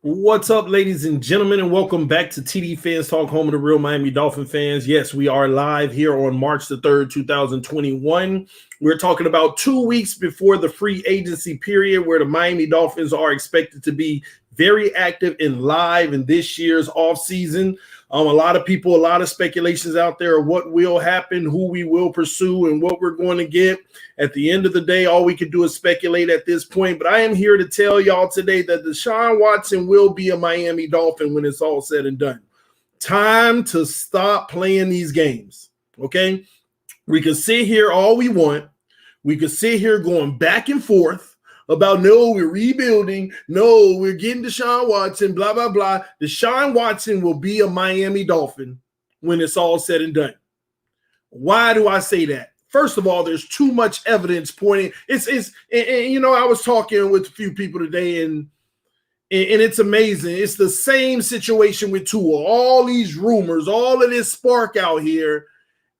What's up, ladies and gentlemen, and welcome back to TDPHINSTALK, home of the real Miami Dolphin fans. Yes, we are live here on March the 3rd, 2021. We're talking about 2 weeks before the free agency period, where the Miami Dolphins are expected to be very active and live in this year's offseason. A lot of people, a lot of speculations out there of what will happen, who we will pursue, and what we're going to get. At the end of the day, all we can do is speculate at this point. But I am here to tell y'all today that Deshaun Watson will be a Miami Dolphin when it's all said and done. Time to stop playing these games, okay? We can sit here all we want. We could sit here going back and forth about, no, we're rebuilding. No, we're getting Deshaun Watson, blah, blah, blah. Deshaun Watson will be a Miami Dolphin when it's all said and done. Why do I say that? First of all, there's too much evidence pointing. I was talking with a few people today, and it's amazing. It's the same situation with Tua. All these rumors, all of this spark out here,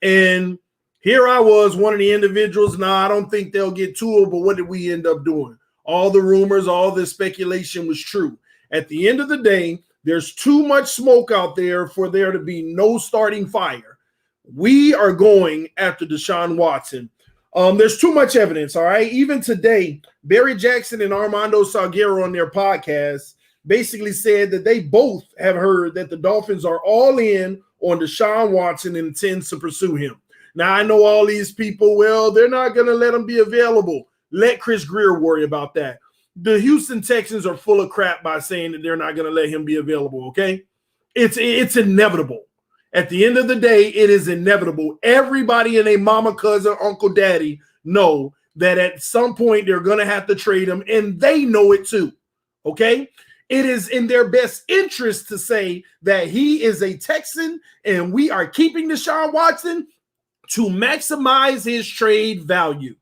and here I was, one of the individuals. I don't think they'll get Tua, but what did we end up doing? All the rumors, all the speculation was true. At the end of the day, there's too much smoke out there for there to be no starting fire. We are going after Deshaun Watson. There's too much evidence, all right? Even today, Barry Jackson and Armando Salguero on their podcast basically said that they both have heard that the Dolphins are all in on Deshaun Watson and intends to pursue him. Now, I know all these people, well, they're not going to let him be available. Let Chris Grier worry about that. The Houston Texans are full of crap by saying that they're not going to let him be available, okay? It's inevitable. At the end of the day, it is inevitable. Everybody and their mama, cousin, uncle, daddy know that at some point they're going to have to trade him, and they know it too, okay? It is in their best interest to say that he is a Texan and we are keeping Deshaun Watson to maximize his trade value,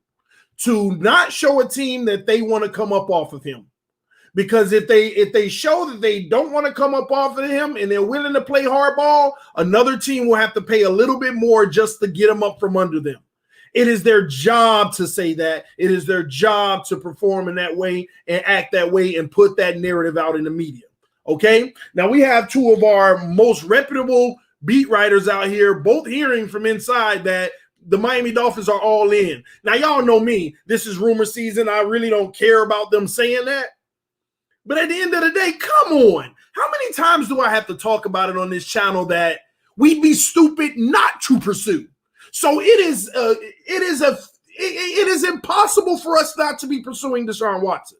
to not show a team that they want to come up off of him. Because if they show that they don't want to come up off of him and they're willing to play hardball, another team will have to pay a little bit more just to get him up from under them. It is their job to say that. It is their job to perform in that way and act that way and put that narrative out in the media. Okay? Now, we have two of our most reputable beat writers out here, both hearing from inside that the Miami Dolphins are all in. Now, y'all know me. This is rumor season. I really don't care about them saying that. But at the end of the day, come on. How many times do I have to talk about it on this channel that we'd be stupid not to pursue? So it is impossible for us not to be pursuing Deshaun Watson.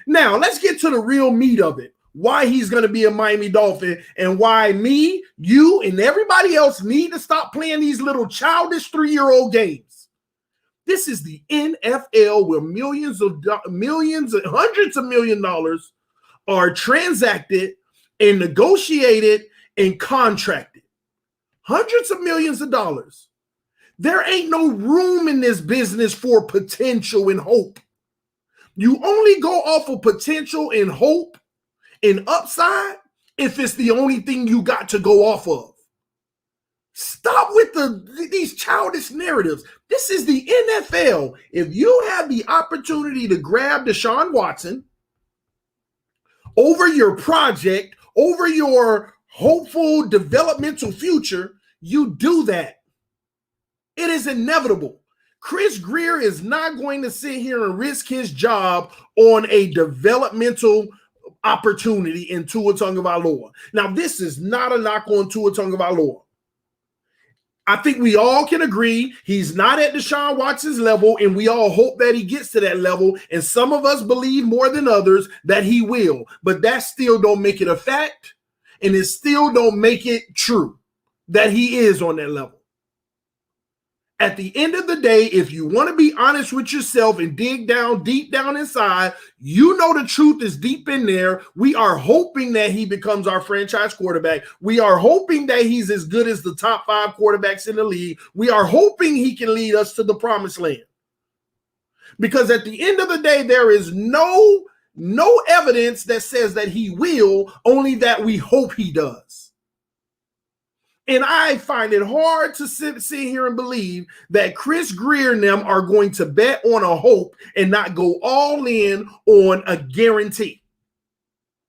Now, let's get to the real meat of it. Why he's going to be a Miami Dolphin and why me, you, and everybody else need to stop playing these little childish 3-year-old games. This is the NFL where millions, hundreds of $1 million are transacted and negotiated and contracted. Hundreds of millions of dollars. There ain't no room in this business for potential and hope. You only go off of potential and hope and upside if it's the only thing you got to go off of. Stop with these childish narratives. This is the NFL. If you have the opportunity to grab Deshaun Watson over your project, over your hopeful developmental future, you do that. It is inevitable. Chris Grier is not going to sit here and risk his job on a developmental opportunity in Tua Tagovailoa. Now, this is not a knock on Tua Tagovailoa. I think we all can agree he's not at Deshaun Watson's level, and we all hope that he gets to that level, and some of us believe more than others that he will, but that still don't make it a fact, and it still don't make it true that he is on that level. At the end of the day, if you want to be honest with yourself and dig down, deep down inside, you know the truth is deep in there. We are hoping that he becomes our franchise quarterback. We are hoping that he's as good as the top 5 quarterbacks in the league. We are hoping he can lead us to the promised land. Because at the end of the day, there is no evidence that says that he will, only that we hope he does. And I find it hard to sit here and believe that Chris Grier and them are going to bet on a hope and not go all in on a guarantee.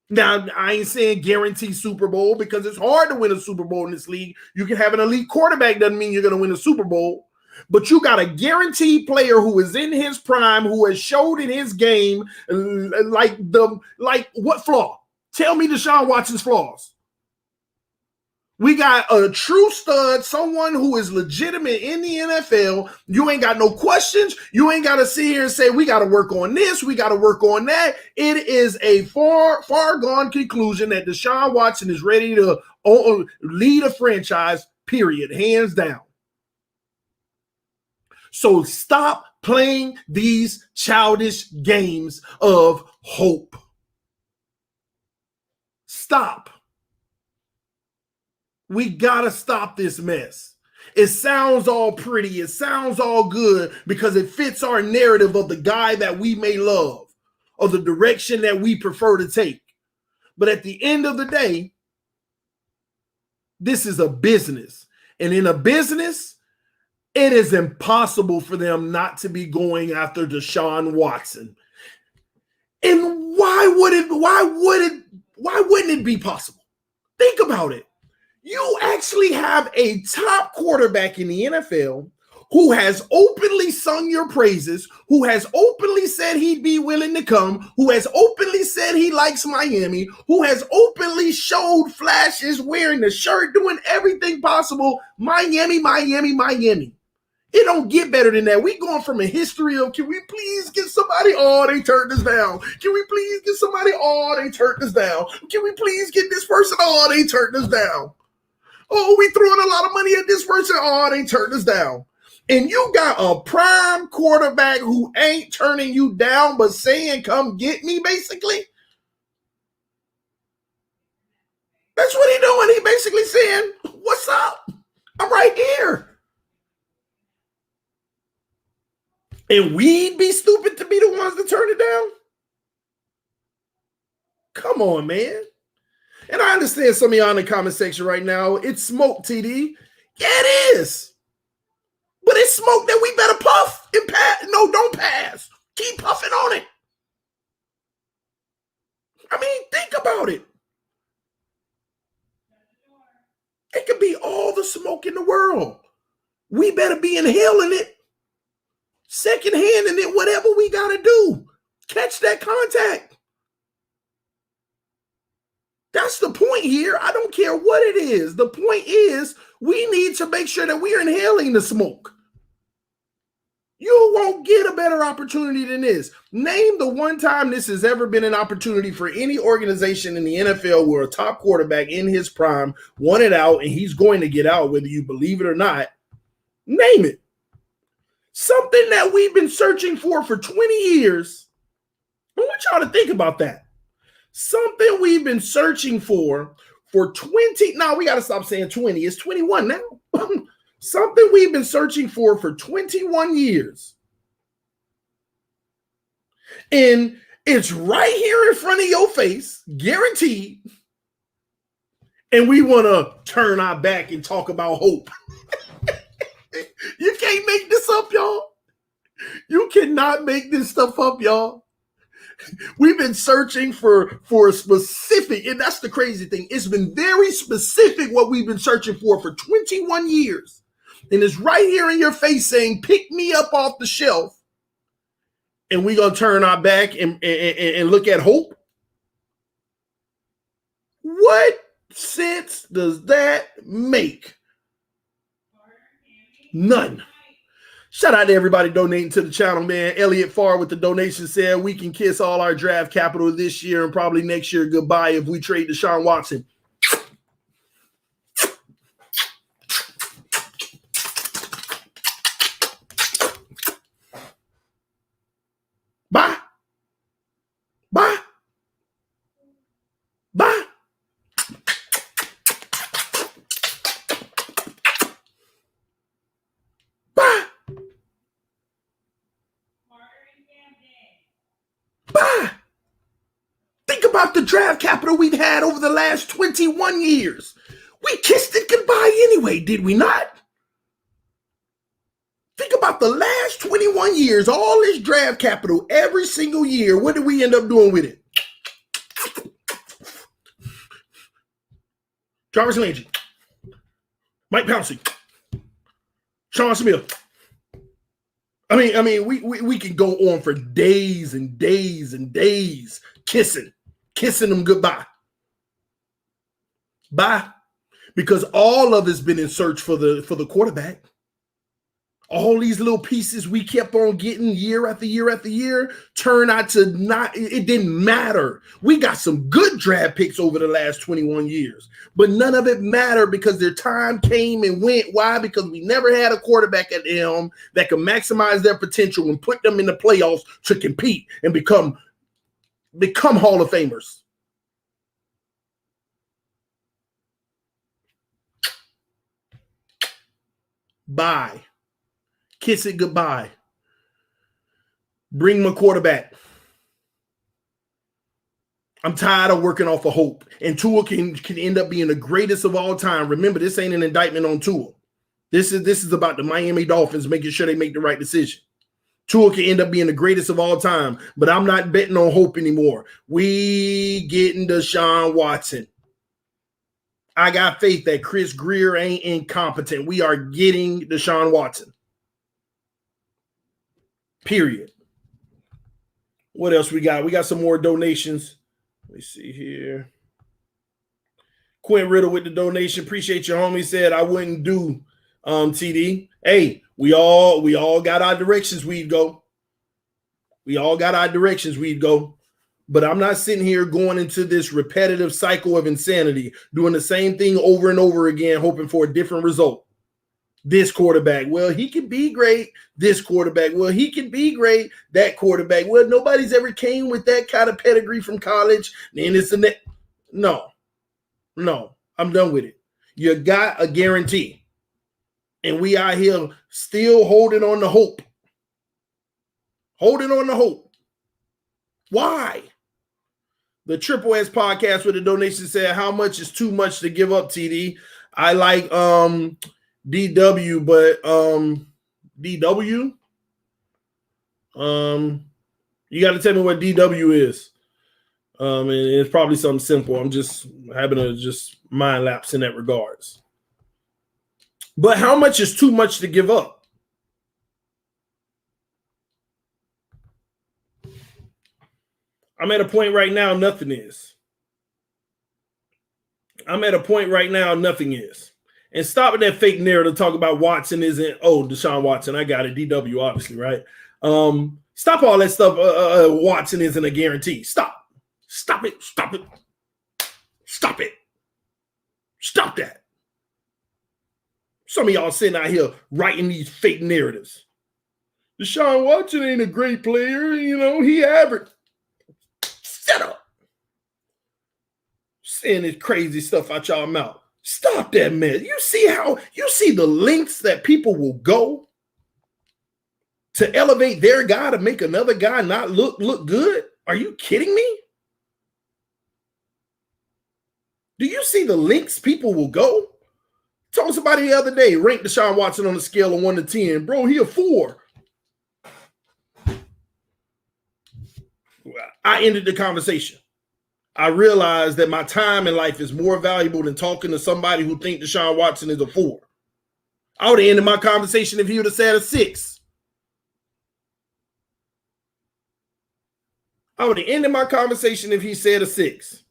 Now, I ain't saying guarantee Super Bowl because it's hard to win a Super Bowl in this league. You can have an elite quarterback, doesn't mean you're going to win a Super Bowl. But you got a guaranteed player who is in his prime, who has showed in his game, like what flaw? Tell me Deshaun Watson's flaws. We got a true stud, someone who is legitimate in the NFL. You ain't got no questions. You ain't got to sit here and say, we got to work on this. We got to work on that. It is a far gone conclusion that Deshaun Watson is ready to lead a franchise, period, hands down. So stop playing these childish games of hope. Stop. We got to stop this mess. It sounds all pretty. It sounds all good because it fits our narrative of the guy that we may love or the direction that we prefer to take. But at the end of the day, this is a business. And in a business, it is impossible for them not to be going after Deshaun Watson. And why wouldn't it be possible? Think about it. You actually have a top quarterback in the NFL who has openly sung your praises, who has openly said he'd be willing to come, who has openly said he likes Miami, who has openly showed flashes wearing the shirt, doing everything possible. Miami. It don't get better than that. We going from a history of, can we please get somebody? Oh, they turned us down. Can we please get somebody? Oh, they turned us down. Can we please get this person? Oh, they turned us down. Oh, we throwing a lot of money at this person. Oh, they turned us down. And you got a prime quarterback who ain't turning you down, but saying, come get me, basically. That's what he doing. He basically saying, what's up? I'm right here. And we'd be stupid to be the ones to turn it down? Come on, man. And I understand some of y'all in the comment section right now. It's smoke, TD. Yeah, it is. But it's smoke that we better puff and pass. No, don't pass. Keep puffing on it. I mean, think about it. It could be all the smoke in the world. We better be inhaling it, secondhand, and then whatever we got to do, catch that contact. That's the point here. I don't care what it is. The point is we need to make sure that we are inhaling the smoke. You won't get a better opportunity than this. Name the one time this has ever been an opportunity for any organization in the NFL where a top quarterback in his prime wanted out and he's going to get out, whether you believe it or not. Name it. Something that we've been searching for 20 years. I want y'all to think about that. Something we've been searching for 20. Now we got to stop saying 20. It's 21 now. Something we've been searching for 21 years. And it's right here in front of your face, guaranteed. And we want to turn our back and talk about hope. You can't make this up, y'all. You cannot make this stuff up, y'all. We've been searching for a specific, and that's the crazy thing. It's been very specific what we've been searching for 21 years. And it's right here in your face saying, pick me up off the shelf. And we're going to turn our back and look at hope. What sense does that make? None. Shout out to everybody donating to the channel, man. Elliot Farr with the donation said we can kiss all our draft capital this year and probably next year goodbye if we trade Deshaun Watson. Bye. Bye. Bye. Bye. Bye. Think about the draft capital we've had over the last 21 years. We kissed it goodbye anyway, did we not? Think about the last 21 years, all this draft capital every single year. What did we end up doing with it? Jarvis Landry, Mike Pouncey, Sean Smith. I mean, we can go on for days and days and days kissing them goodbye. Bye. Because all of it's been in search for the quarterback. All these little pieces we kept on getting year after year after year turn out to it didn't matter. We got some good draft picks over the last 21 years, but none of it mattered because their time came and went. Why? Because we never had a quarterback at the helm that could maximize their potential and put them in the playoffs to compete and become Hall of Famers. Bye. Kiss it goodbye. Bring my quarterback. I'm tired of working off of hope. And Tua can end up being the greatest of all time. Remember, this ain't an indictment on Tua. This is about the Miami Dolphins making sure they make the right decision. Tua can end up being the greatest of all time, but I'm not betting on hope anymore. We getting Deshaun Watson. I got faith that Chris Greer ain't incompetent. We are getting Deshaun Watson. Period. What else we got? We got some more donations. Let me see here. Quinn Riddle with the donation. Appreciate your homie. Said I wouldn't do TD. Hey, we all got our directions we'd go. We all got our directions we'd go. But I'm not sitting here going into this repetitive cycle of insanity, doing the same thing over and over again, hoping for a different result. This quarterback, well, he can be great. This quarterback, well, he can be great. That quarterback, well, nobody's ever came with that kind of pedigree from college. Then it's no, I'm done with it. You got a guarantee. And we out here still holding on to hope. Holding on to hope. Why? The Triple S podcast with a donation said, how much is too much to give up, TD? I like DW, but DW? You got to tell me what DW is. And it's probably something simple. I'm just having a mind lapse in that regards. But how much is too much to give up? I'm at a point right now, nothing is. I'm at a point right now, nothing is. And stop with that fake narrative talk about Watson isn't, Deshaun Watson. I got it. DW, obviously, right? Stop all that stuff. Watson isn't a guarantee. Stop. Stop it. Stop it. Stop it. Stop that. Some of y'all sitting out here writing these fake narratives. Deshaun Watson ain't a great player. He average. Shut up. Saying this crazy stuff out y'all mouth. Stop that mess. You see the lengths that people will go to elevate their guy to make another guy not look good? Are you kidding me? Do you see the lengths people will go? Told somebody the other day, rank Deshaun Watson on a scale of 1 to 10. Bro, he a 4. I ended the conversation. I realized that my time in life is more valuable than talking to somebody who thinks Deshaun Watson is a 4. I would have ended my conversation if he would have said a 6. I would have ended my conversation if he said a 6.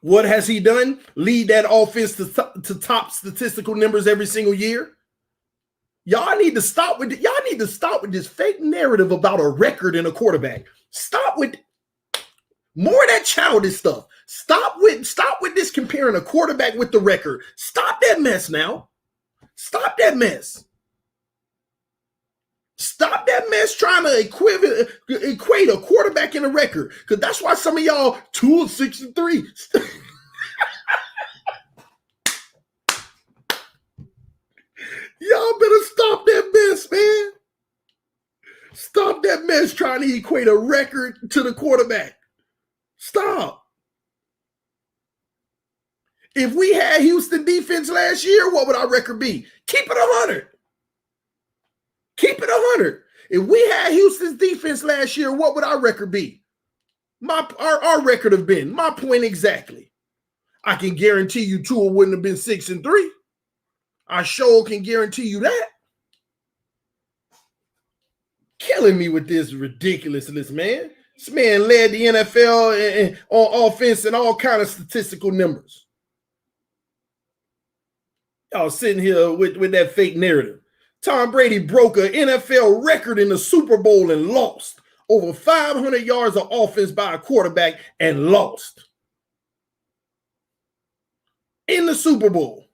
What has he done? Lead that offense to top statistical numbers every single year? Y'all need to stop with this fake narrative about a record and a quarterback. Stop with more of that childish stuff. Stop with this comparing a quarterback with the record. Stop that mess now. Stop that mess. Stop that mess trying to equate a quarterback and a record. Because that's why some of y'all 2-6-3. Y'all better stop that mess, man. Stop that mess trying to equate a record to the quarterback. Stop. If we had Houston defense last year, what would our record be? Keep it 100. Keep it 100. If we had Houston's defense last year, what would our record be? Our record have been. My point exactly. I can guarantee you Tua wouldn't have been 6-3. I sure can guarantee you that. Killing me with this ridiculousness, man. This man led the NFL on offense and all kind of statistical numbers. Y'all sitting here with that fake narrative. Tom Brady broke an NFL record in the Super Bowl and lost. Over 500 yards of offense by a quarterback and lost. In the Super Bowl.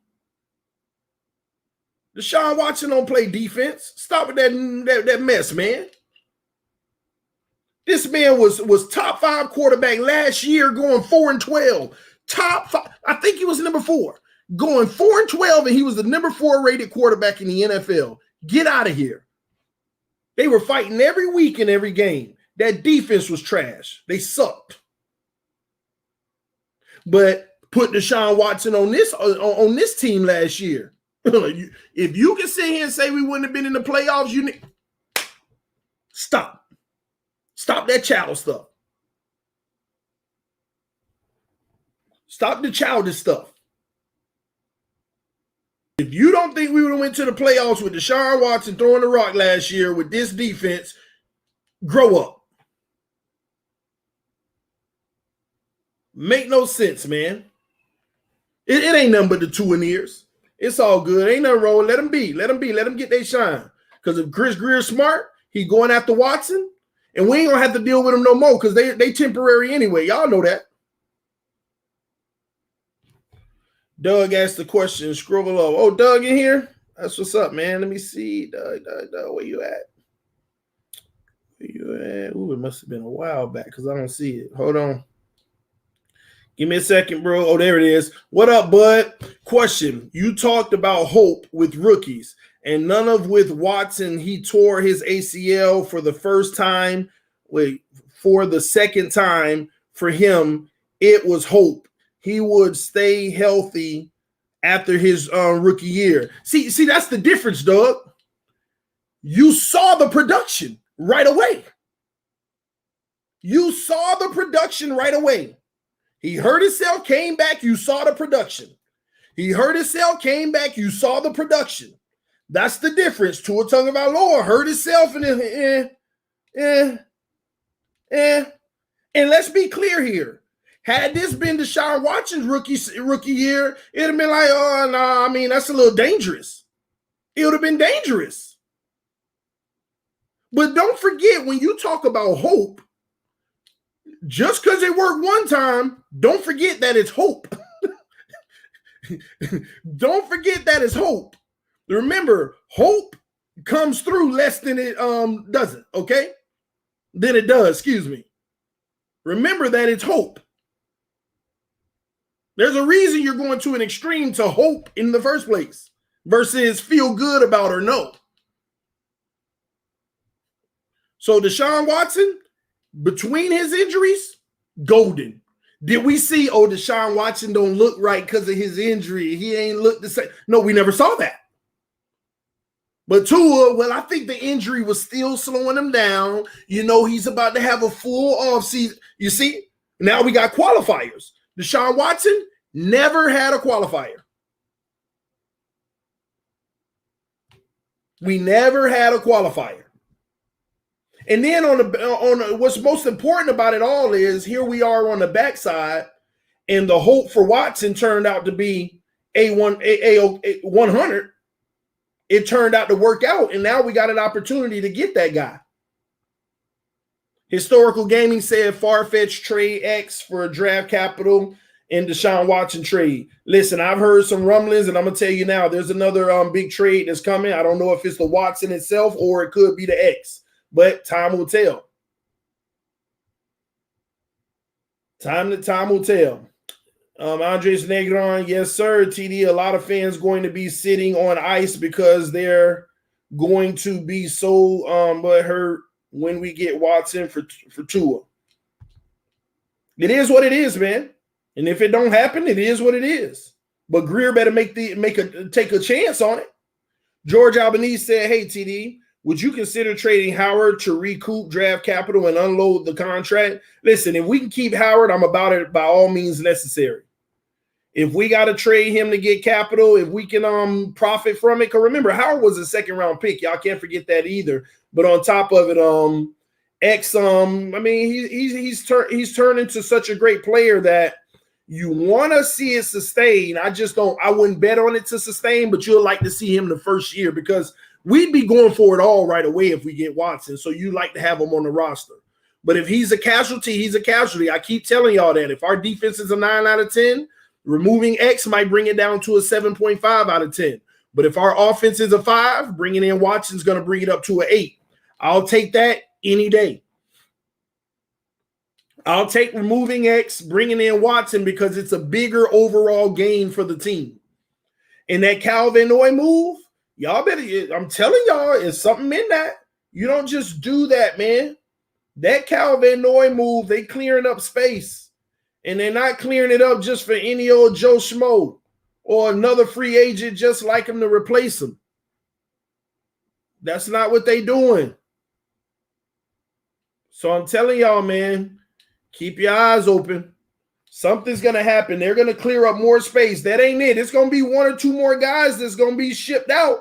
Deshaun Watson don't play defense. Stop with that mess, man. This man was top 5 quarterback last year, going 4-12. Top 5. I think he was number 4, going 4-12, and he was the number 4 rated quarterback in the NFL. Get out of here. They were fighting every week in every game. That defense was trash. They sucked. But put Deshaun Watson on this team last year. If you can sit here and say we wouldn't have been in the playoffs, you need stop. Stop that child stuff. Stop the childish stuff. If you don't think we would have went to the playoffs with Deshaun Watson throwing the rock last year with this defense, grow up. Make no sense, man. It ain't nothing but the 2 ears. It's all good. Ain't nothing wrong. Let them be. Let them be. Let them get their shine. Because if Chris Greer's smart, he going after Watson, and we ain't going to have to deal with him no more because they temporary anyway. Y'all know that. Doug asked the question. Scroll below. Oh, Doug in here? That's what's up, man. Let me see. Doug, where you at? Where you at? Ooh, it must have been a while back because I don't see it. Hold on. Give me a second, bro. Oh, there it is. What up, bud? Question. You talked about hope with rookies and none of with Watson. He tore his ACL for the first time. For the second time for him, it was hope. He would stay healthy after his rookie year. See, that's the difference, Doug. You saw the production right away. You saw the production right away. He hurt himself, came back, you saw the production. He hurt himself, came back, you saw the production. That's the difference. Tua Tagovailoa hurt himself and let's be clear here. Had this been Deshaun Watson's rookie year, it'd have been like, oh, no, I mean, that's a little dangerous. It would have been dangerous. But don't forget, when you talk about hope, just because it worked one time, don't forget that it's hope. Don't forget that it's hope. Remember, hope comes through less than it doesn't, okay? Than it does, excuse me. Remember that it's hope. There's a reason you're going to an extreme to hope in the first place versus feel good about or no. So Deshaun Watson, between his injuries, golden. Did we see, Deshaun Watson don't look right because of his injury? He ain't looked the same. No, we never saw that. But Tua, well, I think the injury was still slowing him down. You know, he's about to have a full offseason. You see, now we got qualifiers. Deshaun Watson never had a qualifier. We never had a qualifier. And then on what's most important about it all is here we are on the backside, and the hope for Watson turned out to be A100. It turned out to work out, and now we got an opportunity to get that guy. Historical Gaming said far-fetched trade X for draft capital and Deshaun Watson trade. Listen, I've heard some rumblings, and I'm going to tell you now, there's another big trade that's coming. I don't know if it's the Watson itself or it could be the X. But time will tell. Time will tell. Andres Negron, yes, sir. TD, a lot of fans going to be sitting on ice because they're going to be so butthurt when we get Watson for Tua. It is what it is, man. And if it don't happen, it is what it is. But Greer better take a chance on it. George Albanese said, hey, TD, Would you consider trading Howard to recoup draft capital and unload the contract? Listen, if we can keep Howard, I'm about it by all means necessary. If we got to trade him to get capital, if we can profit from it, because remember, Howard was a second-round pick. Y'all can't forget that either. But on top of it, I mean, he's turned into such a great player that you want to see it sustain. I wouldn't bet on it to sustain, but you'll like to see him the first year because we'd be going for it all right away if we get Watson. So you like to have him on the roster. But if he's a casualty, he's a casualty. I keep telling y'all that. If our defense is a 9 out of 10, removing X might bring it down to a 7.5 out of 10. But if our offense is a 5, bringing in Watson's going to bring it up to an 8. I'll take that any day. I'll take removing X, bringing in Watson because it's a bigger overall gain for the team. And that Calvin Noy move, y'all better, I'm telling y'all, there's something in that. You don't just do that, man. That Calvin Noy move, they clearing up space. And they're not clearing it up just for any old Joe Schmo or another free agent just like him to replace him. That's not what they doing. So I'm telling y'all, man, keep your eyes open. Something's going to happen. They're going to clear up more space. That ain't it. It's going to be 1 or 2 more guys that's going to be shipped out.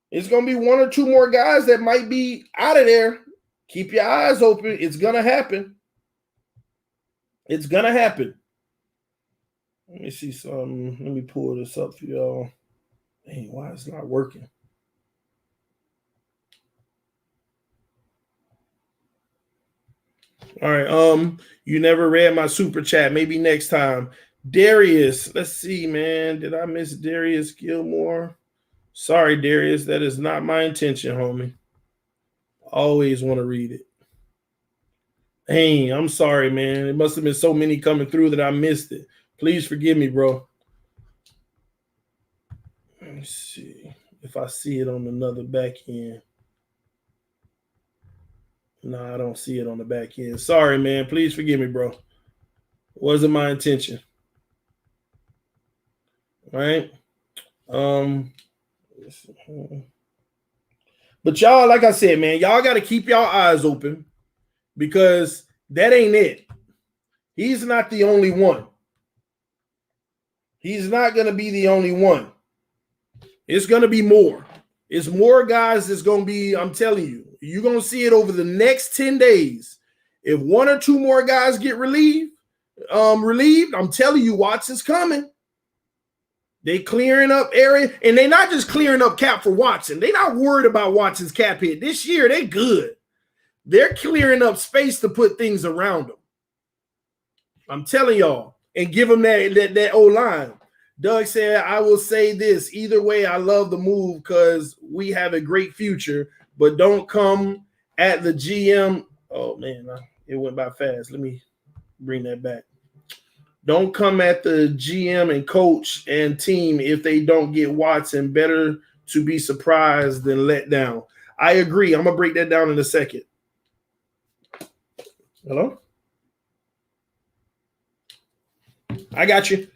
It's going to be 1 or 2 more guys that might be out of there. Keep your eyes open. It's going to happen. It's going to happen. Let me see something. Let me pull this up for y'all. Dang, why it's not working? All right. You never read my super chat. Maybe next time. Darius. Let's see, man. Did I miss Darius Gilmore? Sorry, Darius. That is not my intention, homie. Always want to read it. Hey, I'm sorry, man. It must have been so many coming through that I missed it. Please forgive me, bro. Let me see if I see it on another back end. No, I don't see it on the back end. Sorry, man. Please forgive me, bro. Wasn't my intention. All right. But y'all, like I said, man, y'all got to keep y'all eyes open because that ain't it. He's not the only one. He's not going to be the only one. It's going to be more. It's more guys that's going to be, I'm telling you, you're going to see it over the next 10 days. If 1 or 2 more guys get relieved, I'm telling you, Watson's coming. They clearing up area, and they're not just clearing up cap for Watson. They're not worried about Watson's cap hit. This year, they good. They're clearing up space to put things around them. I'm telling y'all, and give them that O-line. Doug said, I will say this. Either way, I love the move because we have a great future, but don't come at the GM. Oh, man, it went by fast. Let me bring that back. Don't come at the GM and coach and team if they don't get Watson. Better to be surprised than let down. I agree. I'm going to break that down in a second. Hello? I got you.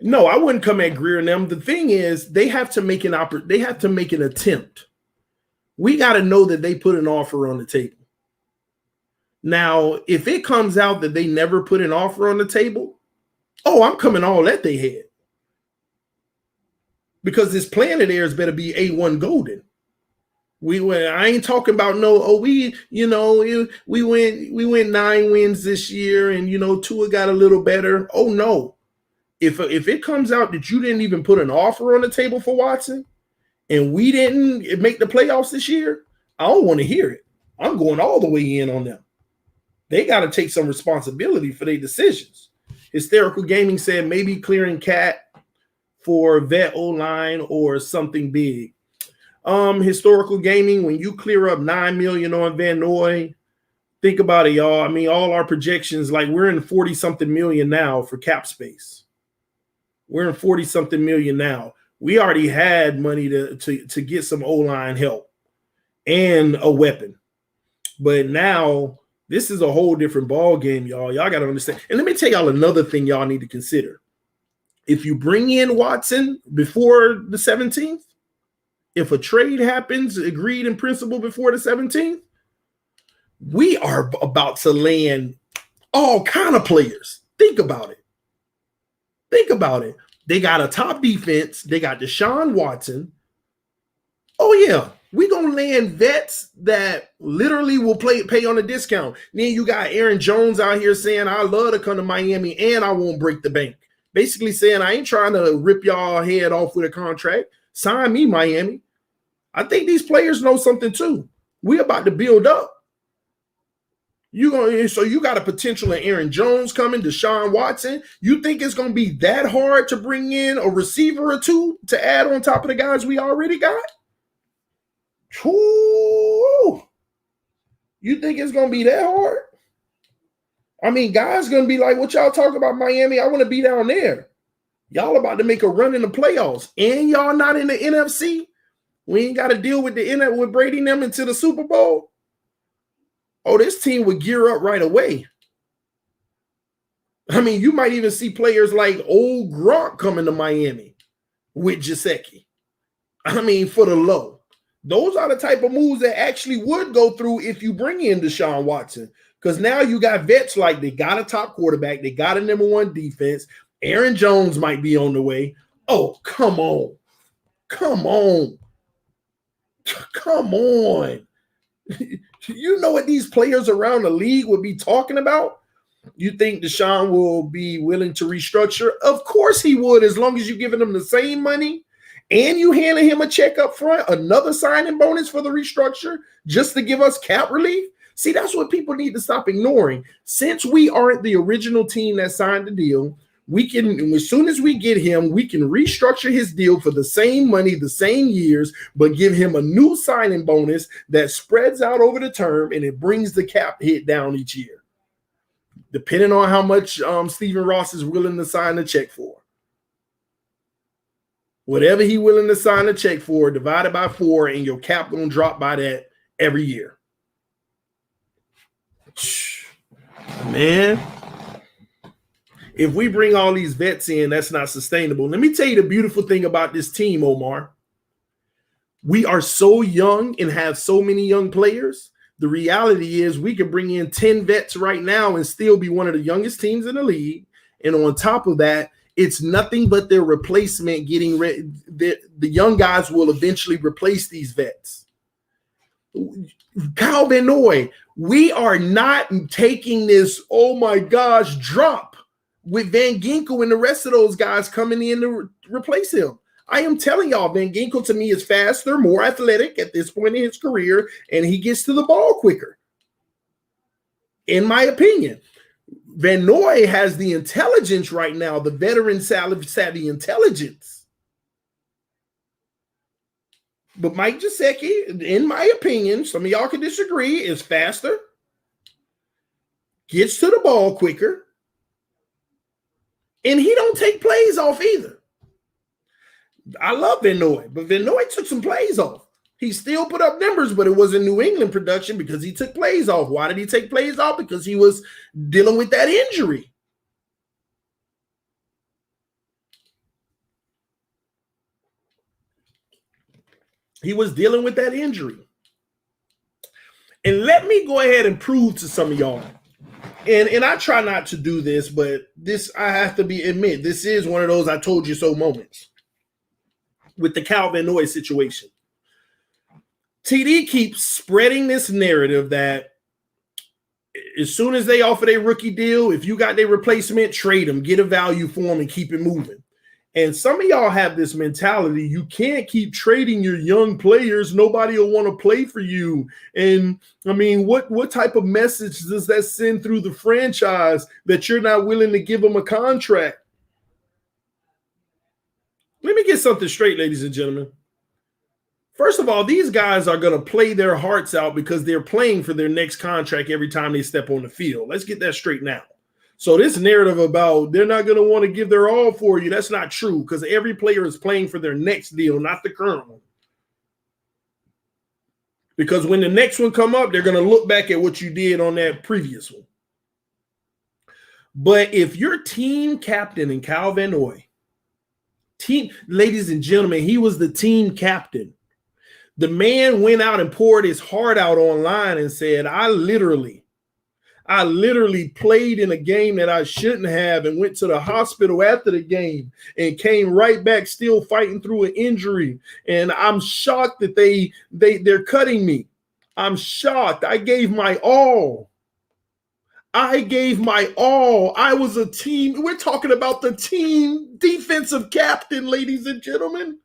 No, I wouldn't come at Greer and them. The thing is, they have to make an attempt. We got to know that they put an offer on the table. Now, if it comes out that they never put an offer on the table, I'm coming all at they head. Because this plan of theirs better be A1 golden. I ain't talking about we went 9 wins this year and Tua got a little better. Oh no. If it comes out that you didn't even put an offer on the table for Watson and we didn't make the playoffs this year, I don't want to hear it. I'm going all the way in on them. They got to take some responsibility for their decisions. Hysterical Gaming said maybe clearing Cat for vet O-line or something big. Historical Gaming, when you clear up $9 million on Van Noy, think about it, y'all. I mean, all our projections, like we're in 40-something million now for cap space. We're in 40-something million now. We already had money to get some O-line help and a weapon. But now this is a whole different ball game, y'all. Y'all got to understand. And let me tell y'all another thing y'all need to consider. If you bring in Watson before the 17th, if a trade happens, agreed in principle before the 17th, we are about to land all kind of players. Think about it. Think about it. They got a top defense. They got Deshaun Watson. Oh, yeah. We're going to land vets that literally will pay on a discount. Then you got Aaron Jones out here saying, I love to come to Miami and I won't break the bank. Basically saying, I ain't trying to rip y'all head off with a contract. Sign me, Miami. I think these players know something too. We're about to build up. So you got a potential of Aaron Jones coming, Deshaun Watson. You think it's going to be that hard to bring in a receiver or two to add on top of the guys we already got? Ooh. You think it's going to be that hard? I mean, guys going to be like, what y'all talking about, Miami? I want to be down there. Y'all about to make a run in the playoffs, and y'all not in the NFC. We ain't got to deal with with Brady and them into the Super Bowl. Oh, this team would gear up right away. I mean, you might even see players like old Gronk coming to Miami with Gesicki. I mean, for the low. Those are the type of moves that actually would go through if you bring in Deshaun Watson. Because now you got vets like they got a top quarterback. They got a number one defense. Aaron Jones might be on the way. Oh, come on. Come on. Come on. You know what these players around the league would be talking about? You think Deshaun will be willing to restructure? Of course he would, as long as you're giving him the same money and you handing him a check up front, another signing bonus for the restructure just to give us cap relief. See, that's what people need to stop ignoring. Since we aren't the original team that signed the deal, we can, as soon as we get him, we can restructure his deal for the same money, the same years, but give him a new signing bonus that spreads out over the term and it brings the cap hit down each year, depending on how much Stephen Ross is willing to sign the check for. Whatever he's willing to sign a check for, divided by 4, and your cap gonna drop by that every year. Man. If we bring all these vets in, that's not sustainable. Let me tell you the beautiful thing about this team, Omar. We are so young and have so many young players. The reality is we can bring in 10 vets right now and still be one of the youngest teams in the league. And on top of that, it's nothing but their replacement getting ready. The young guys will eventually replace these vets. Kyle Van Noy, we are not taking this, oh my gosh, drop with Van Ginkel and the rest of those guys coming in to replace him. I am telling y'all, Van Ginkel to me is faster, more athletic at this point in his career, and he gets to the ball quicker. In my opinion, Van Noy has the intelligence right now, the veteran savvy intelligence. But Mike Gesicki, in my opinion, some of y'all can disagree, is faster, gets to the ball quicker, and he don't take plays off either. I love Van Noy, but Van Noy took some plays off. He still put up numbers, but it wasn't New England production because he took plays off. Why did he take plays off? Because he was dealing with that injury. He was dealing with that injury. And let me go ahead and prove to some of y'all. And I try not to do this, but this, I have to admit, this is one of those I told you so moments with the Kyle Van Noy situation. TD keeps spreading this narrative that as soon as they offer their rookie deal, if you got their replacement, trade them, get a value for them, and keep it moving. And some of y'all have this mentality, you can't keep trading your young players. Nobody will want to play for you. And I mean, what type of message does that send through the franchise that you're not willing to give them a contract? Let me get something straight, ladies and gentlemen. First of all, these guys are going to play their hearts out because they're playing for their next contract every time they step on the field. Let's get that straight now. So this narrative about they're not going to want to give their all for you, that's not true because every player is playing for their next deal, not the current one. Because when the next one come up, they're going to look back at what you did on that previous one. But if your team captain in Kyle Van Noy, ladies and gentlemen, he was the team captain. The man went out and poured his heart out online and said, I literally played in a game that I shouldn't have and went to the hospital after the game and came right back still fighting through an injury. And I'm shocked that they're cutting me. I'm shocked. I gave my all. I was a team. We're talking about the team defensive captain, ladies and gentlemen.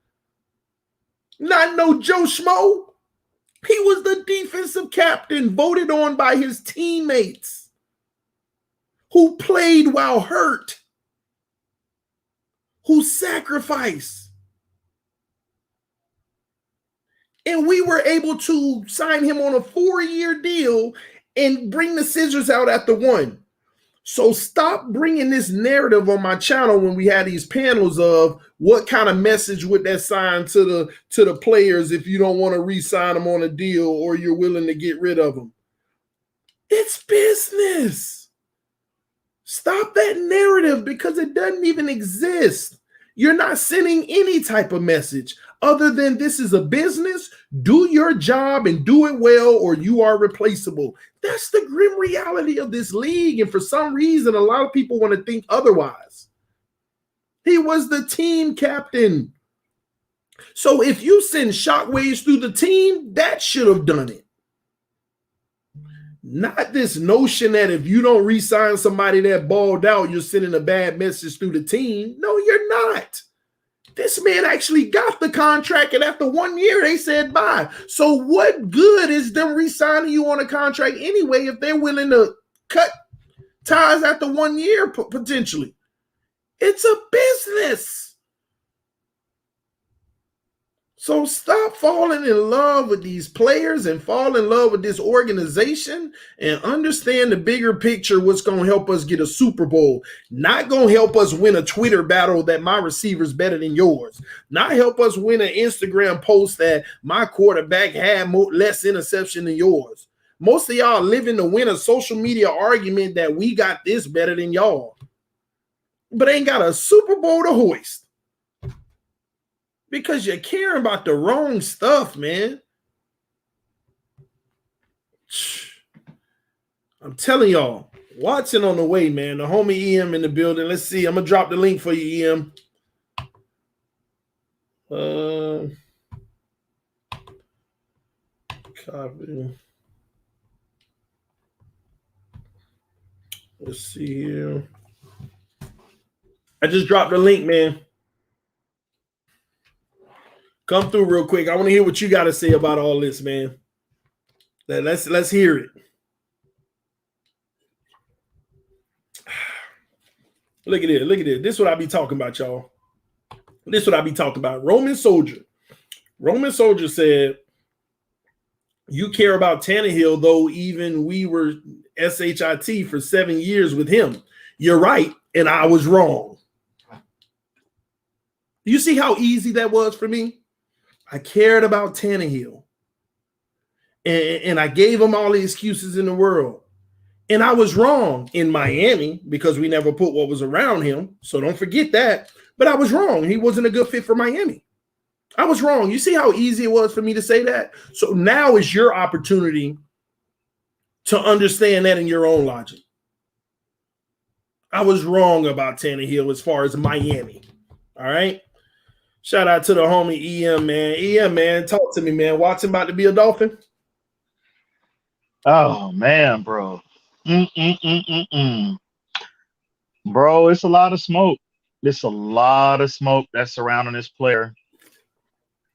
Not no Joe Schmo. He was the defensive captain voted on by his teammates who played while hurt, who sacrificed. And we were able to sign him on a 4-year deal and bring the scissors out at the 1. So stop bringing this narrative on my channel when we had these panels of what kind of message would that sign to the players if you don't want to re-sign them on a deal or you're willing to get rid of them. It's business. Stop that narrative because it doesn't even exist. You're not sending any type of message other than this is a business. Do your job and do it well or you are replaceable. That's the grim reality of this league. And for some reason, a lot of people want to think otherwise. He was the team captain. So if you send shockwaves through the team, that should have done it. Not this notion that if you don't re-sign somebody that balled out, you're sending a bad message through the team. No, you're not. This man actually got the contract, and after 1 year, they said bye. So what good is them re-signing you on a contract anyway if they're willing to cut ties after 1 year potentially? It's a business. So stop falling in love with these players and fall in love with this organization and understand the bigger picture, what's going to help us get a Super Bowl. Not going to help us win a Twitter battle that my receiver's better than yours. Not help us win an Instagram post that my quarterback had less interception than yours. Most of y'all living to win a social media argument that we got this better than y'all, but ain't got a Super Bowl to hoist. Because you're caring about the wrong stuff, man. I'm telling y'all, Watson on the way, man. The homie EM in the building. Let's see. I'm going to drop the link for you, EM. Copy. Let's see here. I just dropped the link, man. Come through real quick. I want to hear what you got to say about all this, man. Let's hear it. Look at it. Look at it. This is what I be talking about, y'all. This is what I be talking about. Roman Soldier said, you care about Tannehill, though even we were SHIT for 7 years with him. You're right, and I was wrong. You see how easy that was for me? I cared about Tannehill. And I gave him all the excuses in the world. And I was wrong in Miami because we never put what was around him. So don't forget that. But I was wrong. He wasn't a good fit for Miami. I was wrong. You see how easy it was for me to say that? So now is your opportunity to understand that in your own logic. I was wrong about Tannehill as far as Miami. All right? Shout out to the homie EM, man. EM, man, talk to me, man. Watson about to be a Dolphin? Oh, man, bro. Bro, it's a lot of smoke. It's a lot of smoke that's surrounding this player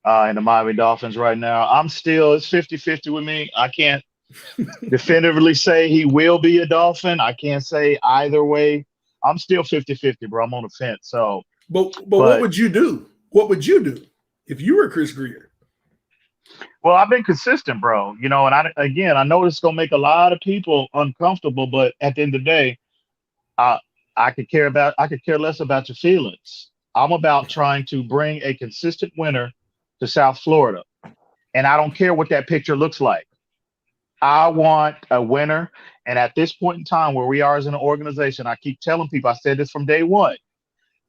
in the Miami Dolphins right now. It's 50-50 with me. I can't definitively say he will be a Dolphin. I can't say either way. I'm still 50-50, bro. I'm on the fence. So, but what would you do? What would you do if you were Chris Grier? Well, I've been consistent, bro. You know, and I know it's gonna make a lot of people uncomfortable, but at the end of the day, I could care less about your feelings. I'm about trying to bring a consistent winner to South Florida, and I don't care what that picture looks like. I want a winner, and at this point in time, where we are as an organization, I keep telling people, I said this from day one.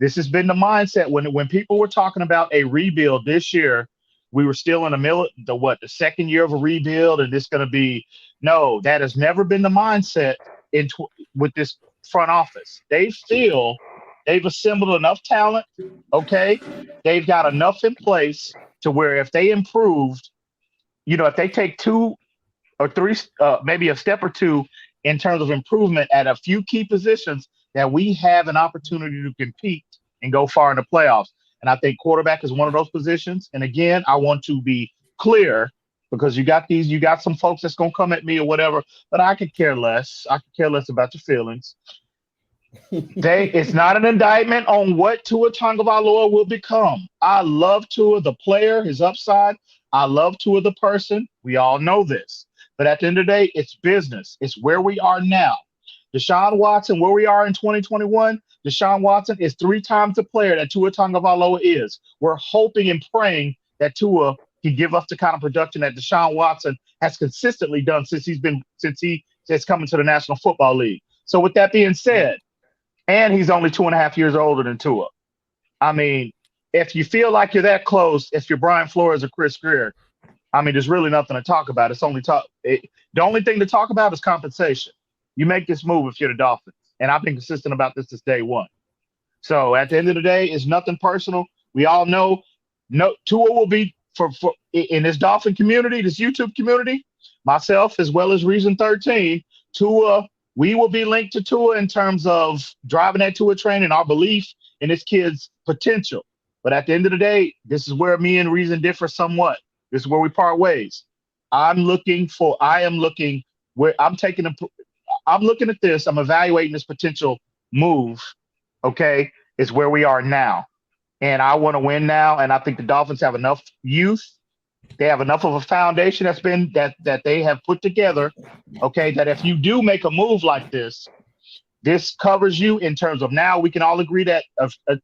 This has been the mindset when people were talking about a rebuild this year. we were still in the second year of a rebuild, and this going to be no. That has never been the mindset with this front office. They feel they've assembled enough talent. Okay, they've got enough in place to where if they improved, if they take 2 or 3, maybe a step or 2 in terms of improvement at a few key positions, that we have an opportunity to compete and go far in the playoffs. And I think quarterback is one of those positions. And again, I want to be clear, because you got some folks that's going to come at me or whatever, but I could care less. I could care less about your feelings. It's not an indictment on what Tua Tagovailoa will become. I love Tua, the player, his upside. I love Tua, the person. We all know this. But at the end of the day, it's business. It's where we are now. Deshaun Watson, where we are in 2021, Deshaun Watson is 3 times the player that Tua Tagovailoa is. We're hoping and praying that Tua can give us the kind of production that Deshaun Watson has consistently done since he has come into the National Football League. So with that being said, and he's only 2.5 years older than Tua. I mean, if you feel like you're that close, if you're Brian Flores or Chris Greer, I mean, there's really nothing to talk about. The only thing to talk about is compensation. You make this move if you're the Dolphins. And I've been consistent about this since day one. So at the end of the day, it's nothing personal. We all know Tua will be for in this Dolphin community, this YouTube community, myself as well as Reason 13, Tua, we will be linked to Tua in terms of driving that Tua train and our belief in this kid's potential. But at the end of the day, this is where me and Reason differ somewhat. This is where we part ways. I'm looking at this. I'm evaluating this potential move. Okay, is where we are now, and I want to win now. And I think the Dolphins have enough youth. They have enough of a foundation that they have put together. Okay, that if you do make a move like this covers you in terms of now we can all agree that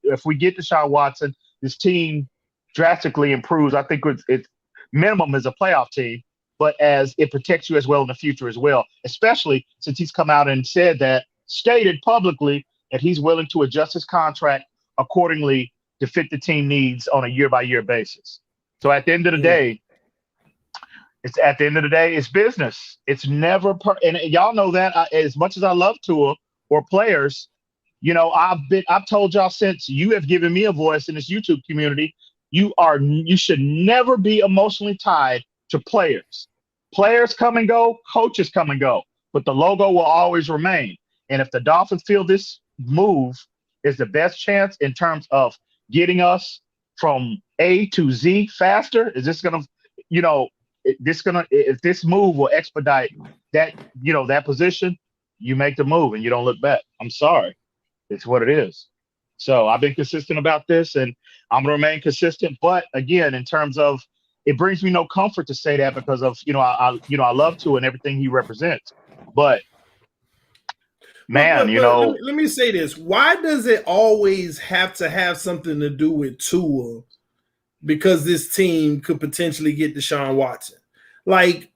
if we get Deshaun Watson, this team drastically improves. I think it's minimum is a playoff team, but as it protects you as well in the future as well, especially since he's come out and stated publicly that he's willing to adjust his contract accordingly to fit the team needs on a year-by-year basis. So at the end of the day, it's business. It's never and y'all know that as much as I love Tua or players, I've told y'all since you have given me a voice in this YouTube community, you should never be emotionally tied to players. Players come and go, coaches come and go, but the logo will always remain. And if the Dolphins feel this move is the best chance in terms of getting us from A to Z faster, is this going to, if this move will expedite that, that position, you make the move and you don't look back. I'm sorry. It's what it is. So I've been consistent about this and I'm going to remain consistent. But again, in terms of, it brings me no comfort to say that because of, I love Tua and everything he represents. But man, let me say this. Why does it always have to have something to do with Tua? Because this team could potentially get Deshaun Watson. Like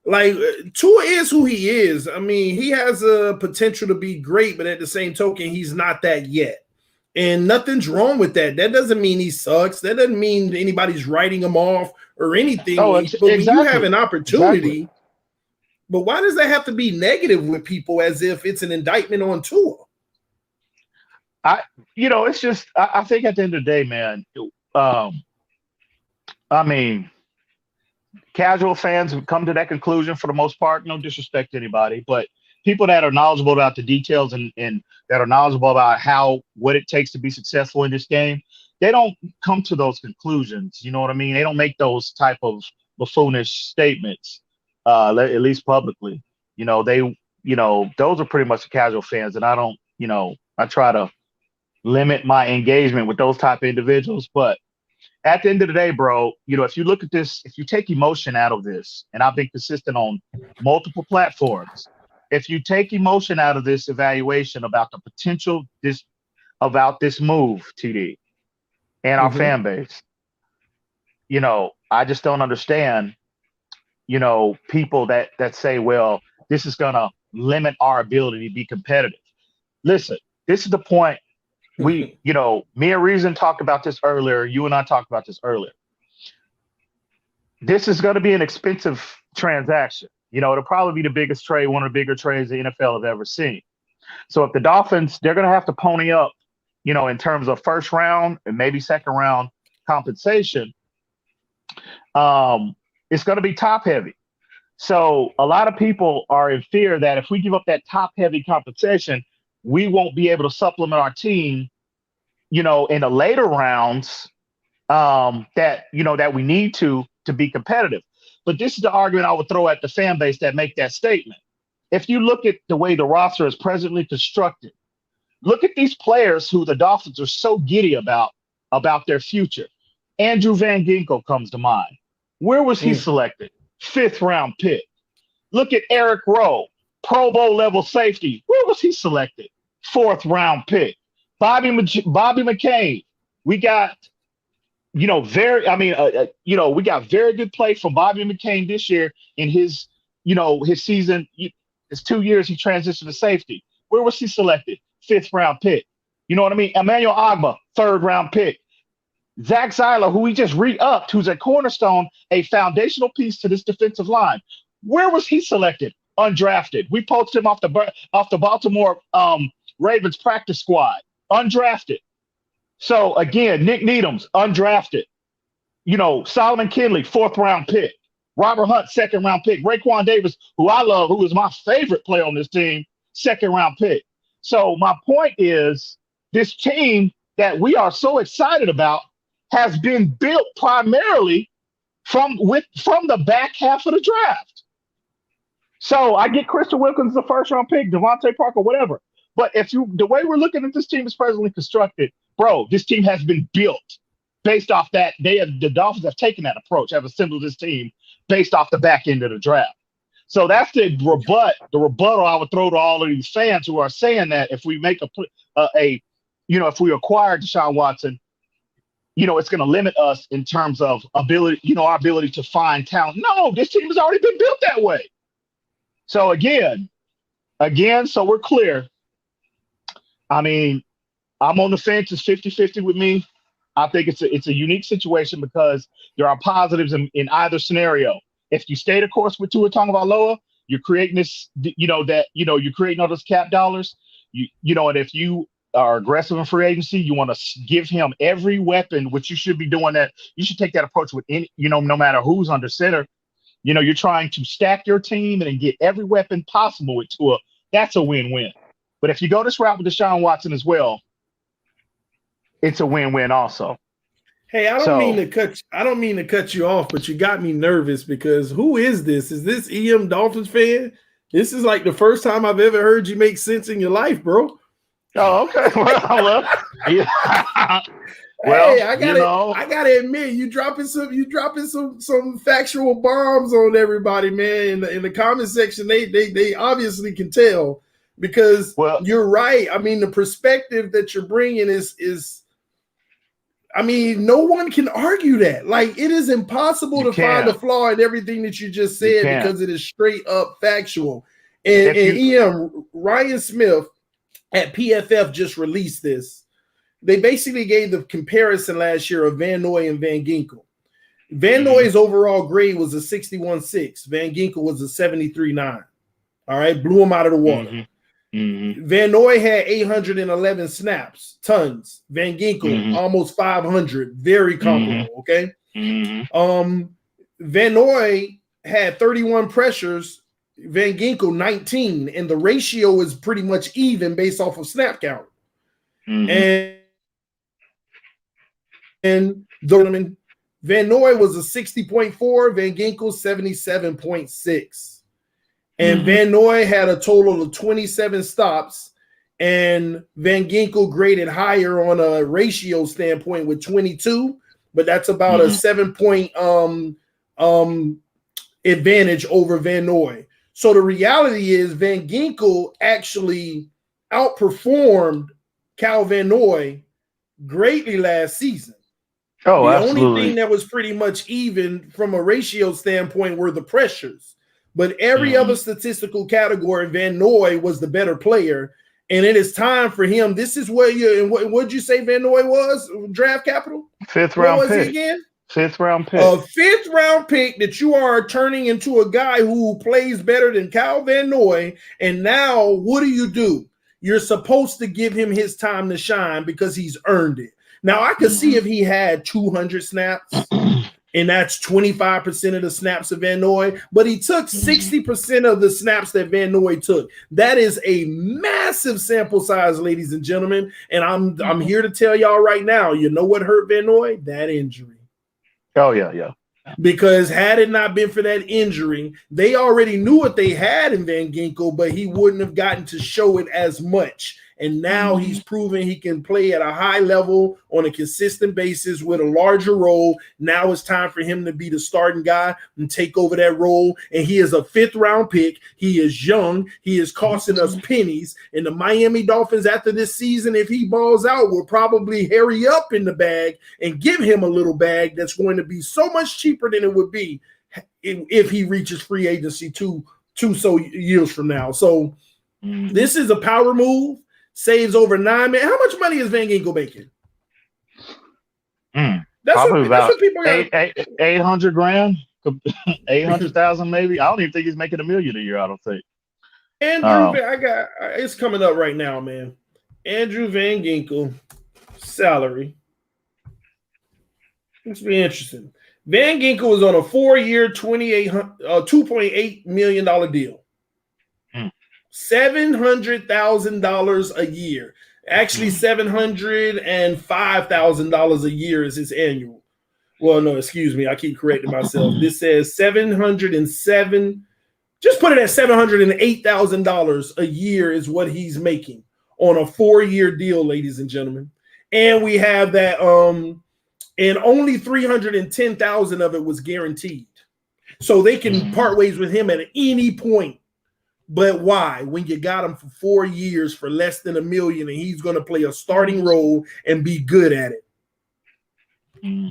Tua is who he is. I mean, he has a potential to be great, but at the same token, he's not that yet. And nothing's wrong with that. That doesn't mean he sucks. That doesn't mean anybody's writing him off or anything. But when you have an opportunity, but why does that have to be negative with people as if it's an indictment on Tua? It's just, I think at the end of the day, man, I mean, casual fans have come to that conclusion for the most part. No disrespect to anybody, but people that are knowledgeable about the details and that are knowledgeable about what it takes to be successful in this game, they don't come to those conclusions. You know what I mean? They don't make those type of buffoonish statements, at least publicly. Those are pretty much the casual fans, and I don't. I try to limit my engagement with those type of individuals, but at the end of the day, bro, if you look at this, if you take emotion out of this, and I've been consistent on multiple platforms, if you take emotion out of this evaluation about the potential about this move, TD, and our fan base, I just don't understand, people that say, well, this is going to limit our ability to be competitive. Listen, this is the point. Me and Reason talked about this earlier. You and I talked about this earlier. this is going to be an expensive transaction. It'll probably be the biggest trade, one of the bigger trades the NFL have ever seen. So if the Dolphins, they're going to have to pony up, in terms of first round and maybe second round compensation. It's going to be top heavy. So a lot of people are in fear that if we give up that top heavy compensation, we won't be able to supplement our team, in the later rounds that we need to be competitive. But this is the argument I would throw at the fan base that make that statement. If you look at the way the roster is presently constructed, look at these players who the Dolphins are so giddy about their future. Andrew Van Ginkel comes to mind. Where was he selected? 5th round pick. Look at Eric Rowe, Pro Bowl level safety. Where was he selected? 4th round pick. Bobby McCain. We got, we got very good play from Bobby McCain this year in his season. His 2 years he transitioned to safety. Where was he selected? 5th round pick. You know what I mean? Emmanuel Ogbah, 3rd round pick. Zach Zyler, who we just re-upped, who's a cornerstone, a foundational piece to this defensive line. Where was he selected? Undrafted. We poached him off the Baltimore Ravens practice squad. Undrafted. So again, Nick Needhams, undrafted. Solomon Kinley, 4th round pick. Robert Hunt, 2nd round pick. Raekwon Davis, who I love, who is my favorite player on this team, 2nd round pick. So my point is, this team that we are so excited about has been built primarily from the back half of the draft. So I get Christian Wilkins the 1st round pick, Devontae Parker, whatever. But the way we're looking at this team is presently constructed, bro, this team has been built based off that. The Dolphins have taken that approach, have assembled this team based off the back end of the draft. So that's the rebuttal I would throw to all of these fans who are saying that if we make if we acquire Deshaun Watson, it's going to limit us in terms of ability, our ability to find talent. No, this team has already been built that way. So again, so we're clear. I mean, I'm on the fence. It's 50-50 with me. I think it's a unique situation because there are positives in either scenario. If you stay the course with Tua Tagovailoa, you're creating this, you're creating all those cap dollars. And if you are aggressive in free agency, you want to give him every weapon, which you should be doing that. You should take that approach with any, no matter who's under center. You're trying to stack your team and get every weapon possible with Tua. That's a win-win. But if you go this route with Deshaun Watson as well, it's a win-win also. Hey, I don't mean to cut you off, but you got me nervous because who is this? Is this EM Dolphins fan? This is like the first time I've ever heard you make sense in your life, bro. Oh, okay. Well, yeah. Well, hey, I gotta admit, you dropping some factual bombs on everybody, man. In the comment section, they obviously can tell because you're right. I mean, the perspective that you're bringing is. I mean, no one can argue that. Like, it is impossible to find a flaw in everything that you just said because it is straight up factual. And EM Ryan Smith at PFF just released this. They basically gave the comparison last year of Van Noy and Van Ginkel. Van Noy's overall grade was a 61.6. Van Ginkel was a 73.9. All right, blew him out of the water. Van Noy had 811 snaps, tons. Van Ginkel almost 500, very comparable. Okay. Van Noy had 31 pressures, Van Ginkel 19, and the ratio is pretty much even based off of snap count. And Van Noy was a 60.4, Van Ginkel 77.6. And Van Noy had a total of 27 stops, and Van Ginkel graded higher on a ratio standpoint with 22, but that's about a 7-point advantage over Van Noy. So the reality is Van Ginkel actually outperformed Cal Van Noy greatly last season. Oh, the absolutely. only thing that was pretty much even from a ratio standpoint were the pressures. But every other statistical category, Van Noy was the better player. And it is time for him. This is where what'd you say Van Noy was? Draft capital? 5th round what was pick. He again? Fifth round pick. A fifth-round pick that you are turning into a guy who plays better than Kyle Van Noy, and now what do? You're supposed to give him his time to shine because he's earned it. Now, I could see if he had 200 snaps, and that's 25% of the snaps of Van Noy, but he took 60% of the snaps that Van Noy took. That is a massive sample size, ladies and gentlemen, and I'm here to tell y'all right now, you know what hurt Van Noy? That injury. Oh, yeah. Because had it not been for that injury, they already knew what they had in Van Ginkel, but he wouldn't have gotten to show it as much. And now he's proven he can play at a high level on a consistent basis with a larger role. Now it's time for him to be the starting guy and take over that role. And he is a fifth-round pick. He is young. He is costing us pennies. And the Miami Dolphins, after this season, if he balls out, will probably hurry up in the bag and give him a little bag that's going to be so much cheaper than it would be if he reaches free agency two years from now. So this is a power move. Saves over $9 million. How much money is Van Ginkel making? That's what people got. 800 grand, 800,000 maybe. I don't even think he's making $1 million a year. I don't think. Andrew, it's coming up right now, man. Andrew Van Ginkel salary. It's be interesting. Van Ginkel was on a 4-year, $2.8 million deal. $700,000 a year. Actually, $705,000 a year is his annual. Well, no, excuse me. I keep correcting myself. This says 707. Just put it at $708,000 a year is what he's making on a 4-year deal, ladies and gentlemen. And we have that, and only $310,000 of it was guaranteed. So they can part ways with him at any point. But why? When you got him for 4 years for less than $1 million, and he's going to play a starting role and be good at it,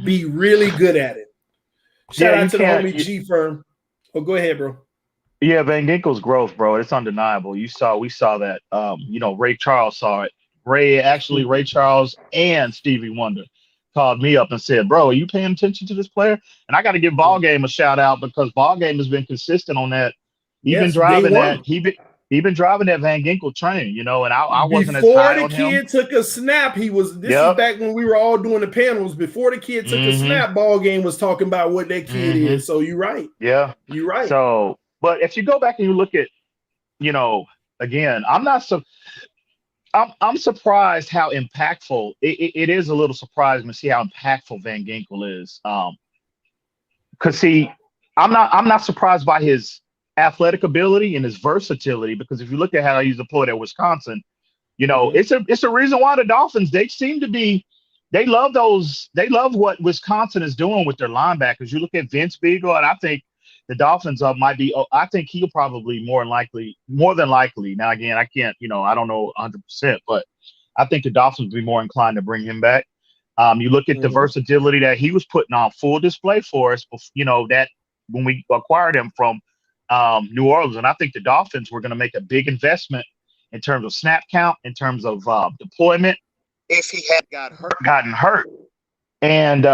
be really good at it. Shout out to the homie G Firm. Oh, go ahead, bro. Yeah, Van Ginkel's growth, bro, it's undeniable. We saw that. Ray Charles saw it. Ray Charles and Stevie Wonder called me up and said, "Bro, are you paying attention to this player?" And I got to give Ballgame a shout out because Ballgame has been consistent on that. He's been driving that. He been driving that Van Ginkel train, and I wasn't as high on him. Before the kid took a snap, this is back when we were all doing the panels. Before the kid took a snap, Ballgame was talking about what that kid is. So you're right. Yeah, you're right. So, but if you go back and you look at, again, I'm surprised how impactful it is. A little surprising to see how impactful Van Ginkel is. Because I'm not surprised by his athletic ability and his versatility, because if you look at how he's deployed at Wisconsin, it's a reason why the Dolphins, they love what Wisconsin is doing with their linebackers. You look at Vince Beagle, and I think the Dolphins I think he'll probably more than likely. Now again, I can't, I don't know 100%, but I think the Dolphins will be more inclined to bring him back. You look at the versatility that he was putting on full display for us, that when we acquired him from New Orleans, and I think the Dolphins were going to make a big investment in terms of snap count, in terms of deployment, if he had gotten hurt. And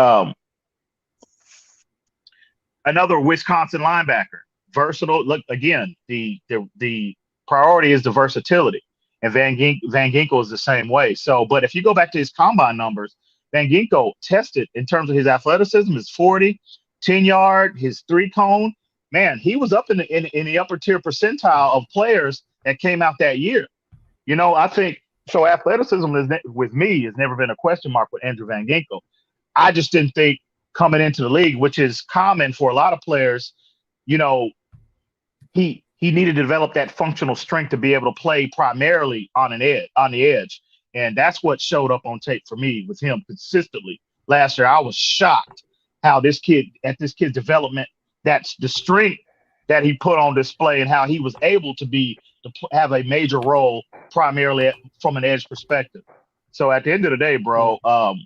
another Wisconsin linebacker, versatile. Look, again, the priority is the versatility, and Van Ginkel is the same way. So, but if you go back to his combine numbers, Van Ginkel tested in terms of his athleticism, his 40, 10-yard, his 3-cone. Man, he was up in the upper tier percentile of players that came out that year. I think so. Athleticism with me has never been a question mark with Andrew Van Ginkel. I just didn't think coming into the league, which is common for a lot of players, he needed to develop that functional strength to be able to play primarily on the edge. And that's what showed up on tape for me with him consistently. Last year, I was shocked how this kid's development, that's the strength that he put on display, and how he was able to have a major role primarily from an edge perspective. So at the end of the day, bro, how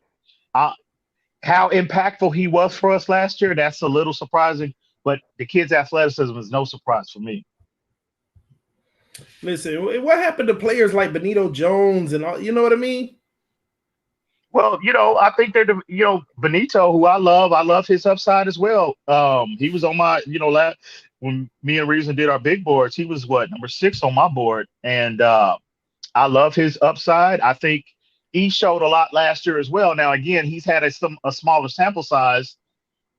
impactful he was for us last year, that's a little surprising, but the kid's athleticism is no surprise for me. Listen, what happened to players like Benito Jones and all, you know what I mean? Well, Well, I think Benito, who I love his upside as well. He was on my, when me and Reason did our big boards, he was number 6 on my board. And I love his upside. I think he showed a lot last year as well. Now, again, he's had a smaller sample size,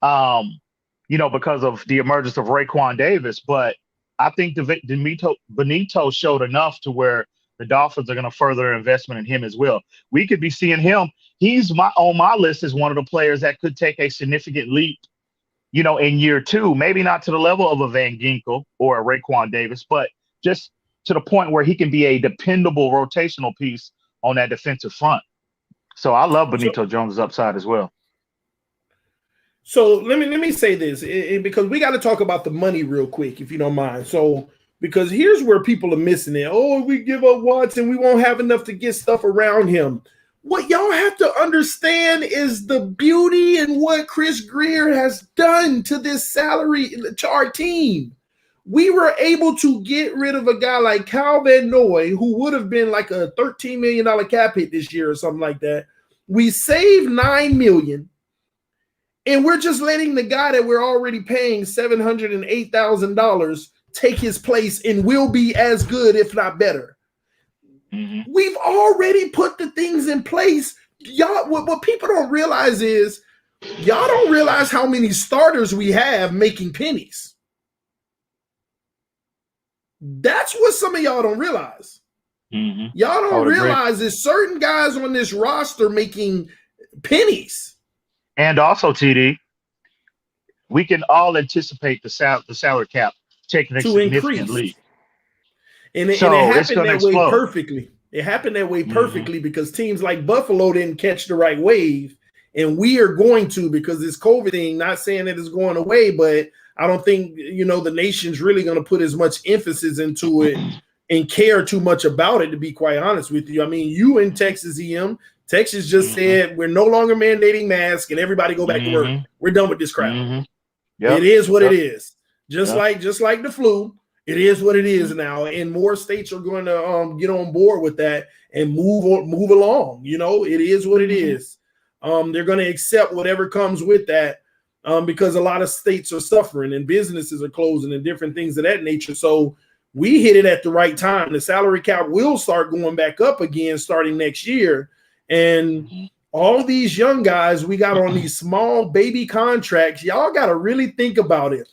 because of the emergence of Raekwon Davis. But I think Benito showed enough to where the Dolphins are going to further their investment in him as well. We could be seeing him. He's on my list as one of the players that could take a significant leap, in year 2. Maybe not to the level of a Van Ginkel or a Raekwon Davis, but just to the point where he can be a dependable rotational piece on that defensive front. So I love Benito Jones' upside as well. So let me say this, because we got to talk about the money real quick, if you don't mind. So because here's where people are missing it. Oh, we give up Watson, we won't have enough to get stuff around him. What y'all have to understand is the beauty and what Chris Greer has done to this salary, to our team. We were able to get rid of a guy like Kyle Van Noy, who would have been like a $13 million cap hit this year or something like that. We saved $9 million, and we're just letting the guy that we're already paying $708,000 take his place and will be as good, if not better. Mm-hmm. We've already put the things in place. Y'all, what people don't realize is y'all don't realize how many starters we have making pennies. That's what some of y'all don't realize. Mm-hmm. Y'all don't realize there's certain guys on this roster making pennies. And also, TD, we can all anticipate the salary cap taking a significant leap. And it happened that way perfectly. It happened that way perfectly because teams like Buffalo didn't catch the right wave, and we are going to, because this COVID thing, not saying that it's going away, but I don't think, the nation's really going to put as much emphasis into it and care too much about it, to be quite honest with you. I mean, you in Texas, Texas just said we're no longer mandating masks and everybody go back to work. We're done with this crap. Yep. It is what it is. Just like the flu, it is what it is now. And more states are going to get on board with that and move along. It is what it is. They're going to accept whatever comes with that. Because a lot of states are suffering and businesses are closing and different things of that nature. So we hit it at the right time. The salary cap will start going back up again starting next year. And all these young guys we got on these small baby contracts, y'all got to really think about it.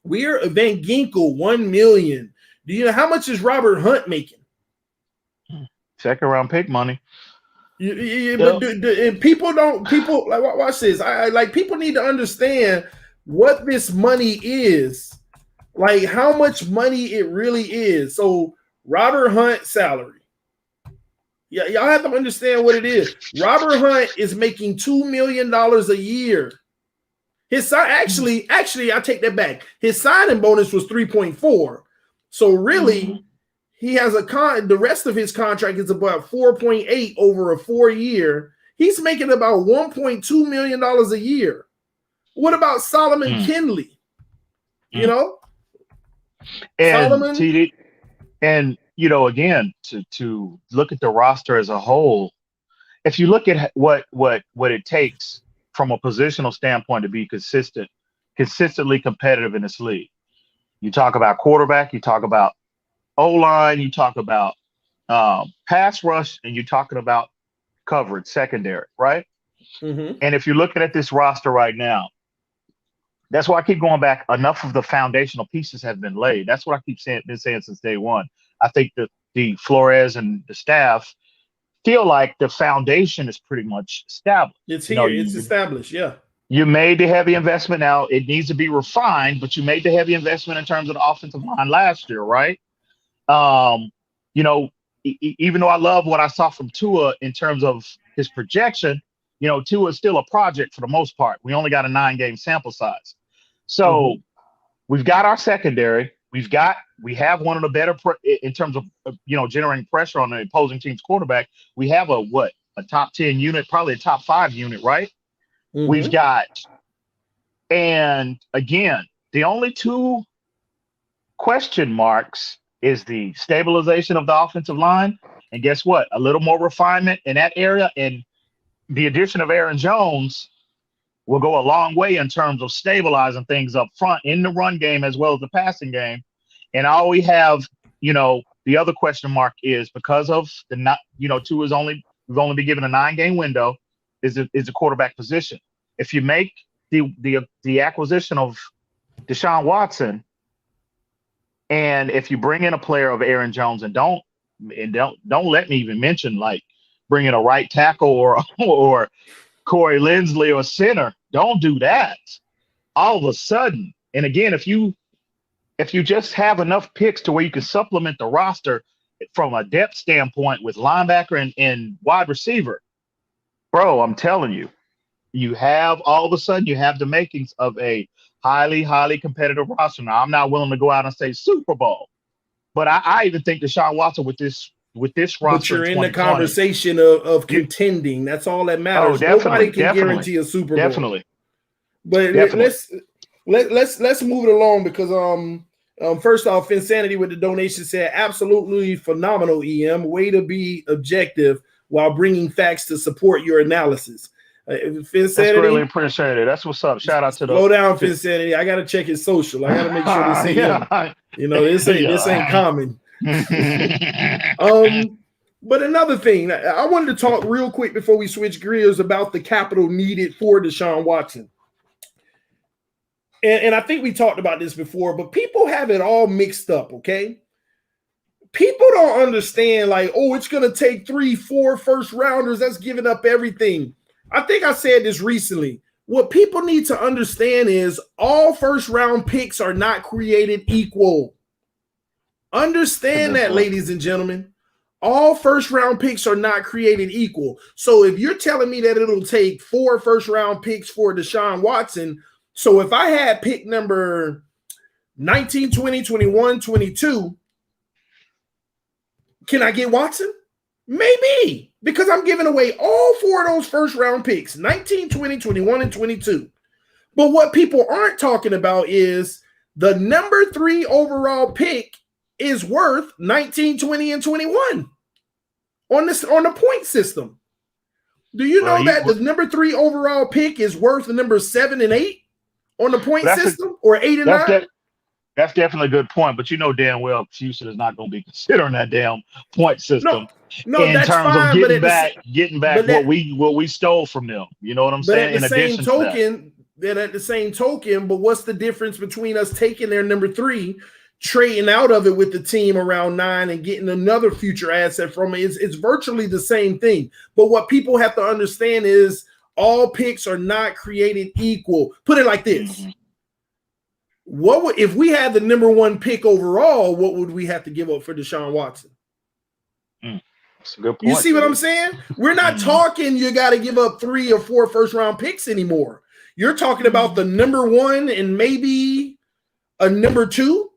We're Van Ginkel, $1 million. Do you know how much is Robert Hunt making? Second round pick money. But people watch this. People need to understand what this money is, like how much money it really is. So Robert Hunt salary. Yeah, y'all have to understand what it is. Robert Hunt is making $2 million a year. His actually, I take that back. His signing bonus was 3.4. So really, he has the rest of his contract is about 4.8 over a 4-year. He's making about $1.2 million a year. What about Solomon Kinley? And Solomon? TD, and again, to look at the roster as a whole, if you look at what it takes from a positional standpoint to be consistently competitive in this league, you talk about quarterback, you talk about O-line, you talk about pass rush, and you're talking about coverage, secondary, right? Mm-hmm. And if you're looking at this roster right now, that's why I keep going back. Enough of the foundational pieces have been laid. That's what I keep been saying since day one. I think that the Flores and the staff feel like the foundation is pretty much established. It's here. It's established. Yeah. You made the heavy investment. Now it needs to be refined, but you made the heavy investment in terms of the offensive line last year, right? Even though I love what I saw from Tua in terms of his projection, Tua is still a project for the most part. We only got a 9-game sample size. So we've got our secondary. We have one of the better in terms of, generating pressure on the opposing team's quarterback. We have a top 10 unit, probably a top 5 unit, right? Mm-hmm. We've got, and again, the only 2 question marks is the stabilization of the offensive line. And guess what? A little more refinement in that area. And the addition of Aaron Jones will go a long way in terms of stabilizing things up front in the run game as well as the passing game. And all we have, the other question mark is because of the not, we've only been given a 9-game window, is the quarterback position. If you make the acquisition of Deshaun Watson, and if you bring in a player of Aaron Jones, and don't let me even mention like bringing a right tackle or Corey Lindsley or center, don't do that. All of a sudden, and again, if you just have enough picks to where you can supplement the roster from a depth standpoint with linebacker and wide receiver, bro, I'm telling you, you have the makings of a highly, highly competitive roster. Now, I'm not willing to go out and say Super Bowl, but I even think Deshaun Watson with this roster. But you're in the conversation of contending. That's all that matters. Nobody can guarantee a Super Bowl. Definitely. But let's move it along because first off, Insanity with the donation said absolutely phenomenal. EM, way to be objective while bringing facts to support your analysis. That's really appreciated. That's what's up. Shout out to the slow down, Insanity. I gotta check his social. I gotta make sure this ain't this ain't common. But another thing, I wanted to talk real quick before we switch gears about the capital needed for Deshaun Watson. And I think we talked about this before, but people have it all mixed up, okay? People don't understand, like, oh, it's going to take 3-4 first rounders. That's giving up everything. I think I said this recently. What people need to understand is all first round picks are not created equal. Understand that, ladies and gentlemen. All first round picks are not created equal. So if you're telling me that it'll take 4 first round picks for Deshaun Watson, so if I had pick number 19, 20, 21, 22, can I get Watson? Maybe, because I'm giving away all 4 of those first round picks, 19, 20, 21, and 22. But what people aren't talking about is the number 3 overall pick is worth 19, 20, and 21 on the point system. Do you know that the number 3 overall pick is worth the number 7 and 8 on the point system, or 8 and 9? That's definitely a good point, but you know damn well Houston is not going to be considering that damn point system. No, in that's terms fine, of getting back what we stole from them. You know what I'm saying? At the same token, but what's the difference between us taking their number 3, trading out of it with the team around 9, and getting another future asset from it? It's virtually the same thing. But what people have to understand is all picks are not created equal. Put it like this. Mm-hmm. If we had the number 1 pick overall, what would we have to give up for Deshaun Watson? That's a good point. You see what I'm saying? We're not talking you got to give up 3 or 4 first round picks anymore. You're talking about the number 1 and maybe a number 2,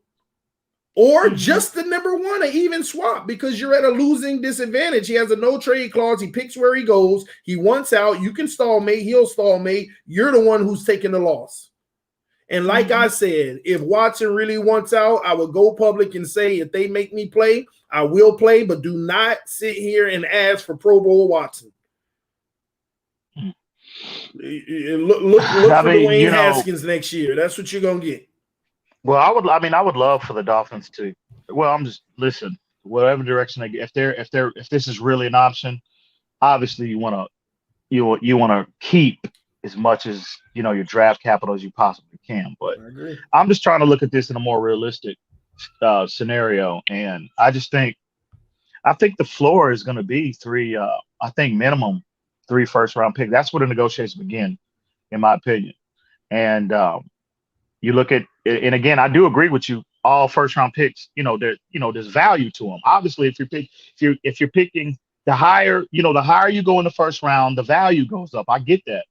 or just the number 1, an even swap, because you're at a losing disadvantage. He has a no trade clause. He picks where he goes. He wants out. You can stallmate. He'll stallmate. You're the one who's taking the loss. And like I said, if Watson really wants out, I will go public and say, if they make me play, I will play, but do not sit here and ask for Pro Bowl Watson. Look for Dwayne Haskins next year. That's what you're going to get. Well, I would love for the Dolphins to, listen, whatever direction they get, if this is really an option, obviously you want to keep as much as your draft capital as you possibly can. But I'm just trying to look at this in a more realistic scenario, and I think the floor is going to be 3. I think minimum 3 first round picks. That's where the negotiations begin, in my opinion. And you look at, and again, I do agree with you. All first round picks, there's value to them. Obviously, if you're picking the higher you go in the first round, the value goes up. I get that.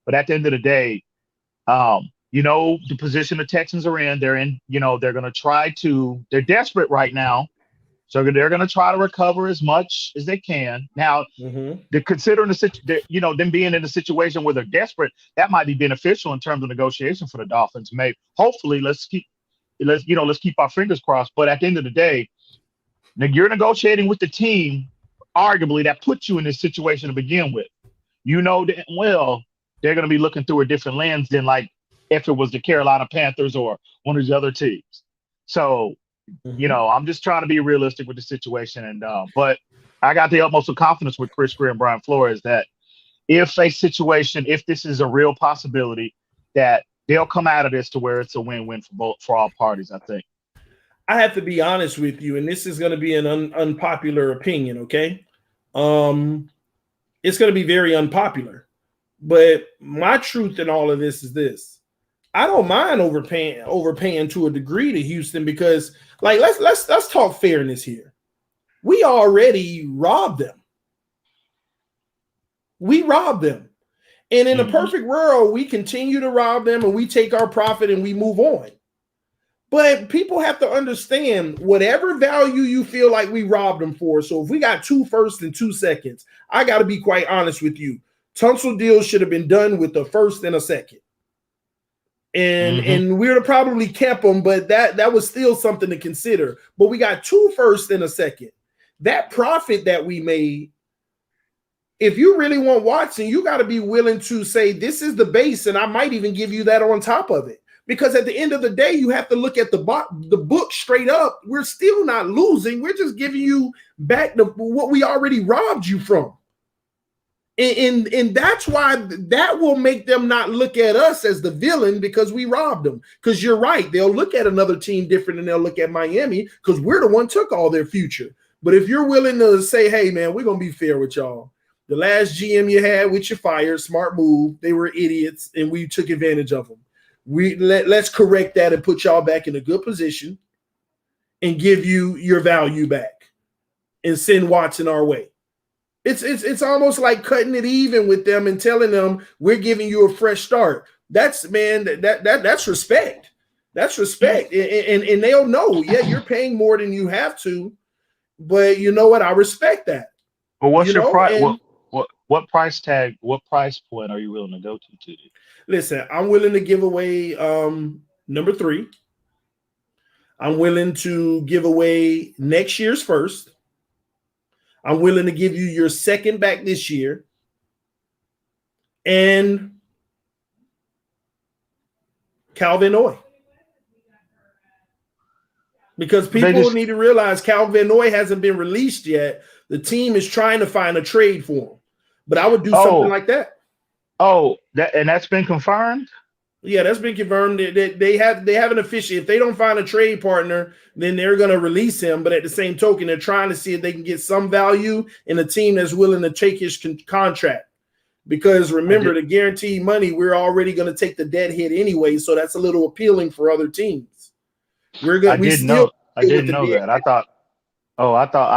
But at the end of the day, the position the Texans are in, they're going to try to, they're desperate right now. So they're going to try to recover as much as they can. Now, they're considering them being in a situation where they're desperate, that might be beneficial in terms of negotiation for the Dolphins. Hopefully, let's keep our fingers crossed. But at the end of the day, you're negotiating with the team, arguably, that puts you in this situation to begin with. you know damn well they're going to be looking through a different lens than like if it was the Carolina Panthers or one of the other teams. So, I'm just trying to be realistic with the situation. And but I got the utmost of confidence with Chris Greer and Brian Flores that if this is a real possibility, that they'll come out of this to where it's a win-win for all parties, I think. I have to be honest with you, and this is going to be an unpopular opinion, okay? It's going to be very unpopular. But my truth in all of this is this. I don't mind overpaying to a degree to Houston because, like, let's talk fairness here. We already robbed them. We robbed them. And in a perfect world, we continue to rob them and we take our profit and we move on. But people have to understand whatever value you feel like we robbed them for. So if we got 2 firsts and 2 seconds, I got to be quite honest with you. Tunsil deals should have been done with the first and a second. And we would have probably kept them, but that was still something to consider. But we got 2 firsts and a second. That profit that we made, if you really want Watson, you got to be willing to say this is the base, and I might even give you that on top of it. Because at the end of the day, you have to look at the book straight up. We're still not losing. We're just giving you back what we already robbed you from. And that's why that will make them not look at us as the villain because we robbed them. Because you're right. They'll look at another team different than they'll look at Miami because we're the one took all their future. But if you're willing to say, hey, man, we're going to be fair with y'all. The last GM you had, which you fired, smart move. They were idiots, and we took advantage of them. Let's correct that and put y'all back in a good position and give you your value back and send Watson our way. It's almost like cutting it even with them and telling them we're giving you a fresh start. That's respect. That's respect. And they'll know, yeah, you're paying more than you have to, but you know what? I respect that. But what's your price? What price tag? What price point are you willing to go to? Listen, I'm willing to give away number 3. I'm willing to give away next year's first. I'm willing to give you your second back this year. And Calvin Oy. Because people need to realize Calvin Oy hasn't been released yet. The team is trying to find a trade for him. But I would do something like that. Oh, that's been confirmed? Yeah, that's been confirmed. They haven't officially. If they don't find a trade partner, then they're going to release him. But at the same token, they're trying to see if they can get some value in a team that's willing to take his contract. Because remember, the guaranteed money, we're already going to take the dead hit anyway. So that's a little appealing for other teams. I didn't know that. I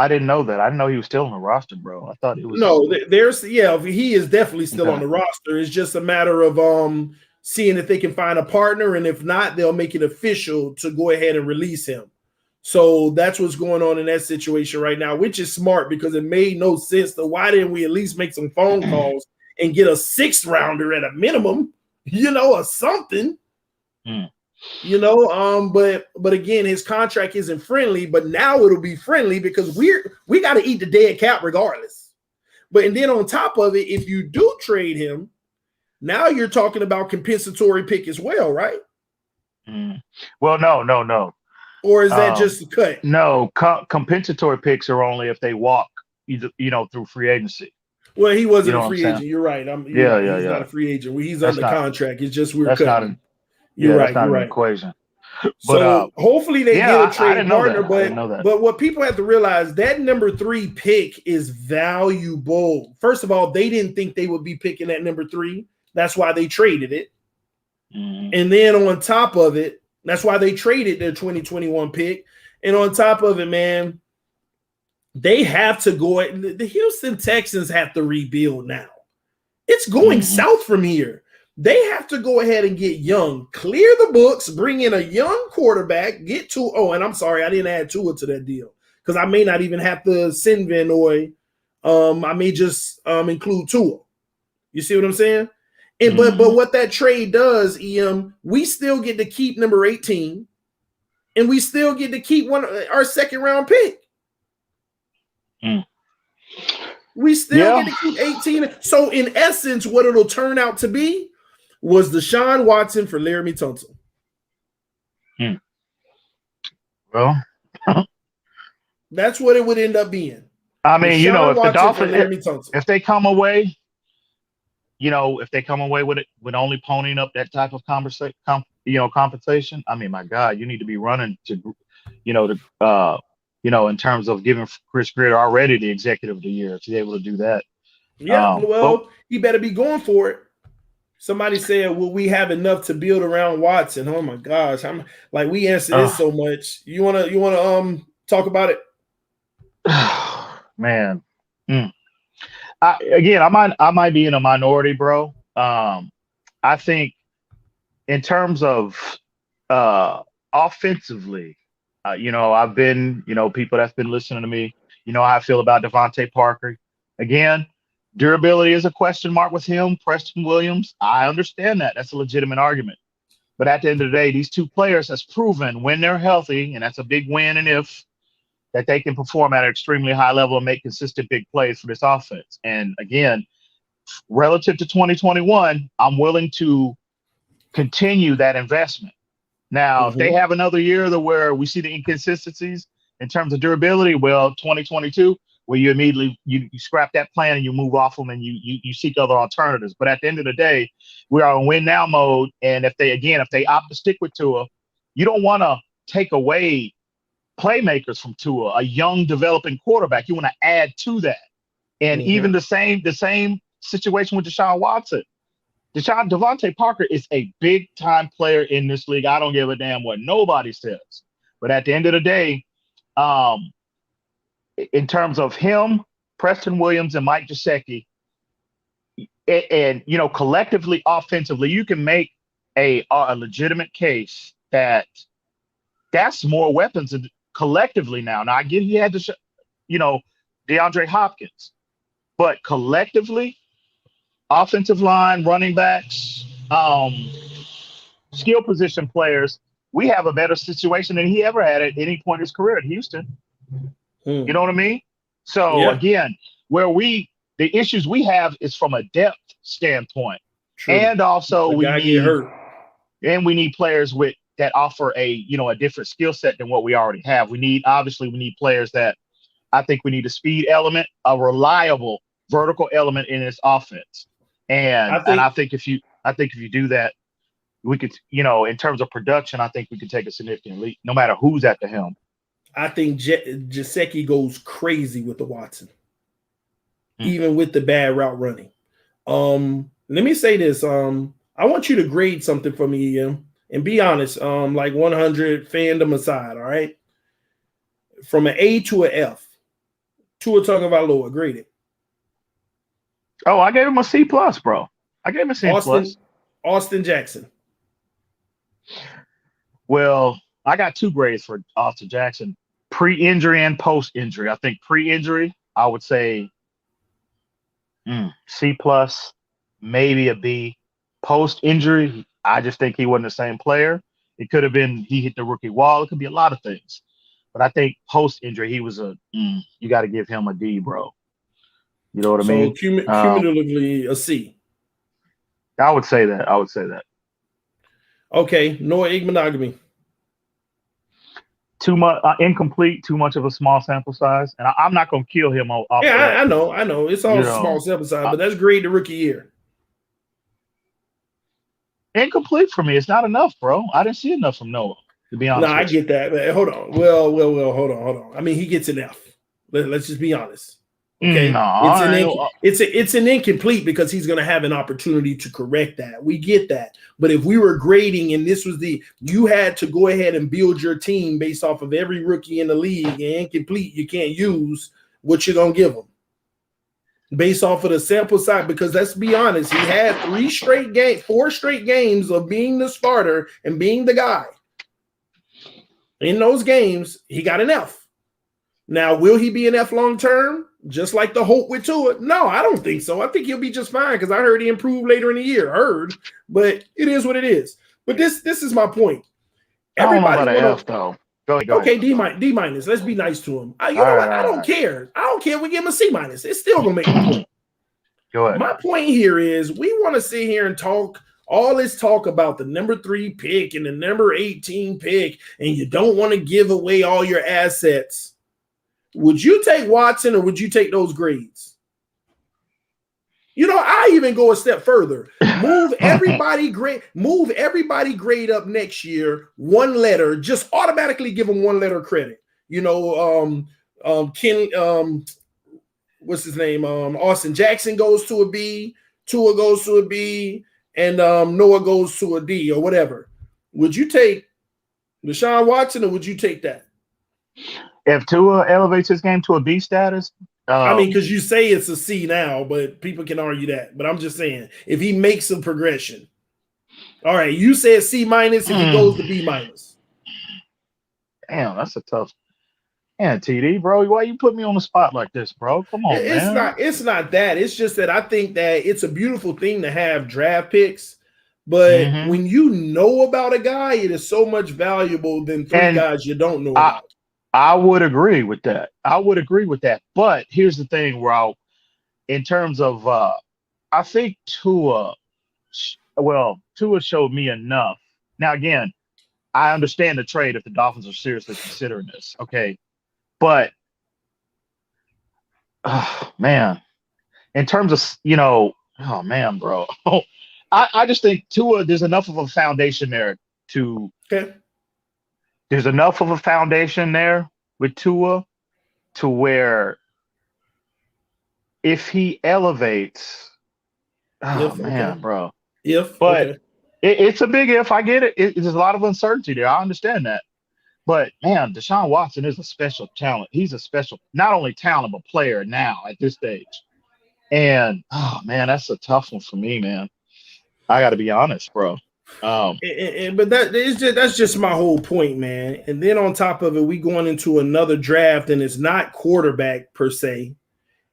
didn't know that. I didn't know he was still on the roster, bro. I thought it was. No, he is definitely still on the roster. It's just a matter of seeing if they can find a partner, and if not, they'll make it official to go ahead and release him. So that's what's going on in that situation right now, which is smart because it made no sense. So why didn't we at least make some phone calls and get a 6th rounder at a minimum, or something? But again, his contract isn't friendly, but now it'll be friendly because we got to eat the dead cap regardless. And then on top of it, if you do trade him, now you're talking about compensatory pick as well, right? Well, no. Or is that just a cut? No, compensatory picks are only if they walk, through free agency. Well, he wasn't a free agent. You're right. He's not a free agent. He's under contract. It's just we're cutting. You're right. That's not an equation. So hopefully they get a trade partner. But what people have to realize, that number 3 pick is valuable. First of all, they didn't think they would be picking that number 3. That's why they traded it. And then on top of it, that's why they traded their 2021 pick. And on top of it, man, they have to go. The Houston Texans have to rebuild now. It's going south from here. They have to go ahead and get young, clear the books, bring in a young quarterback, get to. Oh, and I'm sorry, I didn't add Tua to that deal because I may not even have to send Van Noy. I may just include Tua. You see what I'm saying? And but what that trade does, we still get to keep number 18, and we still get to keep our 2nd round pick. We We still get to keep 18. So in essence, what it'll turn out to be was Deshaun Watson for Laramie Tunsil. Well, that's what it would end up being. I mean, Deshaun if the Watson Dolphins, if they come away, if they come away with it, with only ponying up that type of compensation, I mean, my God, you need to be running to, in terms of giving Chris Grier already the executive of the year, if he's able to do that. Yeah, he better be going for it. Somebody said, will we have enough to build around Watson? Oh my gosh. I'm like, we answer this so much. You wanna talk about it? Man. I might be in a minority, bro. I think in terms of offensively, I've been, people that's been listening to me, how I feel about Devontae Parker. Again, durability is a question mark with him. Preston Williams, I understand that. That's a legitimate argument. But at the end of the day, these two players has proven when they're healthy, and that's a big when and if, that they can perform at an extremely high level and make consistent big plays for this offense. And again, relative to 2021, I'm willing to continue that investment. Now, if they have another year where we see the inconsistencies in terms of durability, well, 2022, where you immediately you scrap that plan and you move off them and you seek other alternatives. But at the end of the day, we are in win now mode. And if they opt to stick with Tua, you don't want to take away playmakers from Tua, a young developing quarterback. You want to add to that. And even the same situation with Deshaun Watson. Devontae Parker is a big time player in this league. I don't give a damn what nobody says. But at the end of the day, in terms of him, Preston Williams, and Mike Gesicki, and collectively offensively, you can make a legitimate case that that's more weapons collectively now. Now I get he had to, DeAndre Hopkins, but collectively, offensive line, running backs, skill position players, we have a better situation than he ever had at any point in his career at Houston. You know what I mean? So again, the issues we have is from a depth standpoint. True. And also we need players that offer a different skill set than what we already have. We need players that I think we need a speed element, a reliable vertical element in this offense. And I think if you do that, we could, in terms of production, I think we could take a significant leap, no matter who's at the helm. I think Gesicki goes crazy with the Watson, even with the bad route running. Let me say this. I want you to grade something for me, Ian, and be honest. Like 100 fandom aside, all right? From an A to an F. Tua Tagovailoa, grade it. Oh, I gave him a C+, bro. I gave him a C+. Austin Jackson. Well, I got 2 grades for Austin Jackson, pre-injury and post-injury. I think pre-injury, I would say C+, maybe a B. Post-injury, I just think he wasn't the same player. It could have been he hit the rookie wall. It could be a lot of things. But I think post-injury, he was you got to give him a D, bro. You know what I mean? So cumulatively a C. I would say that. Okay, Noah Igbenogany. Too much incomplete, too much of a small sample size, and I'm not gonna kill him off. Yeah, I know. It's all small sample size, but that's grade the rookie year. Incomplete for me. It's not enough, bro. I didn't see enough from Noah, to be honest. No, I get that. Man. Hold on. Well, hold on. I mean, he gets an F. Let's just be honest. Okay, it's an incomplete because he's going to have an opportunity to correct that. We get that, but if we were grading and this was you had to go ahead and build your team based off of every rookie in the league, and incomplete you can't use, what you gonna give him based off of the sample size? Because let's be honest, he had 4 straight games of being the starter and being the guy. In those games, he got an F. Now, will he be an F long term? Just like the hope with Tua? No, I don't think so. I think he'll be just fine because I heard he improved later in the year. But it is what it is. But this is my point. Everybody I don't know about an F though. Go ahead. Okay, D minus. Let's be nice to him. You All know right, what? I don't care. I don't care if we give him a C minus. It's still gonna make my point. Go ahead. My point here is we want to sit here and talk all this talk about the number 3 pick and the number 18 pick, and you don't want to give away all your assets. Would you take Watson or would you take those grades? You know, I even go a step further. Move everybody grade up next year, one letter, just automatically give them one letter credit. You know, what's his name? Austin Jackson goes to a B, Tua goes to a B, and Noah goes to a D or whatever. Would you take Deshaun Watson or would you take that? If Tua elevates his game to a B status, I mean, because you say it's a C now, but people can argue that. But I'm just saying, if he makes a progression, all right, you said C minus if he goes to B minus. Damn, that's a tough. Yeah, TD, bro, why you put me on the spot like this, bro? Come on, man. It's not that. It's just that I think that it's a beautiful thing to have draft picks, but when you know about a guy, it is so much valuable than three guys you don't know about. I would agree with that. But here's the thing, Raul. In terms of, I think Tua showed me enough. Now, again, I understand the trade if the Dolphins are seriously considering this. Okay. But, man, in terms of, oh, man, bro. I just think Tua, there's enough of a foundation there to. Okay. There's enough of a foundation there with Tua to where if he elevates, bro. It's a big if. I get it. There's a lot of uncertainty there. I understand that. But, man, Deshaun Watson is a special talent. He's a special, not only talent, but player now at this stage. And, oh, man, that's a tough one for me, man. I got to be honest, bro. But that's just my whole point, man. And then on top of it, we going into another draft, and it's not quarterback per se,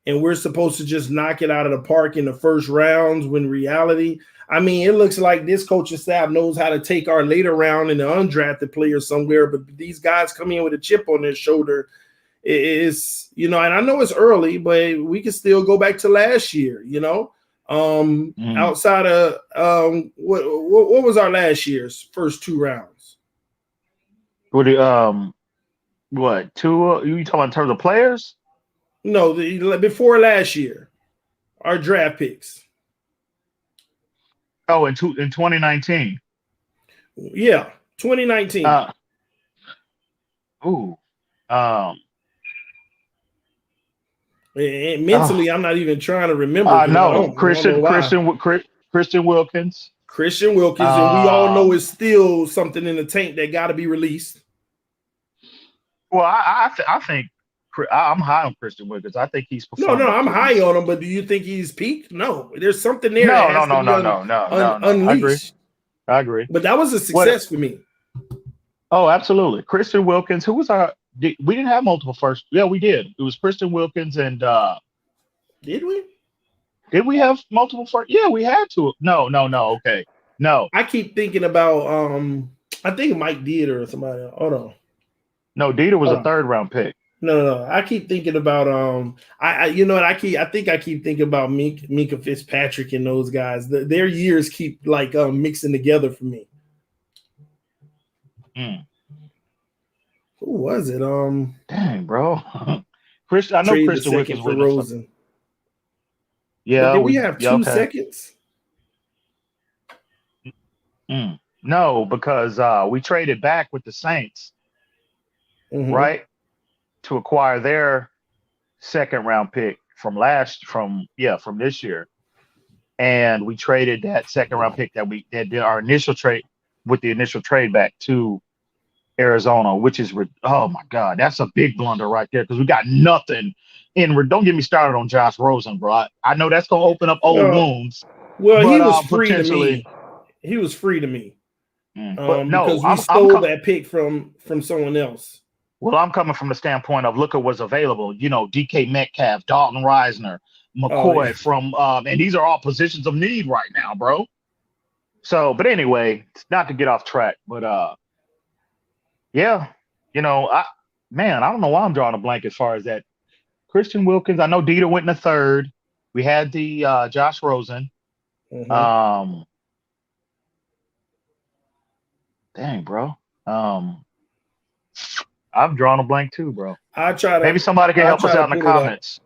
and we're supposed to just knock it out of the park in the first rounds. When reality, I mean, it looks like this coaching staff knows how to take our later round and the undrafted players somewhere. But these guys come in with a chip on their shoulder. It's and I know it's early, but we can still go back to last year, outside of what was our last year's first 2 rounds? What two? You talking in terms of players? No, before last year, our draft picks. Oh, in 2019. Yeah, 2019. And mentally, I'm not even trying to remember. I know Christian Wilkins. Christian Wilkins, and we all know it's still something in the tank that got to be released. Well, I think I'm high on Christian Wilkins. I think he's performing. No, I'm high on him, but do you think he's peaked? No, there's something there. No. Unleashed. I agree. But that was a success for me. Oh, absolutely. Christian Wilkins, who was we didn't have multiple first. Yeah, we did. It was Christian Wilkins and did we? Did we have multiple first? Yeah, we had to. No. Okay. No. I keep thinking about I think Mike Dieter or somebody else. Hold on. No, Dieter was a 3rd round pick. No. I keep thinking about I think I keep thinking about Minka Fitzpatrick and those guys. Their years keep like mixing together for me. Who was it? Dang, bro. I know Christian Wilkins for Rosen. Yeah. Did we have 2 seconds? No, because we traded back with the Saints, right, to acquire their 2nd round pick from this year, and we traded that 2nd round pick that did our initial trade with the initial trade back to Arizona, which is, oh my God, that's a big blunder right there because we got nothing in. Don't get me started on Josh Rosen, bro. I know that's going to open up old wounds. Well, he was free to me. He was free to me. Because we stole that pick from someone else. Well, I'm coming from the standpoint of look at what's available. DK Metcalf, Dalton Reisner, McCoy from, and these are all positions of need right now, bro. So, but anyway, not to get off track, but yeah, You know, I don't know why I'm drawing a blank as far as that. Christian Wilkins. I know Dieter went in the third. We had the Josh Rosen. Mm-hmm. Dang, bro. I've drawn a blank too, bro. I try Maybe to somebody can help us try to out in the pull it up. comments.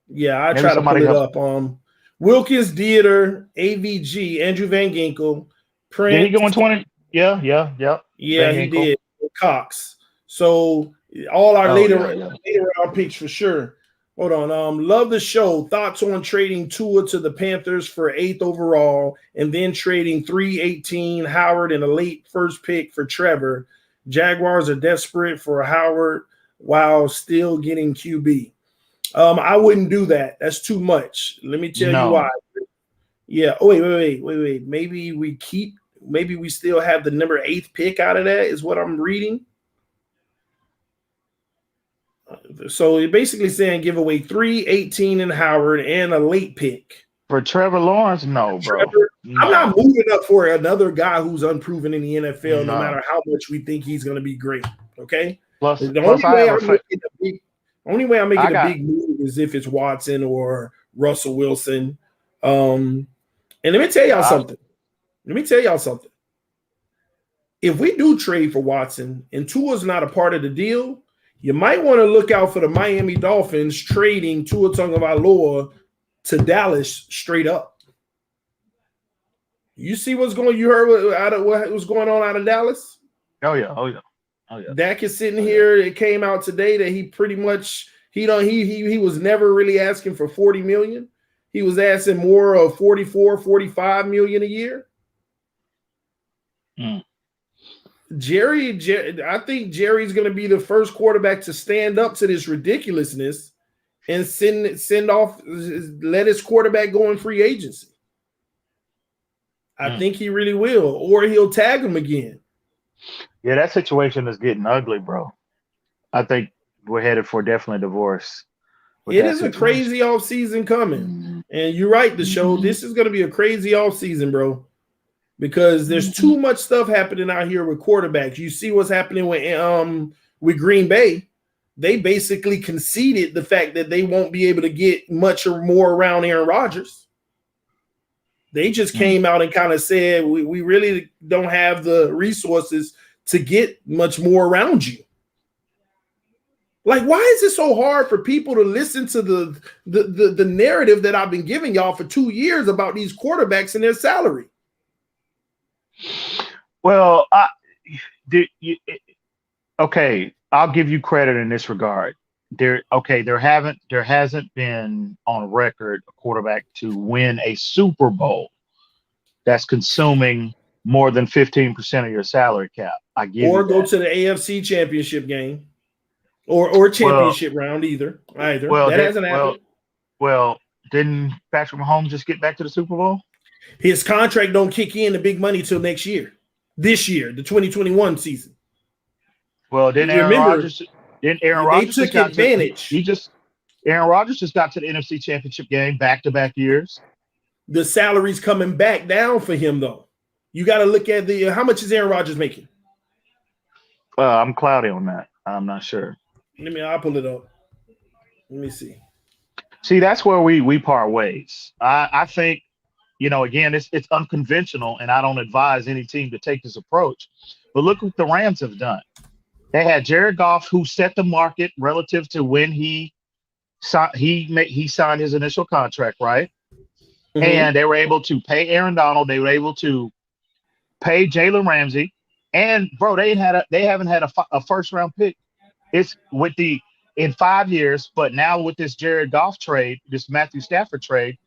Yeah, I Maybe try to pull somebody it help. up. Wilkins, Dieter, AVG, Andrew Van Ginkel, Did he Prince. go in 20? Yeah. Yeah, Van he Ginkel. did. Cox. So all our Oh, later yeah. round picks for sure. Hold on. Love the show. Thoughts on trading Tua to the Panthers for 8th overall and then trading 318 Howard and a late first pick for Trevor. Jaguars are desperate for Howard while still getting QB. I wouldn't do that. That's too much. Let me tell you why. Yeah. Oh, wait. Maybe we still have the number 8th pick out of that, is what I'm reading. So you're basically saying give away 318 in Howard and a late pick. For Trevor Lawrence, no, bro. No. I'm not moving up for another guy who's unproven in the NFL, no matter how much we think he's going to be great. Okay. The only way I'm making a big move is if it's Watson or Russell Wilson. And let me tell y'all something. If we do trade for Watson and Tua's not a part of the deal, you might want to look out for the Miami Dolphins trading Tua Tagovailoa to Dallas straight up. You see you heard what was going on out of Dallas? Oh yeah. Dak is sitting here. It came out today that he pretty much he was never really asking for 40 million. He was asking more of 44, 45 million a year. Jerry, I think Jerry's going to be the first quarterback to stand up to this ridiculousness and let his quarterback go in free agency. I think he really will, or he'll tag him again. Yeah, that situation is getting ugly, bro. I think we're headed for definitely divorce. It is a crazy offseason coming. And you're right, the show. This is going to be a crazy offseason, bro. Because there's too much stuff happening out here with quarterbacks. You see what's happening with Green Bay. They basically conceded the fact that they won't be able to get much or more around Aaron Rodgers. They just came out and kind of said, we really don't have the resources to get much more around you. Like, why is it so hard for people to listen to the narrative that I've been giving y'all for 2 years about these quarterbacks and their salary? Well, okay, I'll give you credit in this regard. There hasn't been on record a quarterback to win a Super Bowl that's consuming more than 15% of your salary cap. I give you that. Or go to the AFC Championship game, or championship round either. Well, that hasn't happened. Well, didn't Patrick Mahomes just get back to the Super Bowl? His contract don't kick in the big money till next year. This year, the 2021 season. Well, Aaron Rodgers took advantage. Aaron Rodgers just got to the NFC Championship game back-to-back years. The salary's coming back down for him, though. You got to look at how much is Aaron Rodgers making? I'm cloudy on that. I'm not sure. I'll pull it up. Let me see. See, that's where we part ways. I think, again, it's unconventional, and I don't advise any team to take this approach. But look what the Rams have done. They had Jared Goff, who set the market relative to when he signed his initial contract, right? Mm-hmm. And they were able to pay Aaron Donald. They were able to pay Jalen Ramsey. And, bro, they haven't had a first-round pick. It's in 5 years, but now with this Jared Goff trade, this Matthew Stafford trade,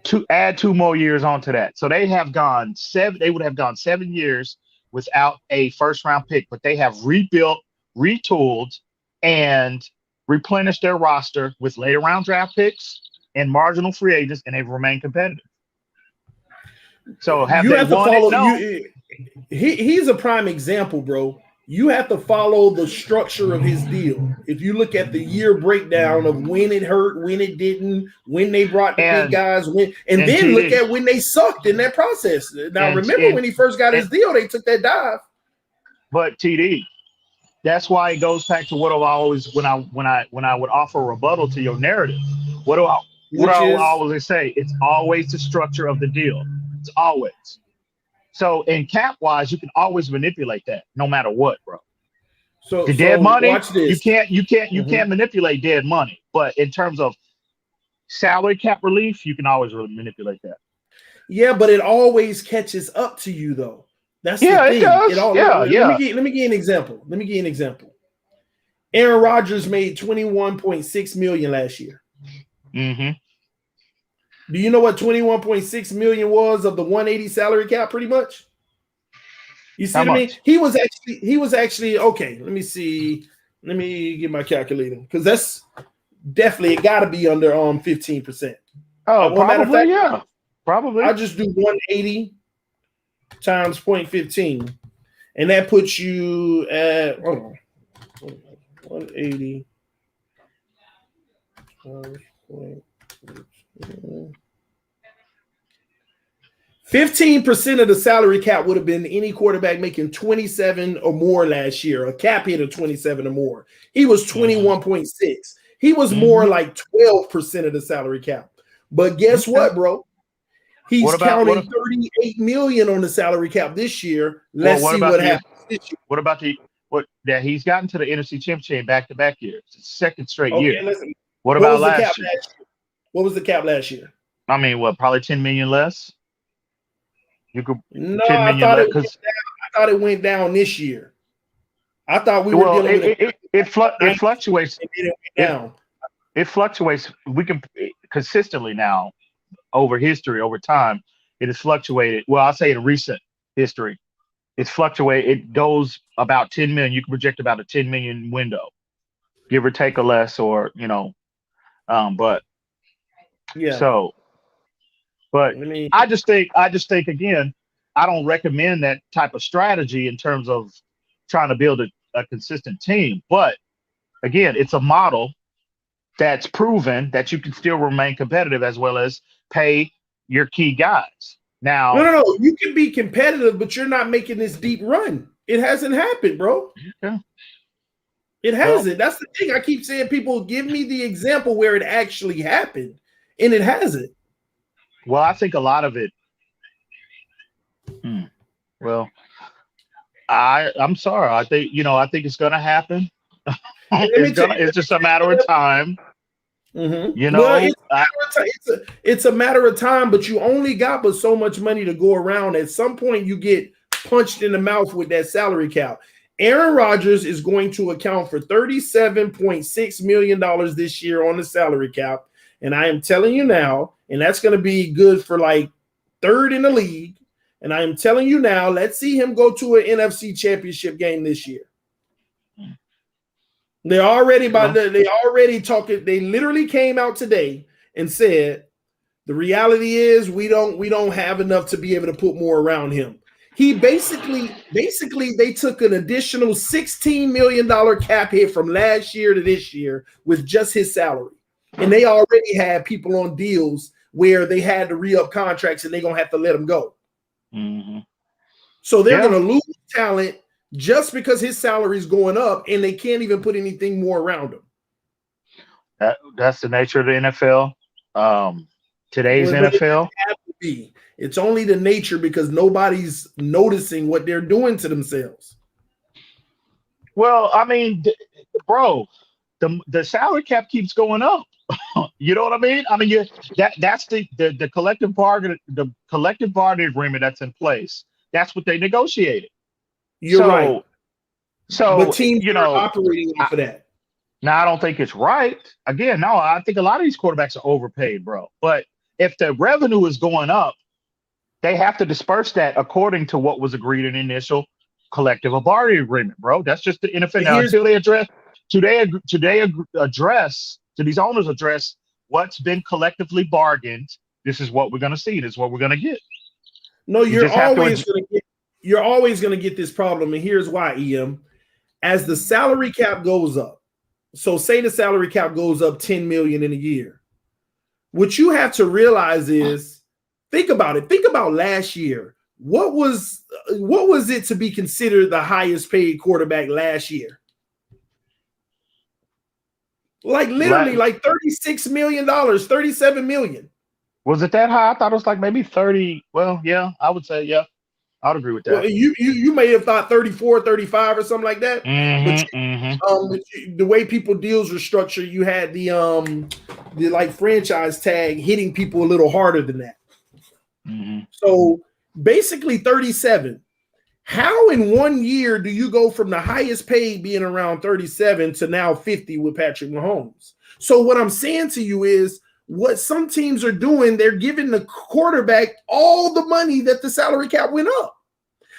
to add 2 more years onto that. So they would have gone 7 years without a first-round pick, but they have rebuilt, retooled, and replenished their roster with later-round draft picks and marginal free agents, and they've remained competitive. So he's a prime example, bro. You have to follow the structure of his deal. If you look at the year breakdown of when it hurt, when it didn't, when they brought the big guys, look at when they sucked in that process. Now, remember when he first got his deal, they took that dive. But TD, that's why it goes back to what I always when I would offer a rebuttal to your narrative. What do I what which I is always say? It's always the structure of the deal. It's always. So in cap wise, you can always manipulate that no matter what, bro. so The dead so money, watch this. you can't manipulate dead money. But in terms of salary cap relief, you can always really manipulate that. Yeah, but it always catches up to you though. That's the Yeah, it thing. It does. all Yeah, yeah. let me give you an example. Let me give you an example. Aaron Rodgers made 21.6 million last year. Mm-hmm. Do you know what 21.6 million was of the 180 salary cap pretty much? You see How what I mean? much? He was actually okay. Let me see. Let me get my calculator because that's definitely it got to be under 15%. Oh, Well, matter of probably, fact, yeah. Probably. I just do 180 times 0.15, and that puts you at 180 times 0.15. 15% of the salary cap would have been any quarterback making 27 or more last year, a cap hit of 27 or more. He was 21.6. He was more like 12% of the salary cap. But guess what, bro? He's counting 38 million on the salary cap this year. Let's see what happens this year. What about that he's gotten to the NFC Championship back-to-back years? It's the second straight year. Listen. What about last year? What was the cap last year? I mean, probably 10 million less. You could I thought it went down this year. I thought we were dealing with it fluctuates. It went down. It fluctuates. We can consistently now over history, over time, it has fluctuated. Well, I'll say in recent history, it's fluctuated. It goes about 10 million. You can project about a 10 million window, give or take or less, or but yeah. So, but I just think again, I don't recommend that type of strategy in terms of trying to build a consistent team. But again, it's a model that's proven that you can still remain competitive as well as pay your key guys. Now, no, you can be competitive, but you're not making this deep run. It hasn't happened, bro. Yeah. It hasn't. That's the thing. I keep saying, people give me the example where it actually happened, and it hasn't. Well, I think a lot of it. Well, I'm sorry. I think it's going to happen. It's just a matter of time. Well, it's a matter of time, but you only got but so much money to go around. At some point, you get punched in the mouth with that salary cap. Aaron Rodgers is going to account for $37.6 million this year on the salary cap. And I am telling you now, and that's going to be good for like third in the league. And I am telling you now, let's see him go to an NFC championship game this year. They're already talking. They literally came out today and said the reality is we don't have enough to be able to put more around him. He basically they took an additional $16 million cap hit from last year to this year with just his salary. And they already had people on deals where they had to re-up contracts and they're gonna have to let him go. So they're gonna lose talent just because his salary is going up and they can't even put anything more around him. That's the nature of the NFL. Today's NFL. It's only the nature because nobody's noticing what they're doing to themselves. Well, I mean, bro, the salary cap keeps going up. You know what I mean? I mean, that's the collective bargaining agreement that's in place. That's what they negotiated. You're right. So, but teams are operating off of that. Now, I don't think it's right. Again, no, I think a lot of these quarterbacks are overpaid, bro. But if the revenue is going up, they have to disperse that according to what was agreed in the initial collective bargaining agreement, bro. That's just the NFL. Now, until these owners address what's been collectively bargained, this is what we're going to see. This is what we're going to get. No, you're always going to get this problem. And here's why, EM. As the salary cap goes up, so say the salary cap goes up 10 million in a year. What you have to realize is, think about it. Think about last year. What was it to be considered the highest paid quarterback last year? Like literally like $36 million, $37 million. Was it that high? I thought it was like maybe 30. Well, yeah, I would say, yeah, I would agree with that. Well, you may have thought 34, 35 or something like that. But the way people deals were structured, you had the like franchise tag hitting people a little harder than that. So basically 37. How in 1 year do you go from the highest paid being around 37 to now 50 with Patrick Mahomes? So what I'm saying to you is what some teams are doing, they're giving the quarterback all the money that the salary cap went up.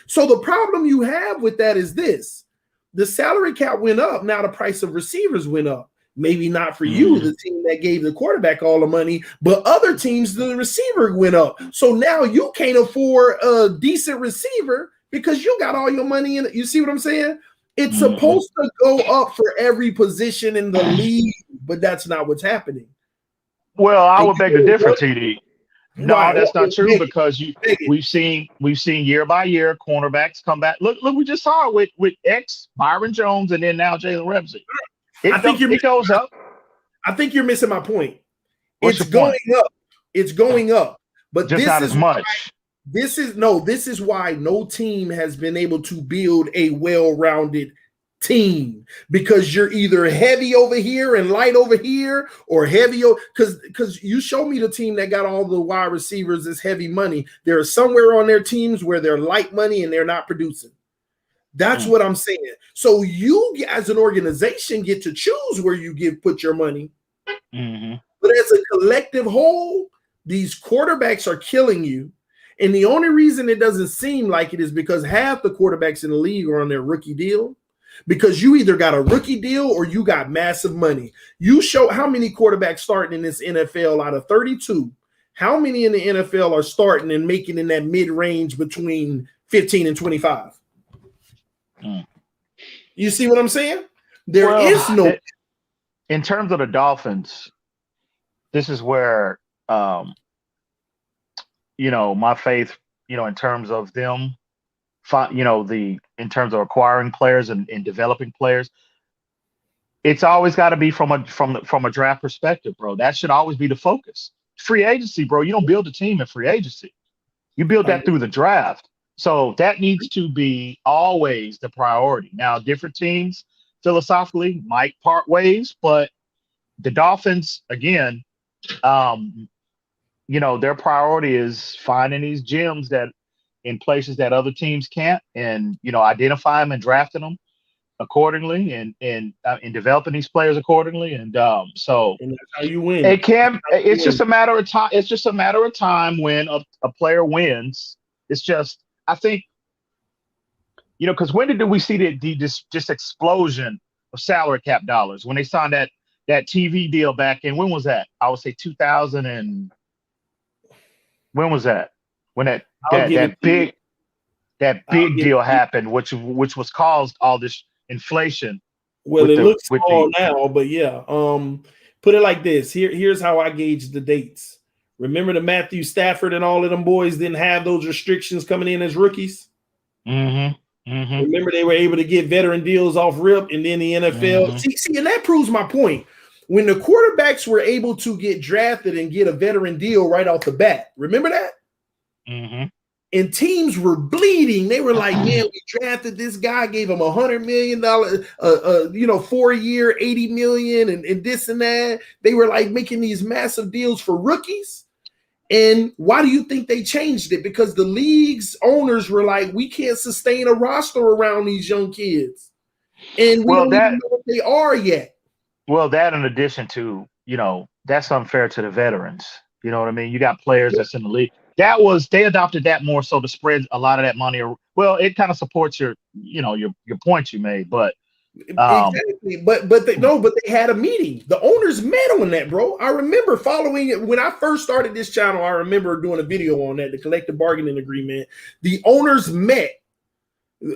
So the problem you have with that is this. The salary cap went up. Now the price of receivers went up. Maybe not for you, the team that gave the quarterback all the money, but other teams, the receiver went up. So now you can't afford a decent receiver because you got all your money in it. You see what I'm saying? It's supposed to go up for every position in the league, but that's not what's happening. Well, I would beg the difference, TD. No, that's not true because we've seen year by year cornerbacks come back. Look, we just saw it with Byron Jones and then now Jalen Ramsey. It goes up. I think you're missing my point. It's going up. It's going up, but just not as much. This is why no team has been able to build a well-rounded team, because you're either heavy over here and light over here, or heavy because you show me the team that got all the wide receivers as heavy money. There are somewhere on their teams where they're light money and they're not producing. That's what I'm saying. So you as an organization get to choose where you put your money. But as a collective whole, these quarterbacks are killing you. And the only reason it doesn't seem like it is because half the quarterbacks in the league are on their rookie deal, because you either got a rookie deal or you got massive money. You show how many quarterbacks starting in this NFL out of 32. How many in the NFL are starting and making in that mid-range between 15 and 25? You see what I'm saying? There is no. In terms of the Dolphins, this is where my faith, in terms of them, in terms of acquiring players and developing players, it's always got to be from a draft perspective, bro. That should always be the focus. Free agency, bro. You don't build a team in free agency. You build that through the draft. So that needs to be always the priority. Now, different teams philosophically might part ways, but the Dolphins, again, their priority is finding these gems that in places that other teams can't, and identify them and drafting them accordingly, and developing these players accordingly, and so and that's how you win. It's just a matter of time. It's just a matter of time when a player wins. It's just, I think, because when did we see this explosion of salary cap dollars? When they signed that TV deal back in, when was that? I would say 2000 and when was that? When that big deal happened, which was caused all this inflation. Well, it looks small now, but yeah. Put it like this. Here's how I gauge the dates. Remember the Matthew Stafford and all of them boys didn't have those restrictions coming in as rookies? Remember they were able to get veteran deals off rip, and then the NFL. See, and that proves my point. When the quarterbacks were able to get drafted and get a veteran deal right off the bat, remember that? And teams were bleeding. They were like, man, we drafted this guy, gave him $100 million, 4-year, $80 million, and this and that. They were like making these massive deals for rookies. And why do you think they changed it? Because the league's owners were like, we can't sustain a roster around these young kids. And we don't even know what they are yet. Well, that in addition to, that's unfair to the veterans. You know what I mean? You got players that's in the league. They adopted that more so to spread a lot of that money. Well, it kind of supports your points you made, but exactly. But they had a meeting. The owners met on that, bro. I remember following it when I first started this channel. I remember doing a video on that, the collective bargaining agreement. The owners met,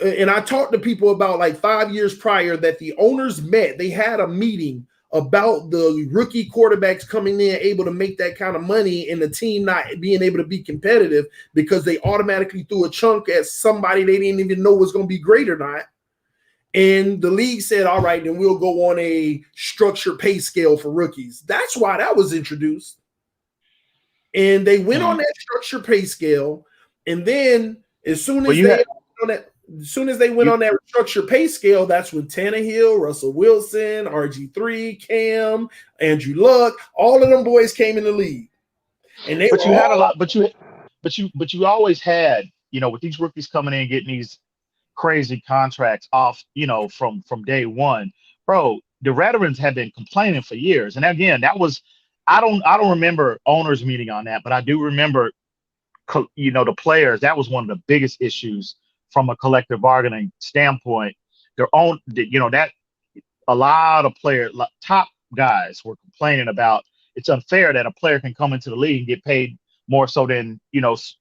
and I talked to people about like 5 years prior that the owners met. They had a meeting about the rookie quarterbacks coming in able to make that kind of money, and the team not being able to be competitive because they automatically threw a chunk at somebody they didn't even know was going to be great or not. And the league said, all right, then we'll go on a structured pay scale for rookies. That's why that was introduced. And they went on that structured pay scale. And then as soon as they went on that structured pay scale, that's when Tannehill, Russell Wilson, RG3, Cam, Andrew Luck, all of them boys came in the league. And they but you had a lot, but you always had, with these rookies coming in getting these crazy contracts off, from day one, bro. The veterans have been complaining for years, and again, that was I don't remember owners meeting on that, but I do remember, the players. That was one of the biggest issues from a collective bargaining standpoint. That a lot of players, top guys, were complaining about it's unfair that a player can come into the league and get paid more so than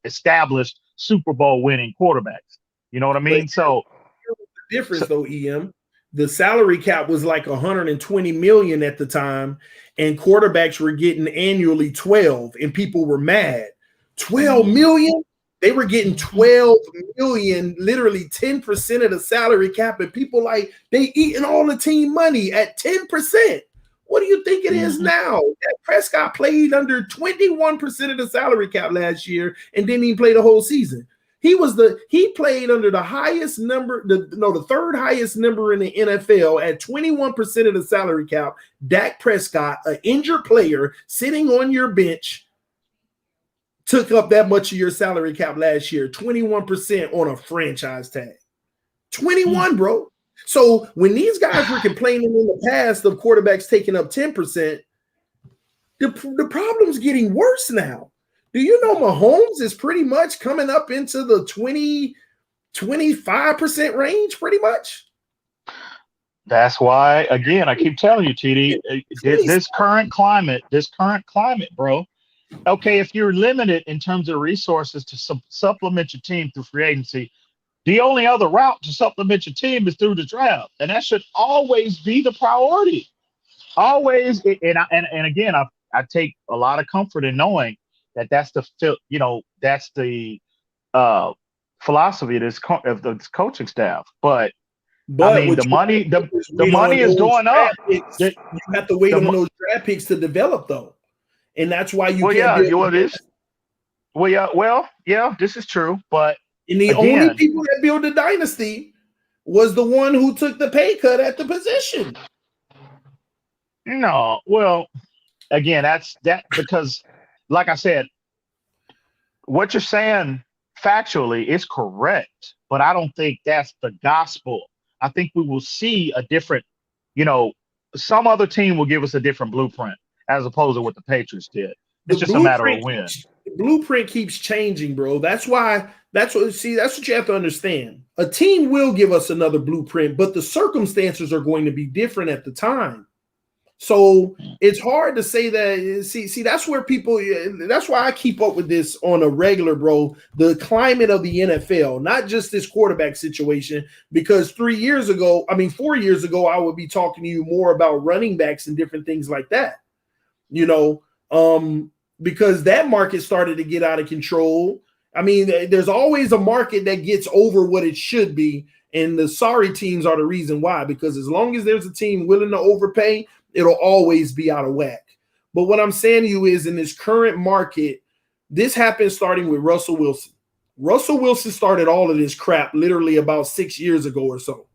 established Super Bowl winning quarterbacks. You know what I mean? So the difference though, EM, the salary cap was like 120 million at the time, and quarterbacks were getting annually 12, and people were mad. 12 million? They were getting 12 million, literally 10% of the salary cap, and people they eating all the team money at 10%. What do you think it is now? That Prescott played under 21% of the salary cap last year and didn't even play the whole season. He played under the highest number, the third highest number in the NFL at 21% of the salary cap. Dak Prescott, an injured player sitting on your bench, took up that much of your salary cap last year, 21% on a franchise tag. 21, bro. So when these guys were complaining in the past of quarterbacks taking up 10%, the problem's getting worse now. Do you know Mahomes is pretty much coming up into the 25% range pretty much? That's why, again, I keep telling you, TD, this current climate, bro. Okay, if you're limited in terms of resources to supplement your team through free agency, the only other route to supplement your team is through the draft, and that should always be the priority. Always, and again, I take a lot of comfort in knowing that's the philosophy of this coaching staff. But I mean, the money is going up. You have to wait on those draft picks to develop, though, and that's why you can't. This is true, but. And the only people that built the dynasty was the one who took the pay cut at the position. No, well, again, that's because, like I said, what you're saying factually is correct, but I don't think that's the gospel. I think we will see a different, some other team will give us a different blueprint as opposed to what the Patriots did. It's just a matter of when. The blueprint keeps changing, bro. That's what you have to understand. A team will give us another blueprint, but the circumstances are going to be different at the time. So it's hard to say that. See, that's where that's why I keep up with this on a regular, bro. The climate of the NFL, not just this quarterback situation, because 4 years ago, I would be talking to you more about running backs and different things like that, because that market started to get out of control. I mean, there's always a market that gets over what it should be, and the sorry teams are the reason why, because as long as there's a team willing to overpay, it'll always be out of whack. But what I'm saying to you is, in this current market, this happened starting with Russell Wilson. Russell Wilson started all of this crap literally about 6 years ago or so.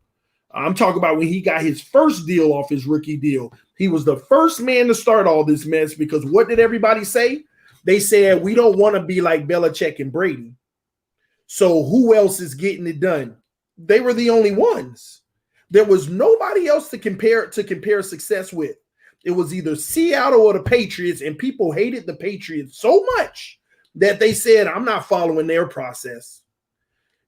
I'm talking about when he got his first deal off his rookie deal. He was the first man to start all this mess, because what did everybody say? They said, we don't want to be like Belichick and Brady. So who else is getting it done? They were the only ones. There was nobody else to compare success with. It was either Seattle or the Patriots, and people hated the Patriots so much that they said, I'm not following their process.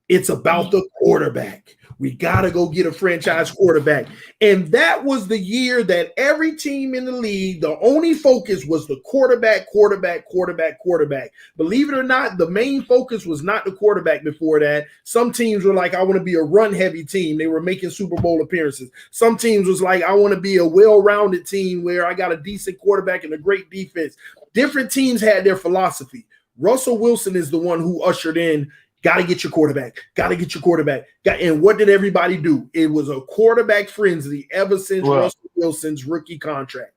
It's about the quarterback. We got to go get a franchise quarterback. And that was the year that every team in the league, the only focus was the quarterback. Believe it or not, the main focus was not the quarterback before that. Some teams were like, I want to be a run-heavy team. They were making Super Bowl appearances. Some teams was like, I want to be a well-rounded team where I got a decent quarterback and a great defense. Different teams had their philosophy. Russell Wilson is the one who ushered in Got to get your quarterback. Got to get your quarterback. And what did everybody do? It was a quarterback frenzy ever since Russell Wilson's rookie contract.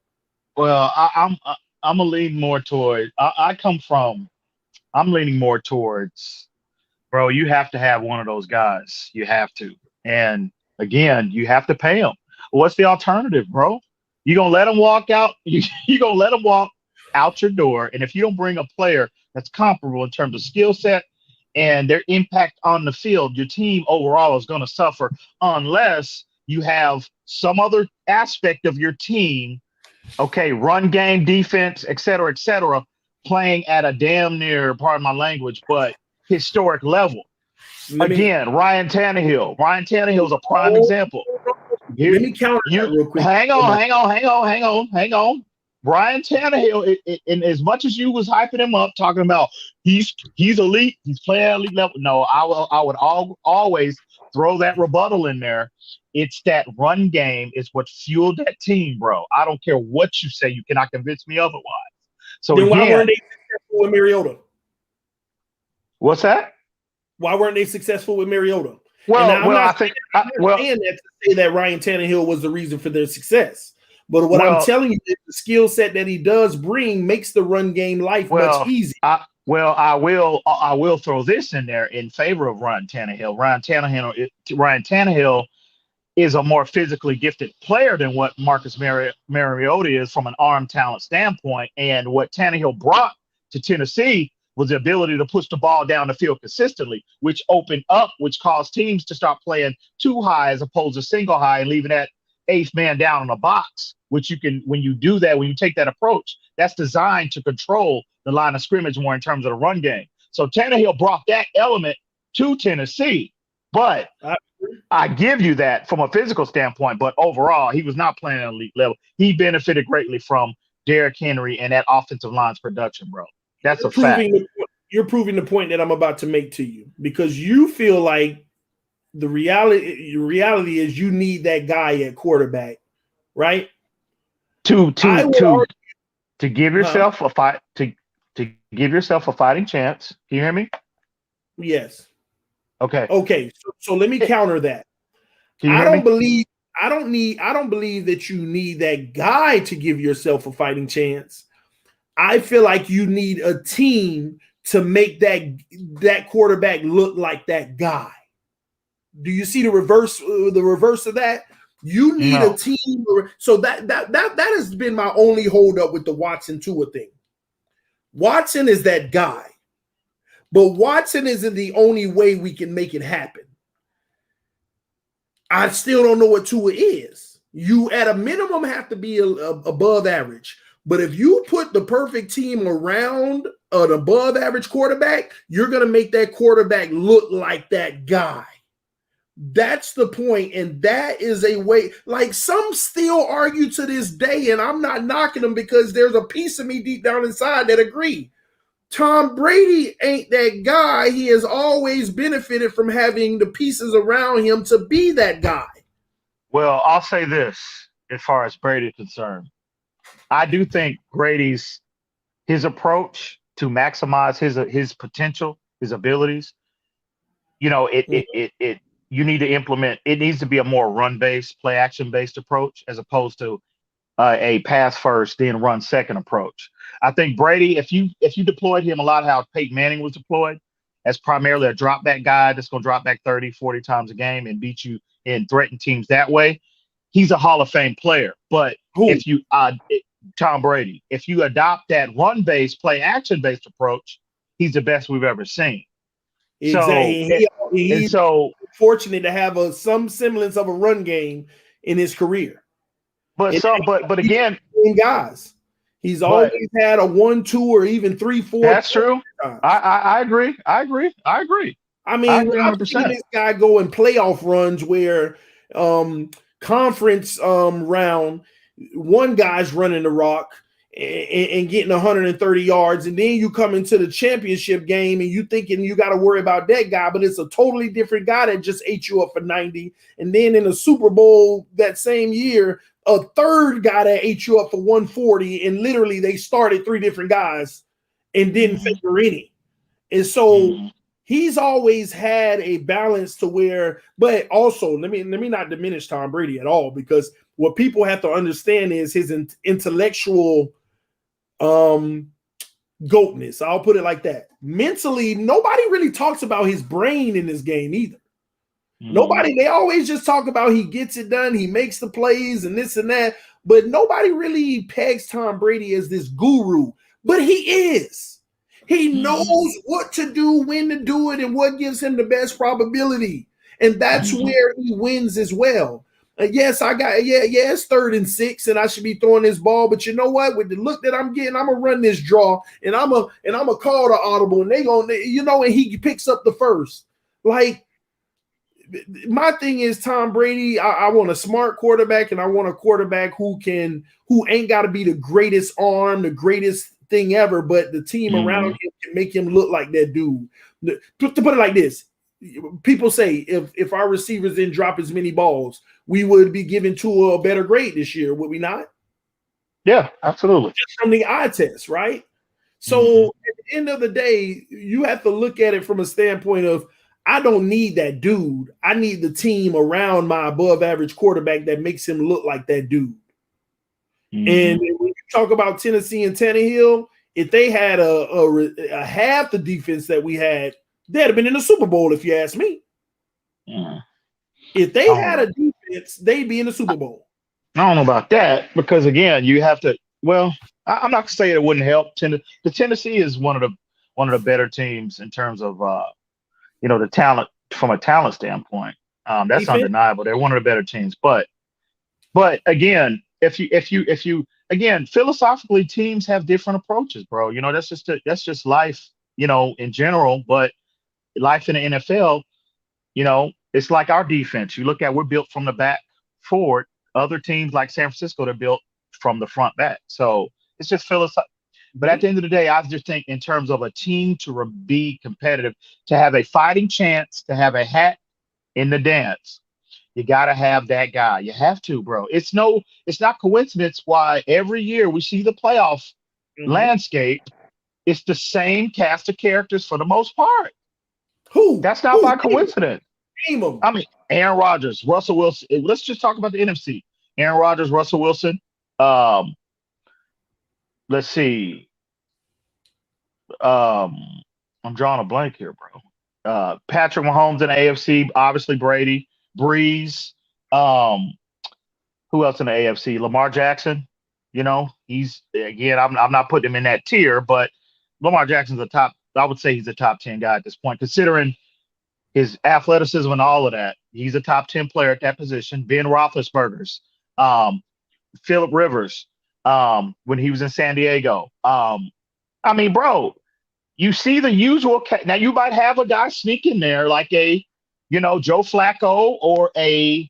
Well, I'm a lean more toward. I'm leaning more towards, bro. You have to have one of those guys. You have to. And again, you have to pay them. What's the alternative, bro? You gonna let them walk out? You gonna let them walk out your door? And if you don't bring a player that's comparable in terms of skill set and their impact on the field, your team overall is going to suffer unless you have some other aspect of your team, okay, run game, defense, et cetera, playing at a damn near, pardon my language, but historic level. Again, Ryan Tannehill. Ryan Tannehill is a prime example. Let me counter that real quick. Hang on. Ryan Tannehill, and as much as you was hyping him up, talking about he's elite, he's playing at elite level. No, I would always throw that rebuttal in there. It's that run game is what fueled that team, bro. I don't care what you say, you cannot convince me otherwise. So then why weren't they successful with Mariota? What's that? Why weren't they successful with Mariota? I'm not saying that to say that Ryan Tannehill was the reason for their success. But what I'm telling you is the skill set that he does bring makes the run game life much easier. I will throw this in there in favor of Ryan Tannehill. Ryan Tannehill is a more physically gifted player than what Marcus Mariota is from an arm talent standpoint. And what Tannehill brought to Tennessee was the ability to push the ball down the field consistently, which caused teams to start playing too high as opposed to single high and leaving that eighth man down in a box, which you can, when you do that, when you take that approach, that's designed to control the line of scrimmage more in terms of the run game. So Tannehill brought that element to Tennessee, but I give you that from a physical standpoint, but overall, he was not playing at elite level. He benefited greatly from Derrick Henry and that offensive line's production, bro. That's a fact. You're proving the point that I'm about to make to you because you feel like the reality is you need that guy at quarterback, right? To give yourself a fight to give yourself a fighting chance. Can you hear me? Yes. Okay. So let me counter that. I don't believe that you need that guy to give yourself a fighting chance. I feel like you need a team to make that quarterback look like that guy. Do you see the reverse of that? You need a team. So that has been my only holdup with the Watson Tua thing. Watson is that guy, but Watson isn't the only way we can make it happen. I still don't know what Tua is. You at a minimum have to be above average. But if you put the perfect team around an above average quarterback, you're going to make that quarterback look like that guy. That's the point. And that is a way, like some still argue to this day, and I'm not knocking them because there's a piece of me deep down inside that agree. Tom Brady ain't that guy. He has always benefited from having the pieces around him to be that guy. Well, I'll say this as far as Brady is concerned. I do think Brady's his approach to maximize his potential, his abilities, you need to implement. It needs to be a more run-based, play-action-based approach as opposed to a pass-first, then run-second approach. I think Brady, if you deployed him a lot how Peyton Manning was deployed, as primarily a drop-back guy that's going to drop back 30, 40 times a game and beat you and threaten teams that way, he's a Hall of Fame player. But if you Tom Brady, if you adopt that run-based, play-action-based approach, he's the best we've ever seen. Exactly. He's fortunate to have some semblance of a run game in his career. But again, guys, he's always had a 1, 2, or even 3, 4. That's true. I agree. I mean, I've seen this guy go in playoff runs where conference round, one guy's running the rock and getting 130 yards, and then you come into the championship game and you thinking you got to worry about that guy, but it's a totally different guy that just ate you up for 90. And then in the Super Bowl that same year, a third guy that ate you up for 140, and literally they started 3 different guys and didn't figure any. And so he's always had a balance to where, but also let me not diminish Tom Brady at all, because what people have to understand is his intellectual goatness. I'll put it like that. Mentally, nobody really talks about his brain in this game either. Nobody, they always just talk about he gets it done, he makes the plays and this and that, but nobody really pegs Tom Brady as this guru. But he is. He knows what to do, when to do it, and what gives him the best probability. And that's where he wins as well. Yes, it's 3rd and 6, and I should be throwing this ball. But you know what? With the look that I'm getting, I'm gonna run this draw, and I'm gonna call the audible, and they gonna, and he picks up the first. Like, my thing is Tom Brady. I want a smart quarterback, and I want a quarterback who ain't got to be the greatest arm, the greatest thing ever, but the team around him can make him look like that dude. To put it like this, people say if our receivers didn't drop as many balls, we would be given to a better grade this year, would we not? Yeah, absolutely. Just from the eye test, right? So at the end of the day, you have to look at it from a standpoint of, I don't need that dude. I need the team around my above average quarterback that makes him look like that dude. And when you talk about Tennessee and Tannehill, if they had a half the defense that we had, they'd have been in the Super Bowl, if you ask me. If they had a defense, they'd be in the Super Bowl. I don't know about that, because again, you have to. Well, I'm not gonna say it wouldn't help. The Tennessee is one of the better teams in terms of the talent, from a talent standpoint. That's undeniable. They're one of the better teams. But again, if you again, philosophically, teams have different approaches, bro. That's just life, in general. But life in the NFL, it's like our defense. You look at, we're built from the back forward. Other teams like San Francisco, they're built from the front back. So it's just philosophical. But at the end of the day, I just think in terms of a team to be competitive, to have a fighting chance, to have a hat in the dance, you got to have that guy. You have to, bro. It's not coincidence why every year we see the playoff landscape. It's the same cast of characters for the most part. That's not by coincidence. Name them. I mean, Aaron Rodgers, Russell Wilson. Let's just talk about the NFC. Aaron Rodgers, Russell Wilson. Let's see. I'm drawing a blank here, bro. Patrick Mahomes in the AFC, obviously Brady, Breeze. Who else in the AFC? Lamar Jackson. He's, again, I'm not putting him in that tier, but Lamar Jackson's I would say he's a top 10 guy at this point, considering his athleticism and all of that. He's a top 10 player at that position. Ben Roethlisberger's, Phillip Rivers, when he was in San Diego. I mean, bro, you see the usual. Now, you might have a guy sneak in there like a, Joe Flacco or a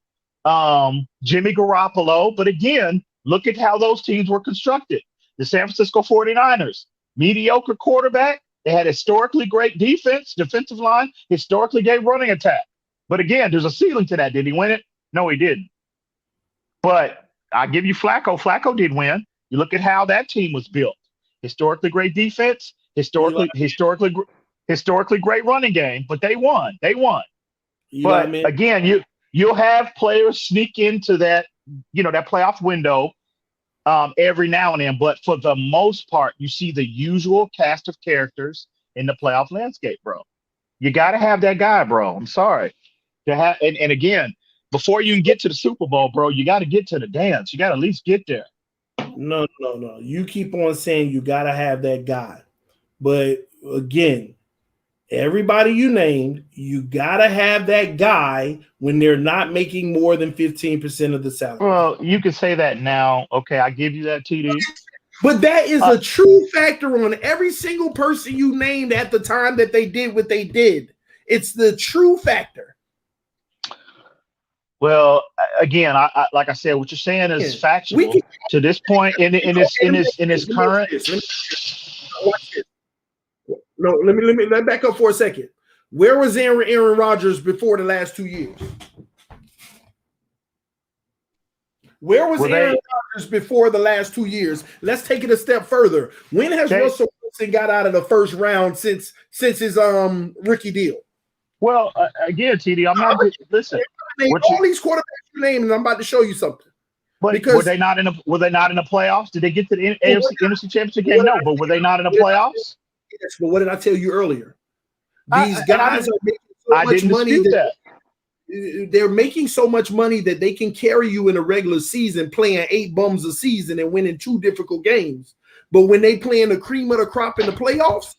Jimmy Garoppolo. But again, look at how those teams were constructed. The San Francisco 49ers, mediocre quarterback. They had historically great defensive line, historically great running attack. But again, there's a ceiling to that. Did he win it? No, he didn't. But I give you Flacco. Flacco did win. You look at how that team was built. Historically great defense, historically great running game, but they won. But again, you'll have players sneak into that, that playoff window every now and then. But for the most part, you see the usual cast of characters in the playoff landscape, bro. You got to have that guy, bro. I'm sorry. And again, before you can get to the Super Bowl, bro, you got to get to the dance. You got to at least get there. No. You keep on saying you got to have that guy. But again, everybody you named, you got to have that guy when they're not making more than 15% of the salary. Well, you can say that now. Okay, I give you that, TD. But that is a true factor on every single person you named at the time that they did what they did. It's the true factor. Well, again, I like I said, what you're saying is factual to this point in this current. Watch this. No, let me back up for a second. Where was Aaron Rodgers before the last 2 years? Where was Aaron Rodgers before the last 2 years? Let's take it a step further. When has Russell Wilson got out of the first round since his rookie deal. Well, again, TD, I'm not. Listen, all these quarterbacks you named, and I'm about to show you something. But because were they not in the playoffs? Did they get to the NFC Championship game? No, but were they not in the playoffs? Yes, but what did I tell you earlier? These guys are making so much money that they're making so much money that they can carry you in a regular season playing 8 bums a season and winning 2 difficult games. But when they playing the cream of the crop in the playoffs,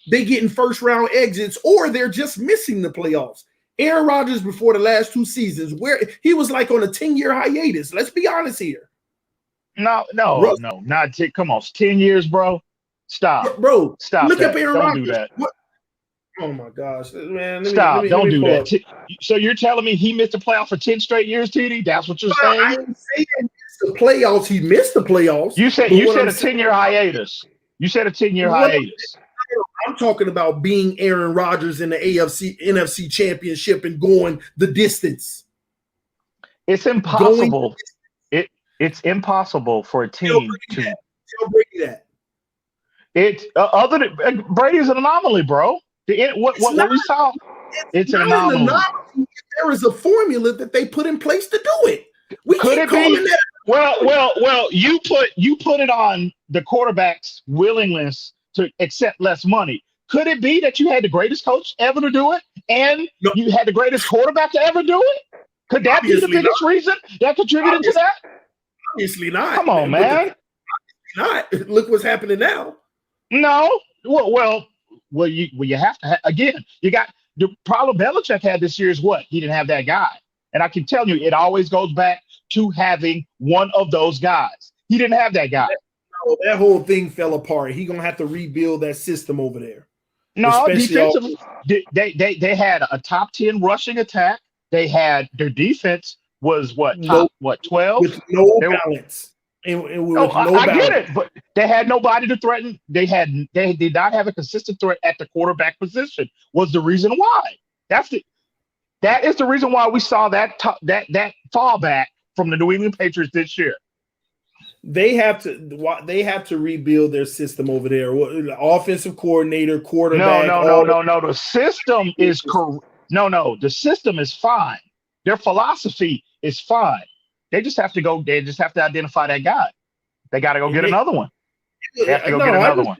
they getting first round exits, or they're just missing the playoffs. Aaron Rodgers, before the last 2 seasons, where he was like on a 10-year hiatus. Let's be honest here. No, not 10. Come on, 10 years, bro. Stop, bro. Stop. Look that. up Aaron Don't Rodgers. do that. What? Oh my gosh, man! Stop! Don't do that. So you're telling me he missed the playoff for 10 straight years, TD? That's what you're saying? I ain't saying he missed the playoffs. He missed the playoffs. You said a 10-year hiatus. You said a 10-year hiatus. I'm talking about being Aaron Rodgers in the NFC Championship and going the distance. It's impossible. It's impossible for a team to tell Brady that. It's other than Brady's an anomaly, bro. What we saw, it's an anomaly. There is a formula that they put in place to do it. Could it be? Well, you put it on the quarterback's willingness to accept less money. Could it be that you had the greatest coach ever to do it, and you had the greatest quarterback to ever do it? Could that be the biggest reason that contributed to that? Obviously not. Come on, man. Not. Look what's happening now. No. Well, you have to again. You got the problem Belichick had this year is what? He didn't have that guy, and I can tell you, it always goes back to having one of those guys. He didn't have that guy. That whole thing fell apart. He's gonna have to rebuild that system over there. No, defensively, they had a top 10 rushing attack. They had their defense was top 12 with no balance. I get it, but they had nobody to threaten. They did not have a consistent threat at the quarterback position. Was the reason why? That is the reason why we saw that fallback from the New England Patriots this year. They have to rebuild their system over there. Offensive coordinator, quarterback. No. The system is correct. No. The system is fine. Their philosophy is fine. They just have to go. They just have to identify that guy. They got to go get another one. They have to go get another one.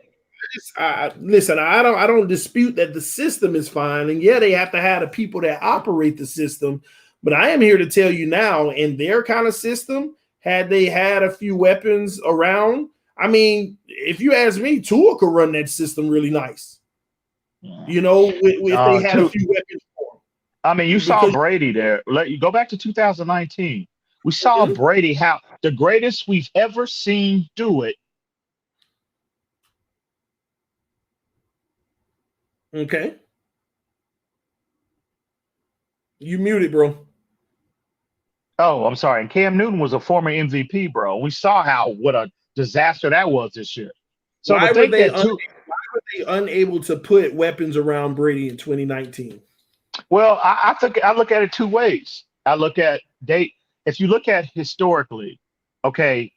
Listen, I don't dispute that the system is fine, and yeah, they have to have the people that operate the system. But I am here to tell you now, in their kind of system, had they had a few weapons around, I mean, if you ask me, Tua could run that system really nice. You know, if they had a few weapons for him. I mean, you saw Brady there. Let you go back to 2019. We saw Brady, how the greatest we've ever seen do it. Okay. You muted, bro. Oh, I'm sorry. And Cam Newton was a former MVP, bro. We saw what a disaster that was this year. So why were they unable to put weapons around Brady in 2019? Well, I look at it two ways. I look at if you look at historically, okay,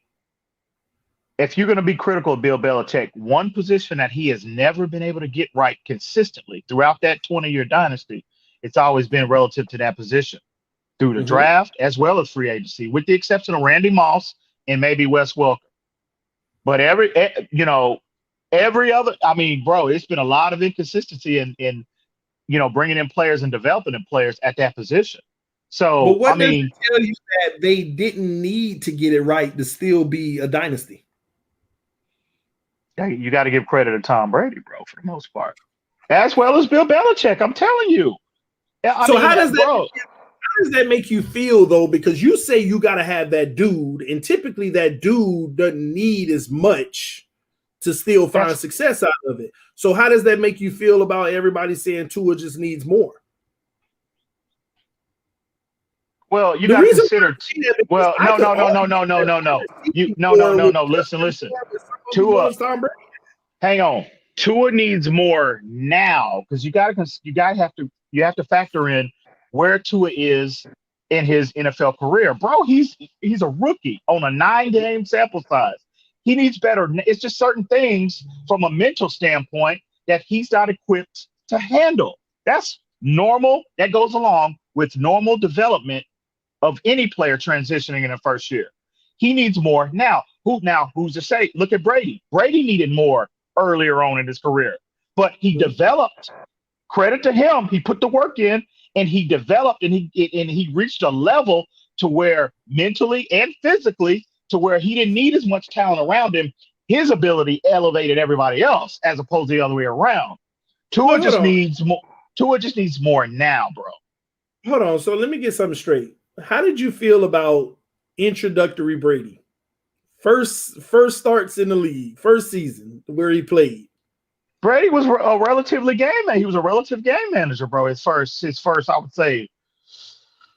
if you're going to be critical of Bill Belichick, one position that he has never been able to get right consistently throughout that 20-year dynasty, it's always been relative to that position through the draft as well as free agency, with the exception of Randy Moss and maybe Wes Welker. But every other, I mean, bro, it's been a lot of inconsistency in bringing in players and developing in players at that position. So, but what does it tell you that they didn't need to get it right to still be a dynasty? You got to give credit to Tom Brady, bro, for the most part, as well as Bill Belichick. I'm telling you. How does that make you feel, though? Because you say you got to have that dude, and typically that dude doesn't need as much to still find success out of it. So how does that make you feel about everybody saying Tua just needs more? Well, you got to consider. Well, no. No. Listen. Tua. Hang on. Tua needs more now because you have to factor in where Tua is in his NFL career, bro. He's a rookie on a 9-game sample size. He needs better. It's just certain things from a mental standpoint that he's not equipped to handle. That's normal. That goes along with normal development of any player transitioning in the first year. He needs more now. Who's to say? Look at Brady. Brady needed more earlier on in his career, but he developed. Credit to him. He put the work in and he developed and he reached a level to where mentally and physically to where he didn't need as much talent around him. His ability elevated everybody else as opposed to the other way around. Tua just needs more. Tua just needs more now, bro. Hold on. So let me get something straight. How did you feel about introductory Brady? First starts in the league, first season where he played. Brady was a relatively game man. He was a relative game manager, bro. His first, I would say,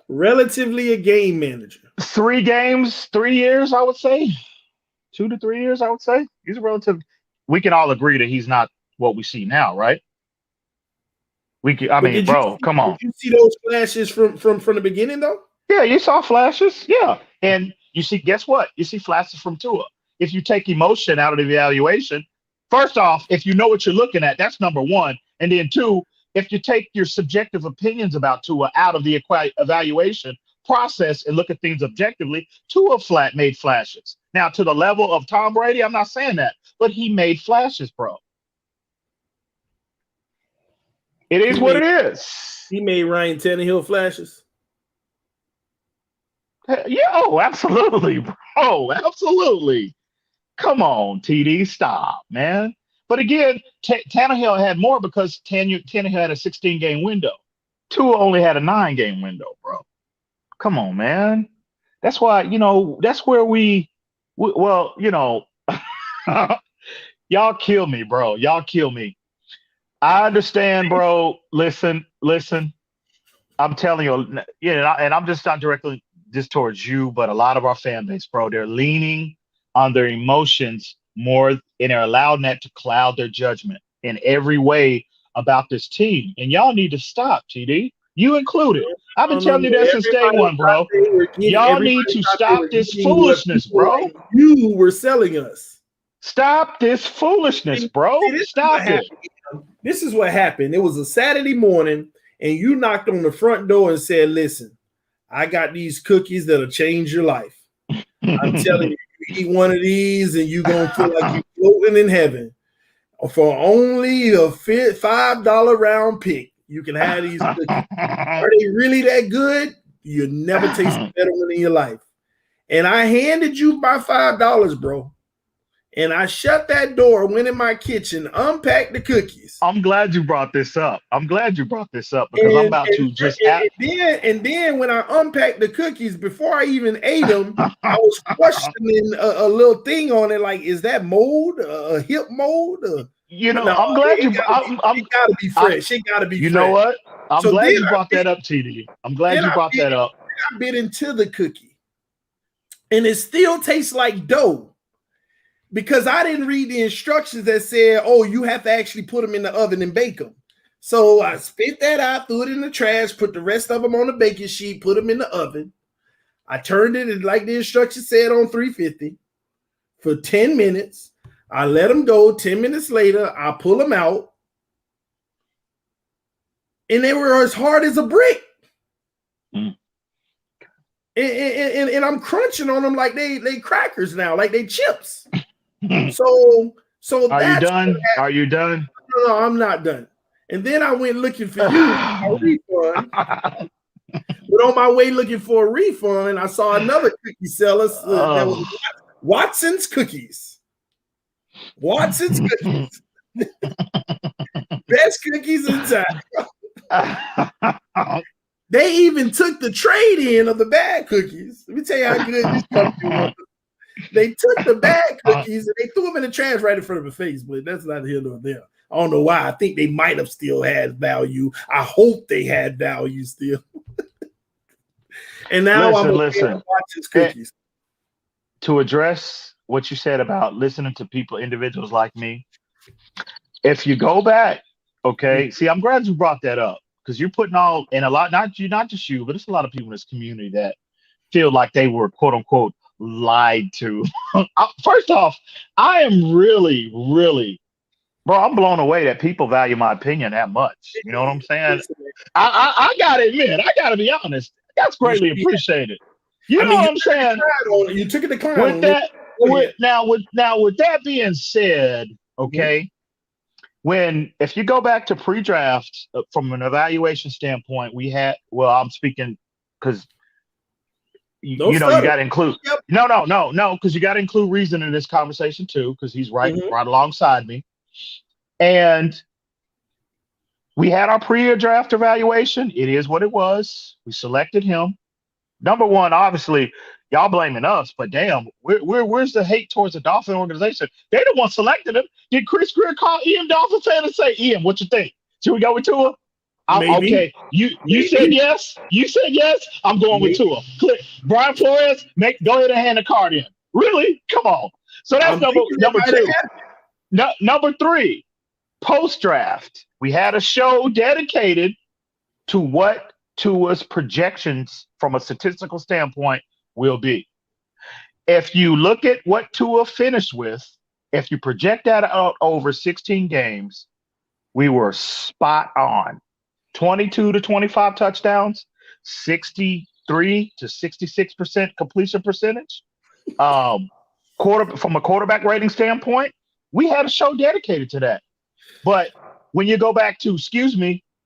relatively a game manager. 3 games, 3 years, I would say, 2 to 3 years, I would say. He's a relative. We can all agree that he's not what we see now, right? Come on. Did you see those flashes from the beginning, though? Yeah, you saw flashes. Yeah, and you see, guess what? You see flashes from Tua. If you take emotion out of the evaluation. First off, if you know what you're looking at, that's number one. And then 2, if you take your subjective opinions about Tua out of the evaluation process and look at things objectively, Tua made flashes. Now, to the level of Tom Brady, I'm not saying that, but he made flashes, bro. It is what it is. He made Ryan Tannehill flashes. Yeah, oh, absolutely, bro. Absolutely. Come on, TD, stop, man. But again, Tannehill had more because Tannehill had a 16-game window. Tua only had a 9-game window, bro. Come on, man. That's why, that's where y'all kill me, bro. Y'all kill me. I understand, bro. Listen. I'm telling you, and I'm just not directly just towards you, but a lot of our fan base, bro, they're leaning on their emotions more, and they're allowing that to cloud their judgment in every way about this team. And y'all need to stop, TD. You included. I've been telling you that since day one, bro. Y'all need to stop this foolishness, bro. Like you were selling us. Stop this foolishness, bro. Stop it. This is what happened. It was a Saturday morning, and you knocked on the front door and said, listen, I got these cookies that'll change your life. I'm telling you, you eat one of these and you're going to feel like you're floating in heaven. For only a $5 round pick, you can have these cookies. Are they really that good? You'll never taste a better one in your life. And I handed you my $5, bro. And I shut that door, went in my kitchen, unpacked the cookies. I'm glad you brought this up. because I'm about to just. And then when I unpacked the cookies, before I even ate them, I was questioning a little thing on it, like, is that mold, a hip mold? I'm glad you. It gotta be fresh. It gotta be. You fresh. know what? I'm glad you brought that up, TD. I'm glad you brought that up. I bit into the cookie, and it still tastes like dough. Because I didn't read the instructions that said, oh, you have to actually put them in the oven and bake them. So I spit that out, threw it in the trash, put the rest of them on the baking sheet, put them in the oven. I turned it like the instructions said on 350 for 10 minutes. I let them go. 10 minutes later, I pull them out. And they were as hard as a brick. Mm. And I'm crunching on them like they crackers now, like they chips. So are you done? Are you done? No, I'm not done. And then I went looking for a refund. But on my way looking for a refund, I saw another cookie seller that was Watson's Cookies. Watson's Cookies. Best cookies in town. They even took the trade in of the bad cookies. Let me tell you how good this company was. They took the bad cookies and they threw them in the trash right in front of her face, but that's not here nor there. I don't know why. I think they might have still had value. I hope they had value still. And now listen. Watson's Cookies. To address what you said about listening to people, individuals like me, if you go back, okay, see, I'm glad you brought that up because you're putting all, and a lot, not just you, but it's a lot of people in this community that feel like they were, quote unquote, lied to. First off, I am really, really, bro, I'm blown away that people value my opinion that much. You know what I'm saying? I gotta admit, I gotta be honest. That's You greatly should be. appreciated. You I know mean, what I'm saying? you took a decline With on it. that, Go ahead. with that being said, okay, if you go back to pre-draft from an evaluation standpoint, I'm speaking because Don't you stutter. got to include Yep. no, because you got to include reason in this conversation too, because he's right alongside me. And we had our pre-draft evaluation. It is what it was. We selected him. Number one, obviously, y'all blaming us, but damn, where's the hate towards the Dolphin organization? They the one selected him. Did Chris Greer call Ian Dolphin fan and say, Ian, what you think? Should we go with Tua? Okay, you said yes. You said yes. I'm going with Tua. Click. Brian Flores, go ahead and hand the card in. Really? Come on. So that's number two. Number three, post-draft. We had a show dedicated to what Tua's projections from a statistical standpoint will be. If you look at what Tua finished with, if you project that out over 16 games, we were spot on. 22 to 25 touchdowns, 63 to 66% completion percentage. From a quarterback rating standpoint, we had a show dedicated to that. But when you go back to,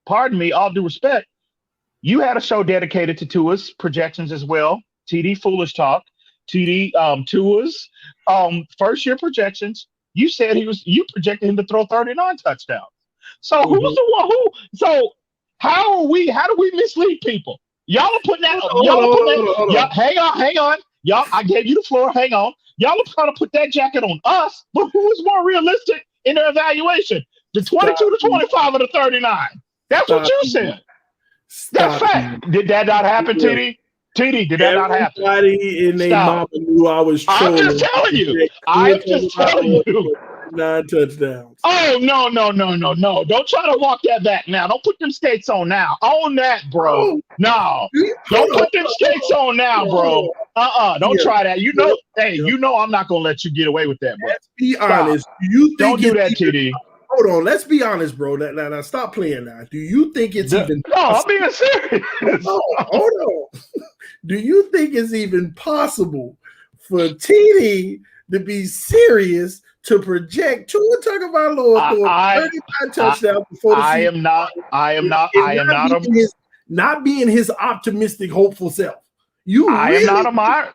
pardon me, all due respect, you had a show dedicated to Tua's projections as well. TD Foolish Talk, Tua's first year projections. You said you projected him to throw 39 touchdowns. So who's the one so how do we mislead people? Y'all are putting that hang on. Y'all, I gave you the floor. Hang on. Y'all are trying to put that jacket on us, but who is more realistic in their evaluation? The 22 to 25 or the 39? That's what you said. That's fact. Did that not happen, TD? TD, did that not happen? Everybody in their mama knew I was trolling. I'm just telling you. I'm just telling you. 9 touchdowns. Oh, no. Don't try to walk that back now. Don't put them skates on now. Own that, bro. Oh, no. Don't put them skates on now, bro. Don't try that. You know I'm not going to let you get away with that, bro. Let's be honest. Don't do that, TD. Hold on. Let's be honest, bro. Now, stop playing now. Do you think it's even No, I'm being serious. Hold on. Do you think it's even possible for TD to be serious to project Tua Tagovailoa 35 touchdowns before the season? Not being his optimistic, hopeful self. I'm not a mind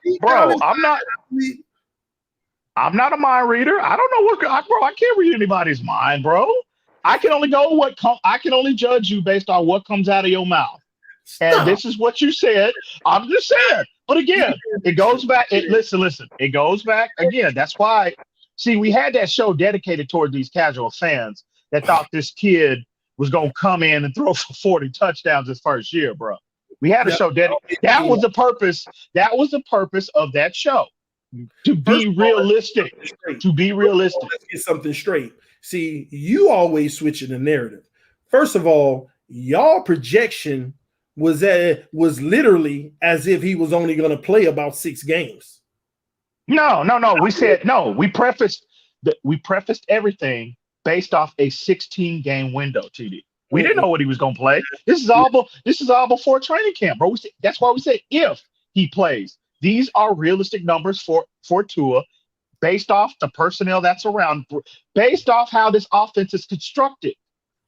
reader. I don't know bro. I can't read anybody's mind, bro. I can only I can only judge you based on what comes out of your mouth. And this is what you said. I'm just saying. But again, it goes back. Listen. It goes back again. That's why. See, we had that show dedicated toward these casual fans that thought this kid was going to come in and throw for 40 touchdowns his first year, bro. We had a show dedicated. That was the purpose. That was the purpose of that show. To be realistic. To be realistic. Let's get something straight. See, you always switching the narrative. First of all, y'all projection was literally as if he was only going to play about 6 games. No. We said no. We prefaced everything based off a 16-game window, TD. We didn't know what he was going to play. This is all before training camp, bro. That's why we said if he plays. These are realistic numbers for Tua based off the personnel that's around, based off how this offense is constructed.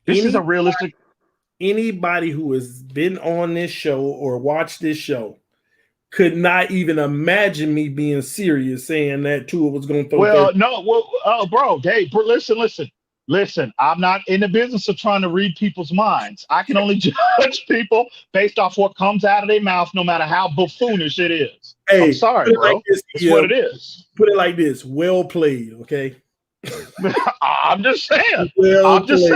This is a realistic. Anybody who has been on this show or watched this show could not even imagine me being serious saying that Tua was going to throw. Bro, hey, listen. I'm not in the business of trying to read people's minds. I can only judge people based off what comes out of their mouth, no matter how buffoonish it is. Hey, I'm sorry, bro. It's what it is. Put it like this. Well played, okay? I'm just saying. Bro. I'm just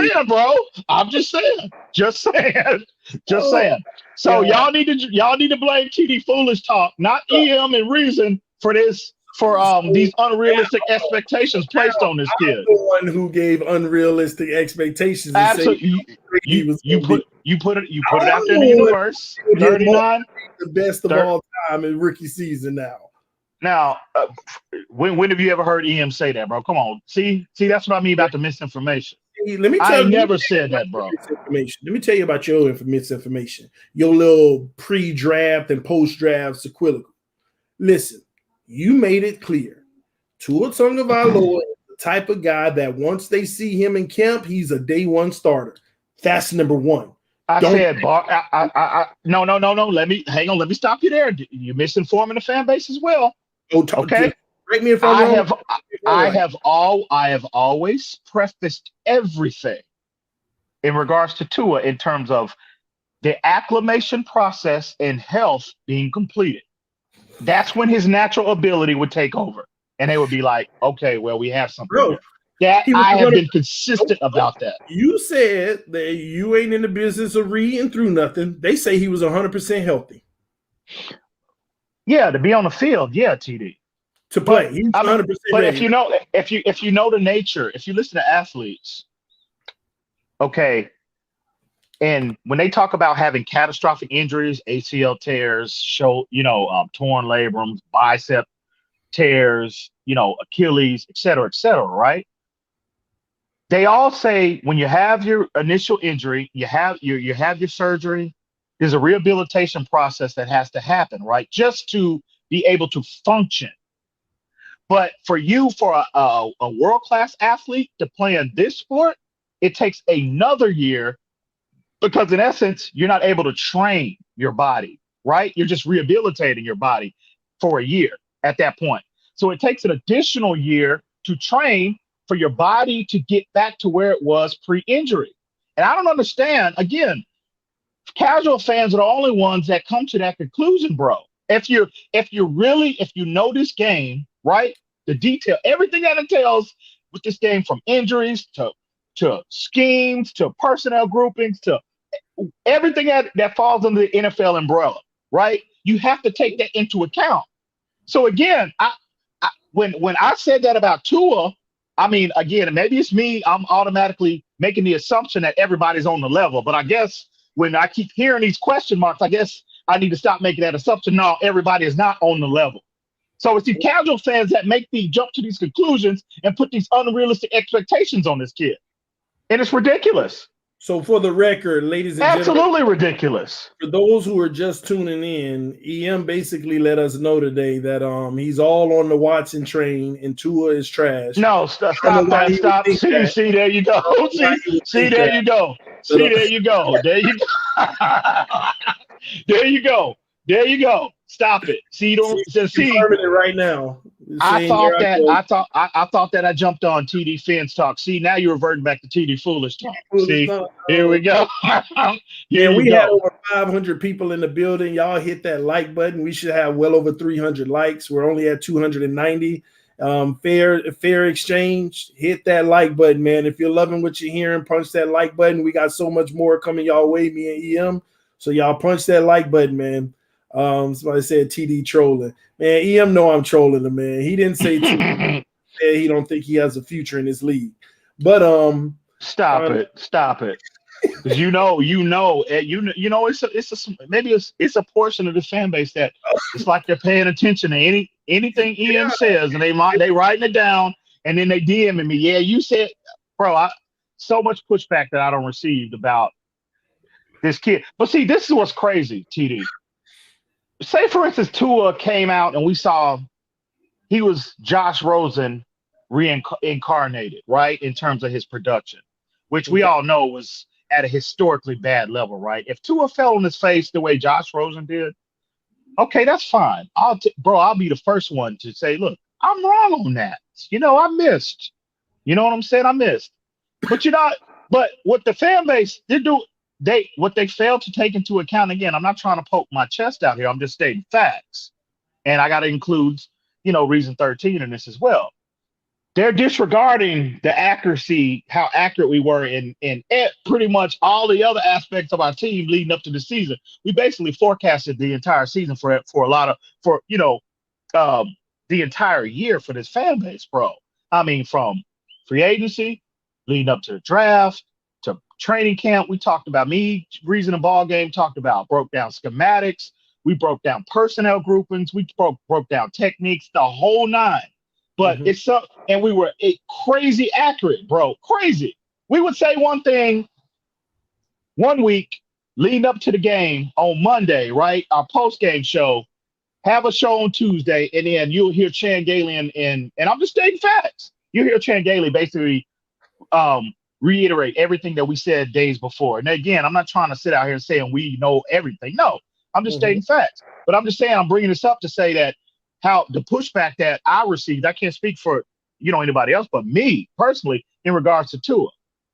saying. Just saying. So y'all need to blame TD Foolish Talk, not EM and Reason for this. These unrealistic expectations placed on this kid. I'm the one who gave unrealistic expectations. Absolutely, you put it out there in the universe. 39, the best of all time in rookie season now. Now, when have you ever heard EM say that, bro? Come on. See, that's what I mean about the misinformation. Hey, I ain't never let me tell said you about that, your bro. misinformation. Let me tell you about your misinformation. Your little pre-draft and post-draft sequelical. Listen, you made it clear. Tua Tagovailoa is the type of guy that once they see him in camp, he's a day one starter. That's number one. I Don't said, no. Let me hang on. Let me stop you there. You're misinforming the fan base as well. Okay. Correct me if I'm I wrong. have, I have always prefaced everything in regards to Tua in terms of the acclimation process and health being completed. That's when his natural ability would take over, and they would be like, "Okay, well, we have something Bro, here." That he was I have gonna. been consistent about that. You said that you ain't in the business of reading through nothing. They say he was 100% healthy Yeah, to be on the field, yeah, TD. to But play. He was I mean, 100% but ready. if you know the nature, if you listen to athletes, okay, and when they talk about having catastrophic injuries, ACL tears, torn labrums, bicep tears, Achilles, et cetera, right? They all say when you have your initial injury, you have your surgery, there's a rehabilitation process that has to happen, right? Just to be able to function. But for a world-class athlete to play in this sport, it takes another year because in essence, you're not able to train your body, right? You're just rehabilitating your body for a year at that point. So it takes an additional year to train for your body to get back to where it was pre-injury. And I don't understand, again, casual fans are the only ones that come to that conclusion, bro. If you know this game, right? The detail, everything that entails with this game, from injuries to schemes to personnel groupings to everything that falls under the NFL umbrella, right? You have to take that into account. So again, when I said that about Tua, I mean, again, maybe it's me. I'm automatically making the assumption that everybody's on the level. But I guess when I keep hearing these question marks, I guess I need to stop making that assumption. No, everybody is not on the level. So it's these casual fans that make me jump to these conclusions and put these unrealistic expectations on this kid. And it's ridiculous. So for the record, ladies and gentlemen, Absolutely ridiculous. for those who are just tuning in, EM basically let us know today that he's all on the Watson train and Tua is trash. No, stop that. Stop. See, there you go. See, there you go. See, there you go. There you go. There you go. There you go. Stop it. See, confirming it right now. I thought that I jumped on TD Talk. See, now you're reverting back to TD Foolish Talk. See, here we go. Yeah, we had over 500 people in the building. Y'all hit that like button. We should have well over 300 likes. We're only at 290. Fair exchange. Hit that like button, man. If you're loving what you're hearing, punch that like button. We got so much more coming y'all way, me and EM. So y'all punch that like button, man. Somebody said TD trolling. Man, EM know I'm trolling him, man. He didn't say he don't think he has a future in this league. But stop it. Because it's a portion of the fan base that it's like they're paying attention to anything EM says, and they writing it down, and then they DMing me. Yeah, you said, bro. So much pushback that I don't receive about this kid. But see, this is what's crazy, TD. Say for instance, Tua came out and we saw he was Josh Rosen reincarnated, right, in terms of his production, which we all know was at a historically bad level, right? If Tua fell on his face the way Josh Rosen did, okay, that's fine. I'll be the first one to say, look, I'm wrong on that. I missed. You know what I'm saying? I missed. But but what the fan base did do, what they failed to take into account, again, I'm not trying to poke my chest out here. I'm just stating facts. And I got to include, reason 13 in this as well. They're disregarding the accuracy, how accurate we were in pretty much all the other aspects of our team leading up to the season. We basically forecasted the entire season for the entire year for this fan base, bro. I mean, from free agency, leading up to the draft, to training camp. We talked about reason a ball game, broke down schematics, We broke down personnel groupings. We broke down techniques, the whole nine. But it's up, and we were crazy accurate, bro. Crazy. We would say one thing one week leading up to the game on Monday, right? Our post-game show. Have a show on Tuesday, and then you'll hear Chan Gailey and I'm just stating facts. You hear Chan Gailey basically reiterate everything that we said days before. And again, I'm not trying to sit out here and saying we know everything. No, I'm just stating facts. But I'm just saying I'm bringing this up to say that how the pushback that I received, I can't speak for anybody else, but me personally in regards to Tua,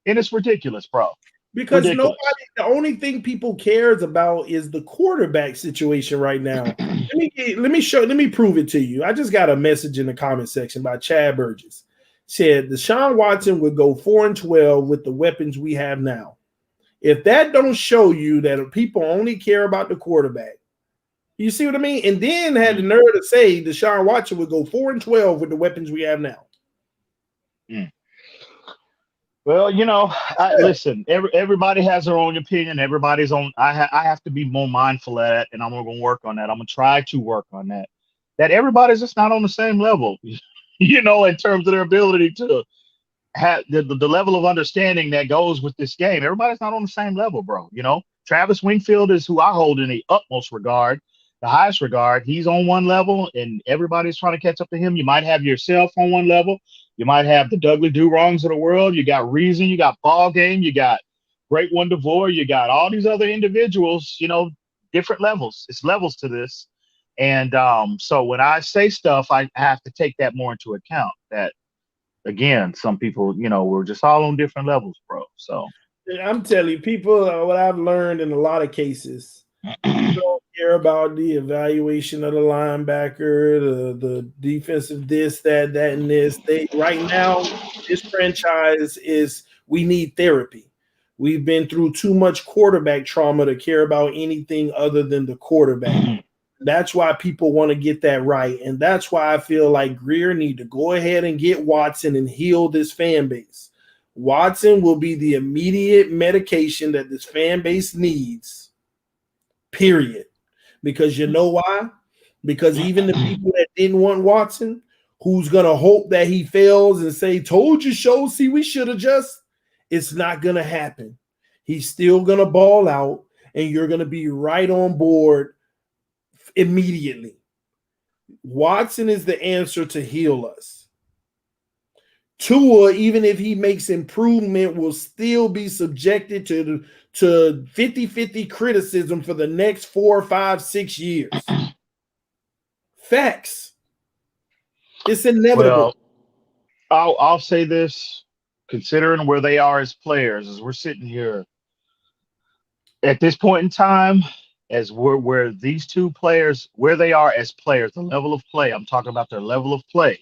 and it's ridiculous, bro. Because the only thing people cares about is the quarterback situation right now. Let me prove it to you. I just got a message in the comment section by Chad Burgess. Said Deshaun Watson would go 4-12 with the weapons we have now. If that don't show you that people only care about the quarterback, you see what I mean? And then had the nerve to say Deshaun Watson would go 4-12 with the weapons we have now. Well, listen. Everybody has their own opinion. Everybody's own. I have to be more mindful of that, and I'm going to work on that. I'm going to try to work on that. That everybody's just not on the same level, in terms of their ability to have the level of understanding that goes with this game. Everybody's not on the same level, bro. Travis Wingfield is who I hold in the utmost regard, the highest regard. He's on one level, and everybody's trying to catch up to him. You might have yourself on one level. You might have the Dudley Do-Wrongs of the world. You got Reason. You got Ball Game. You got Great One DeVore. You got all these other individuals, different levels. It's levels to this. And so when I say stuff, I have to take that more into account. That, again, some people, we're just all on different levels, bro. So I'm telling you, people, what I've learned in a lot of cases, people don't care about the evaluation of the linebacker, the defensive this, that, and this. Right now, this franchise we need therapy. We've been through too much quarterback trauma to care about anything other than the quarterback. That's why people want to get that right. And that's why I feel like Greer need to go ahead and get Watson and heal this fan base. Watson will be the immediate medication that this fan base needs, period. Because you know why? Because even the people that didn't want Watson, who's going to hope that he fails and say, told you so, see, we should have just, it's not going to happen. He's still going to ball out, and you're going to be right on board immediately. Watson is the answer to heal us. Tua, even if he makes improvement, will still be subjected to 50-50 criticism for the next 4, 5, 6 years. Facts. It's inevitable. Well, I'll say this, considering where they are as players, as we're sitting here at this point in time, as where these two players, where they are as players, the level of play, I'm talking about their level of play.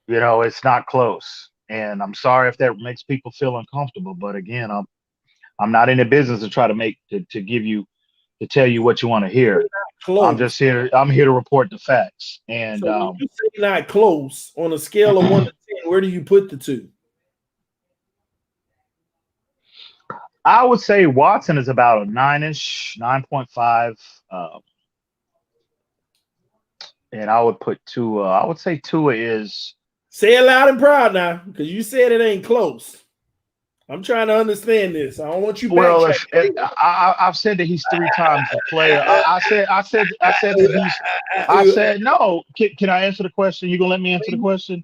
It's not close. And I'm sorry if that makes people feel uncomfortable, but again, I'm not in the business to try to tell you what you want to hear. I'm here to report the facts. And so when you say not close, on a scale of 1 to 10, where do you put the two? I would say Watson is about a 9-ish, 9.5. And I would put Tua. I would say Tua is. Say it loud and proud now, because you said it ain't close. I'm trying to understand this. I don't want you. Well, I've said that he's 3 times the player. I said no. Can I answer the question? You gonna let me answer the question?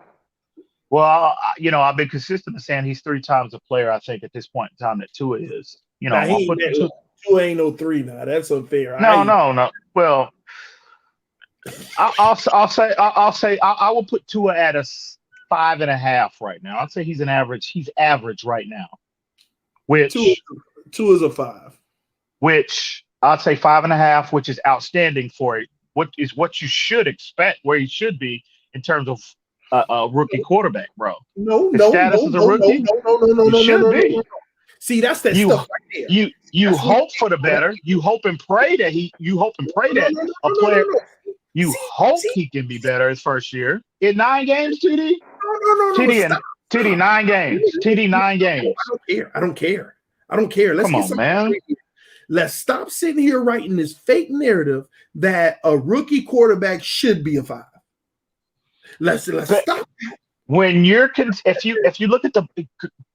Well, I've been consistent in saying he's 3 times the player. I think at this point in time that Tua is. Tua ain't no 3 now. That's unfair. No. Well, I'll say I will put Tua at a 5.5 right now. I'd say he's average. He's average right now. Which Tua is a 5. Which I'd say 5.5, which is outstanding for it. What you should expect where he should be in terms of a rookie quarterback, bro. No. Status as a rookie. No. See, that's that stuff right there. You hope for the better. You hope and pray that a player. You hope he can be better his first year. In 9 games, TD? No. TD, 9 games. TD, 9 games. I don't care. Let's Come on, man. Let's stop sitting here writing this fake narrative that a rookie quarterback should be a 5. Let's stop. When you're if you look at the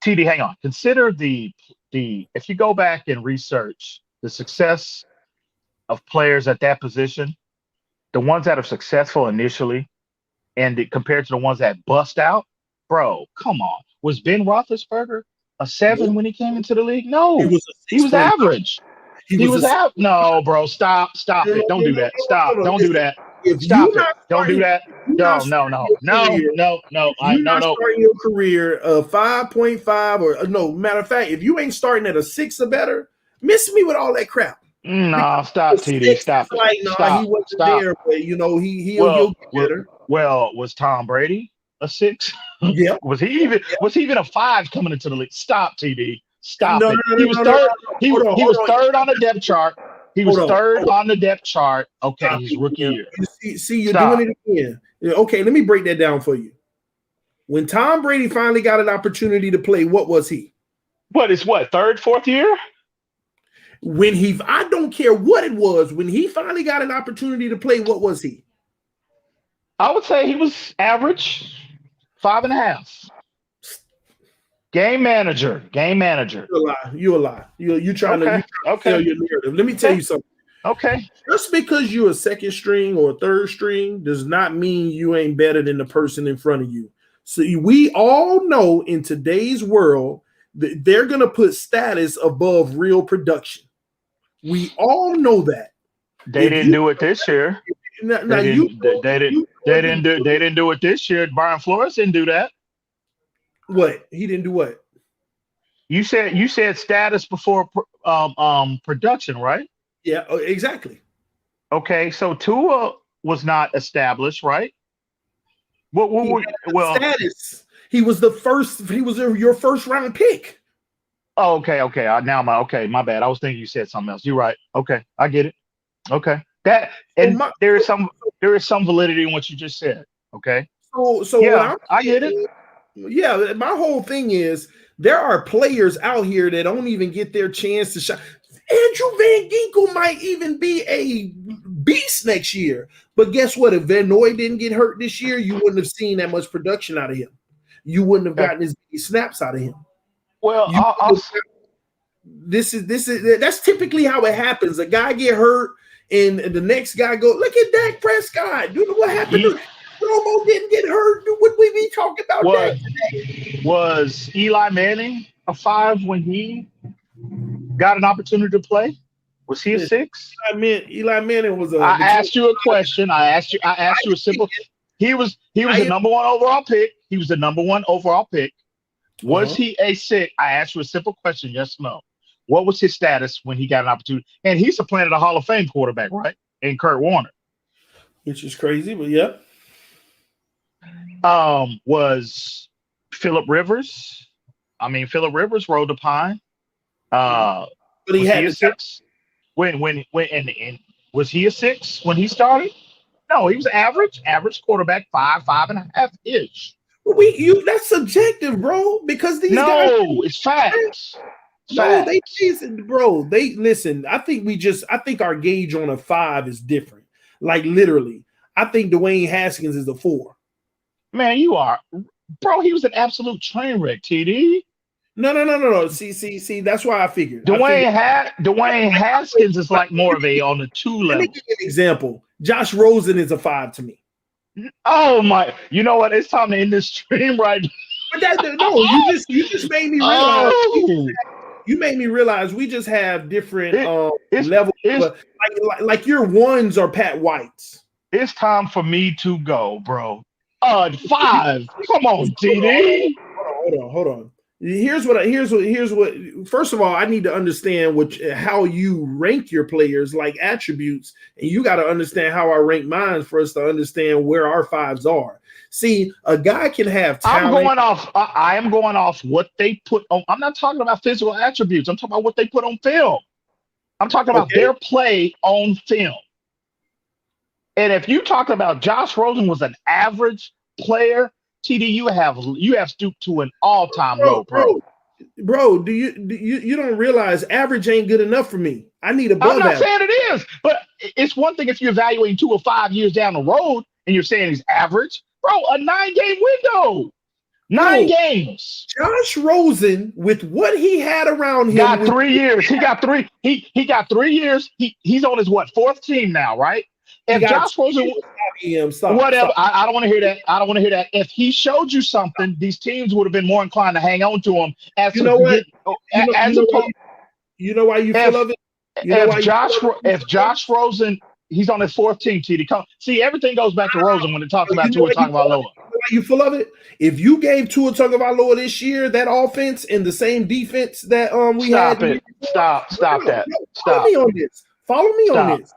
TD, hang on. Consider the if you go back and research the success of players at that position, the ones that are successful initially, and compared to the ones that bust out, bro, come on. Was Ben Roethlisberger a 7 when he came into the league? No, he was average. He was out. No, bro, stop it. Don't do that. Stop. Don't do that. Stop it. Don't do that. No. You're not starting your career 5.5 or no. Matter of fact, if you ain't starting at a 6 or better, miss me with all that crap. No, stop, TD. Stop it. Like, no, he wasn't there, but he'll get better. Well, was Tom Brady a 6? Yeah. Was he even a 5 coming into the league? Stop, TD. Stop it. He was third. He was third on the depth chart. He was third on the depth chart. Okay, his rookie year. See, you're doing it again. Okay, let me break that down for you. When Tom Brady finally got an opportunity to play, what was he? Third, fourth year? I don't care what it was, when he finally got an opportunity to play, what was he? I would say he was average, 5.5. Game manager. You a lie. You trying to tell your narrative. Let me tell you something. Okay. Just because you're a second string or a third string does not mean you ain't better than the person in front of you. So we all know in today's world that they're going to put status above real production. We all know that. They didn't do it this year. They didn't do it this year. Brian Flores didn't do that. What? He didn't do what? You said status before production, right? Yeah, exactly. Okay, so Tua was not established, right? Status. He was the first. He was your first round pick. Oh, okay. My bad. I was thinking you said something else. You're right. Okay, I get it. Okay, there is some validity in what you just said. Okay. So yeah, I get it. Yeah, my whole thing is there are players out here that don't even get their chance to shine. Andrew Van Ginkel might even be a beast next year. But guess what? If Van Noy didn't get hurt this year, you wouldn't have seen that much production out of him. You wouldn't have gotten as many snaps out of him. Well, that's typically how it happens. A guy get hurt and the next guy go, look at Dak Prescott. You know what happened? Romo didn't get hurt. Would we be talking about that today? Was Eli Manning a 5 when he got an opportunity to play? Was he a 6? Eli Manning was a. I asked you a question. I asked you a simple. He was the number 1 overall pick. He was the number 1 overall pick. Was he a 6? I asked you a simple question. Yes, no. What was his status when he got an opportunity? And he's supplanted a Hall of Fame quarterback, right? And Kurt Warner, which is crazy, but yeah. Was Phillip Rivers? I mean, Phillip Rivers rode the pine. But he had a 6. When was he a 6 when he started? No, he was average quarterback, 5.5 ish. That's subjective, bro. Because these guys. No, it's facts. No, they listen. I think our gauge on a 5 is different. Like literally, I think Dwayne Haskins is a 4. Man, you are, bro. He was an absolute train wreck, TD. No. See. That's why I figured. Dwayne Haskins is like more of a on the 2 level. Let me give you an example. Josh Rosen is a 5 to me. Oh my! You know what? It's time to end this stream right now. But you just made me realize. You made me realize we just have different levels. Like your 1s are Pat White's. It's time for me to go, bro. 5. Come on, TD. Hold on. Here's what. First of all, I need to understand how you rank your players, like attributes, and you got to understand how I rank mine for us to understand where our 5s are. See, a guy can have talent. I am going off what they put on. I'm not talking about physical attributes. I'm talking about what they put on film. I'm talking about their play on film. And if you talk about Josh Rosen was an average player, TD, you have stooped to an all-time low, bro. Bro, you don't realize average ain't good enough for me. I need I'm above not average. saying it is, but it's one thing if you're evaluating 2 or 5 years down the road and you're saying he's average. Bro, a 9-game window. 9 Bro, games. Josh Rosen, with what he had around him, Got with 3 years. He got 3. He got 3 years. He's on his what, 4th team now, right? he If got Josh Rosen, stop. whatever, I don't want to hear that. I don't want to hear that. If he showed you something, these teams would have been more inclined to hang on to him as You to know what? get as opposed. You know why you full of it? You know why If Josh Rosen, he's on his 4th team, TD. See, everything goes back to Rosen when it talks about Tua Tagovailoa. You full of it? If you gave Tua Tagovailoa this year that offense and the same defense that we Stop had, it. Stop that. Follow me on this. Follow me on this.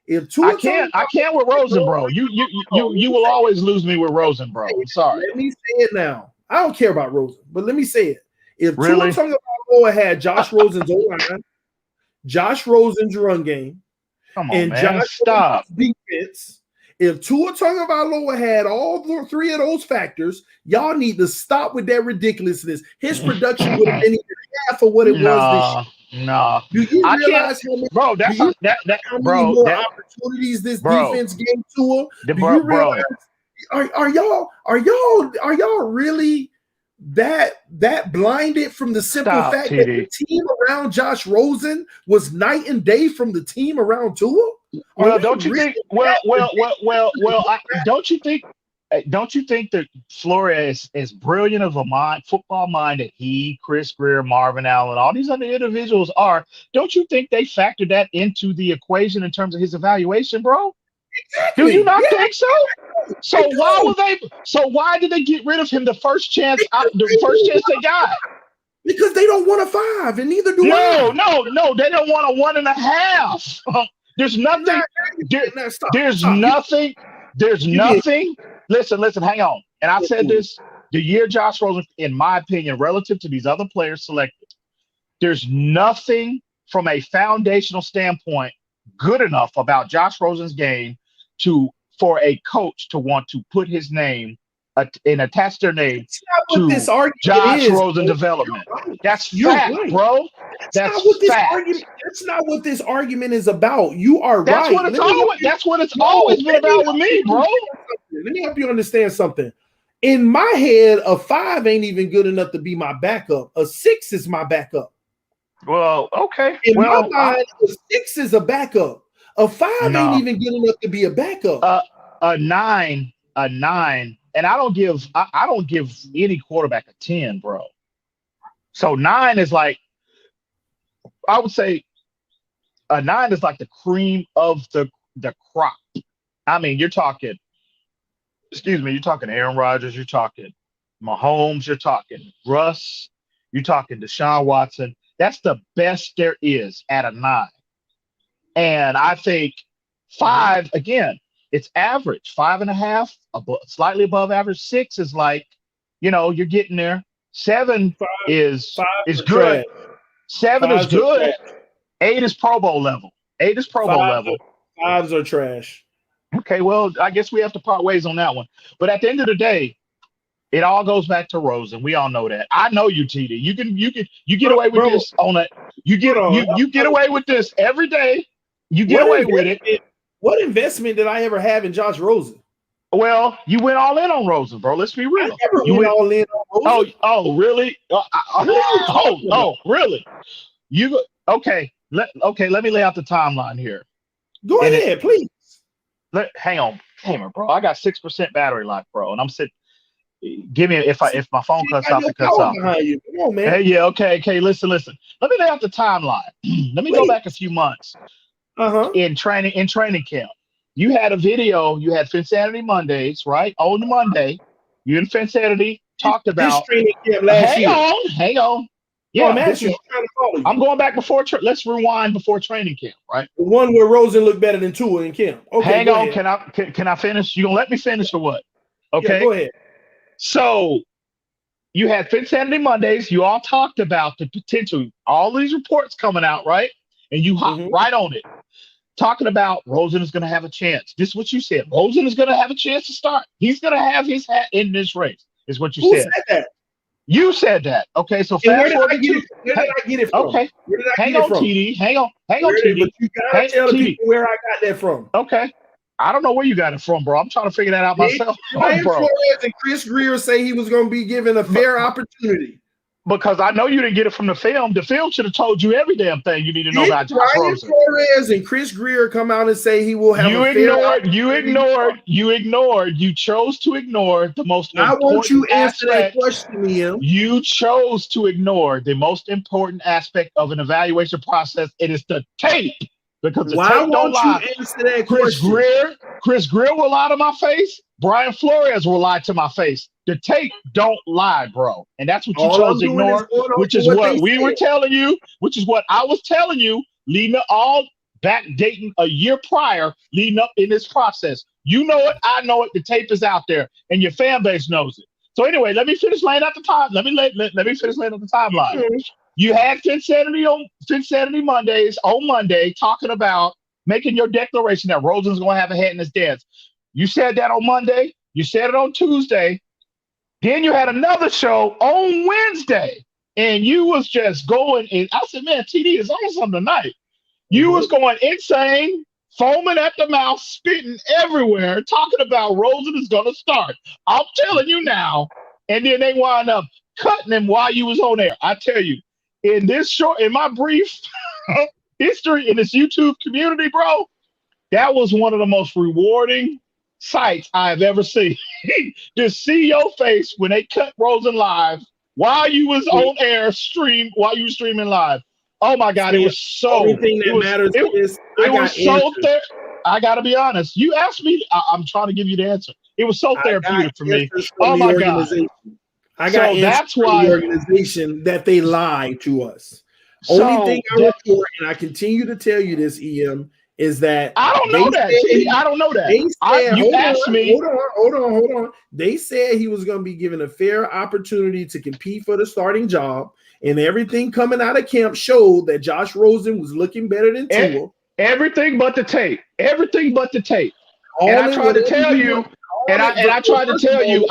If Tua I can't with Rosen, bro. You will always lose me with Rosen, bro. I'm sorry. Let me say it now. I don't care about Rosen, but let me say it. If Really? Tua Tagovailoa had Josh Rosen's O-line, Josh Rosen's run game, come on, and man. Josh Stop. Rosen's defense, if Tua Tagovailoa had all 3 of those factors, y'all need to stop with that ridiculousness. His production would have been even half of what it was this year. No. Do you realize how many, bro, that's how many more opportunities this defense gave Tua? Do you realize? Are y'all really that blinded from the simple fact that the team around Josh Rosen was night and day from the team around Tua? Well, don't you think? Don't you think that Flores, as brilliant of a football mind that he, Chris Greer, Marvin Allen, all these other individuals are? Don't you think they factored that into the equation in terms of his evaluation, bro? Exactly. Do you not think so? So why did they get rid of him the first chance they got? Because they don't want a 5, and neither do I. No, they don't want a 1.5. There's nothing. There's nothing. Listen, hang on. And I said this the year Josh Rosen, in my opinion, relative to these other players selected, there's nothing from a foundational standpoint good enough about Josh Rosen's game for a coach to want to put his name and attach their name to Josh Rosen development. That's fact, bro. That's fact. That's not what this argument is about. You are right. That's what it's always been about with me, bro. Let me help you understand something. In my head, a 5 ain't even good enough to be my backup. A 6 is my backup. Well, okay. In my mind, a 6 is a backup. A 5 ain't even good enough to be a backup. A 9, and I don't give any quarterback a 10, bro. So 9 is like, I would say a 9 is like the cream of the crop. I mean, you're talking Aaron Rodgers, you're talking Mahomes, you're talking Russ, you're talking Deshaun Watson. That's the best there is at a 9. And I think 5, again, it's average. 5.5, slightly above average. 6 is like, you're getting there. 7 is good. 7 is good. 8 is Pro Bowl level. 8 is Pro Bowl level. 5s are trash. Okay, well, I guess we have to part ways on that one. But at the end of the day, it all goes back to Rosen. We all know that. I know you, TD. You get away with this on it. You get away with this every day. You get away with it. What investment did I ever have in Josh Rosen? Well, you went all in on Rosen, bro. Let's be real. I never went all in on Rosen. Oh, really? Really? Okay. Let me lay out the timeline here. Go ahead, please. Hang on, bro. I got 6% battery life, bro, and I'm sitting. Give me if my phone cuts off, it cuts off. Come on, man. Hey, yeah, okay. Listen. Let me lay out the timeline. Let me go back a few months. In training camp, you had a video. You had Finsanity Mondays, right? On the Monday, you and Finsanity talked about training camp last year. Hang on. Yeah, I'm going back before. Let's rewind before training camp, right? The one where Rosen looked better than Tua in camp. Okay, hang on. Can I finish? You gonna let me finish or what? Okay, yeah, go ahead. So you had Finsanity Mondays. You all talked about the potential. All these reports coming out, right? And you hopped right on it, talking about Rosen is going to have a chance. This is what you said. Rosen is going to have a chance to start. He's going to have his hat in this race. Is what you said. Who said that? You said that. Okay, so And where fast did forward I to get two. it? Where did I get it from? Okay, Where did I hang get it on, from? TD. Hang on, But TD. you gotta tell the TD. people where I got that from. Okay, I don't know where you got it from, bro. I'm trying to figure that out Did myself, Brian bro. Flores and Chris Greer say he was going to be given a fair opportunity? Because I know you didn't get it from the film. The film should have told you every damn thing you need to know Did about Josh Brian Rosen. Flores and Chris Greer come out and say he will have You a fair ignored. opportunity? You chose to ignore the most I important want you to answer that aspect. question, Liam. You chose to ignore the most important aspect of an evaluation process. It is the tape. Because the Why tape don't won't you lie. answer that question? Chris Greer will lie to my face. Brian Flores will lie to my face. The tape don't lie, bro. And that's what you All chose I'm to doing is ignore, going off which of is what what they we were said. telling you, which is what I was telling you, leading up, all backdating a year prior, leading up in this process. You know it, I know it, the tape is out there, and your fan base knows it. So anyway, let me finish laying out the time. Let me finish laying out the timeline. Mhm. You had Finsanity Mondays on Monday talking about making your declaration that Rosen's going to have a head in his dance. You said that on Monday. You said it on Tuesday. Then you had another show on Wednesday, and you was just going. And I said, man, TD is on something tonight. You was going insane, foaming at the mouth, spitting everywhere, talking about Rosen is going to start. I'm telling you now. And then they wind up cutting him while you was on there. I tell you, in my brief history in this YouTube community, bro, that was one of the most rewarding sights I've ever seen. To see your face when they cut Rosen live while you was on air while you were streaming live. Oh my God, it was so. Only thing that matters is it was so. I gotta be honest. You asked me. I'm trying to give you the answer. It was so therapeutic for me. Oh my God. I got answers from the organization that they lied to us. Only thing I report, and I continue to tell you this, EM, is that I don't know that. I don't know that. They said, you asked me. Hold on. They said he was going to be given a fair opportunity to compete for the starting job, and everything coming out of camp showed that Josh Rosen was looking better than Tua. Everything but the tape. Everything but the tape. And I tried to tell you. And I tried to tell you.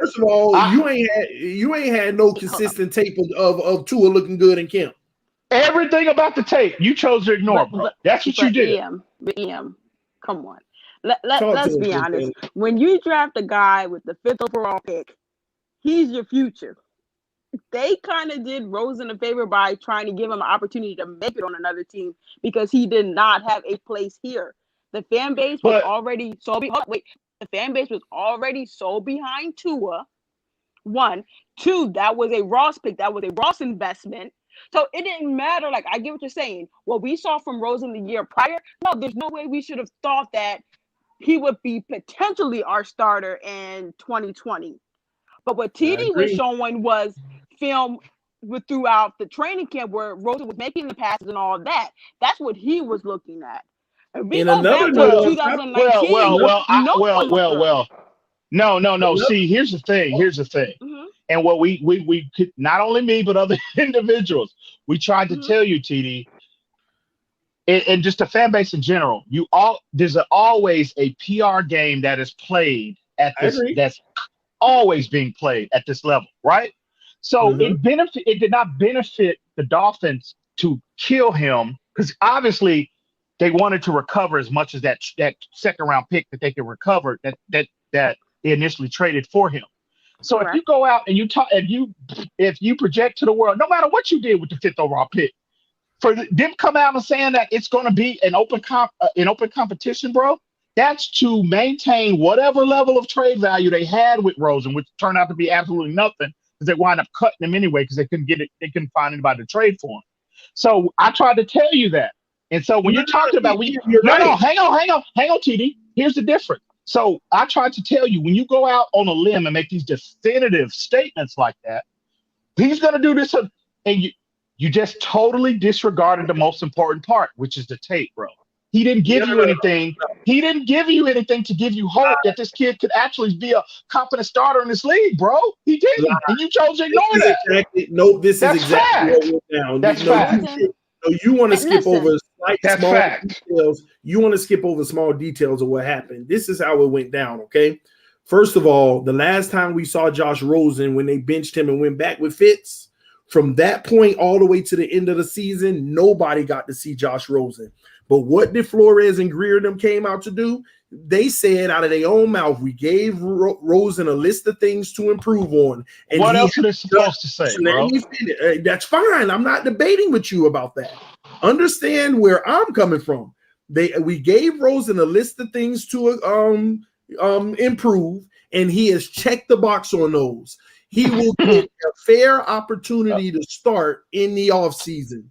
First of all, you ain't had no consistent tape of Tua looking good in camp. Everything about the tape you chose to ignore, bro. That's what you did. EM, come on. Let's be honest. When you draft a guy with the 5th overall pick, he's your future. They kind of did Rosen a favor by trying to give him an opportunity to make it on another team because he did not have a place here. The fan base was already so the fan base was already so behind Tua. 1, 2, that was a Ross pick. That was a Ross investment. So it didn't matter. Like, I get what you're saying. What we saw from Rosen the year prior, no, there's no way we should have thought that he would be potentially our starter in 2020. But what TD was showing was film throughout the training camp where Rosen was making the passes and all of that. That's what he was looking at. And we go back to 2019. No. See, here's the thing. Mm-hmm. And what we could, not only me, but other individuals, we tried to tell you, TD, and just the fan base in general, there's always a PR game that is played at this, that's always being played at this level, right? So it did not benefit the Dolphins to kill him because obviously they wanted to recover as much as that second round pick that they could recover that they initially traded for him. So if you go out and if you project to the world, no matter what you did with the 5th overall pick, for them come out and saying that it's going to be an open competition, bro, that's to maintain whatever level of trade value they had with Rosen, which turned out to be absolutely nothing because they wound up cutting him anyway because they couldn't find anybody to trade for him. So I tried to tell you that. And so when you're talking about hang on, TD. Here's the difference. So I tried to tell you, when you go out on a limb and make these definitive statements like that, he's going to do this, and you just totally disregarded the most important part, which is the tape, bro. He didn't give you anything. He didn't give you anything to give you hope that this kid could actually be a competent starter in this league, bro. He didn't, and you chose to ignore that. This is exactly what went down. That's fact. No, you want to skip over small details. You want to skip over small details of what happened. This is how it went down, okay? First of all, the last time we saw Josh Rosen when they benched him and went back with Fitz, from that point all the way to the end of the season, nobody got to see Josh Rosen. But what did Flores and Greer them came out to do? They said out of their own mouth, we gave Rosen a list of things to improve on. And what else are they supposed to say, bro? That's fine. I'm not debating with you about that. Understand where I'm coming from. We gave Rosen a list of things to improve, and he has checked the box on those. He will get a fair opportunity to start in the offseason.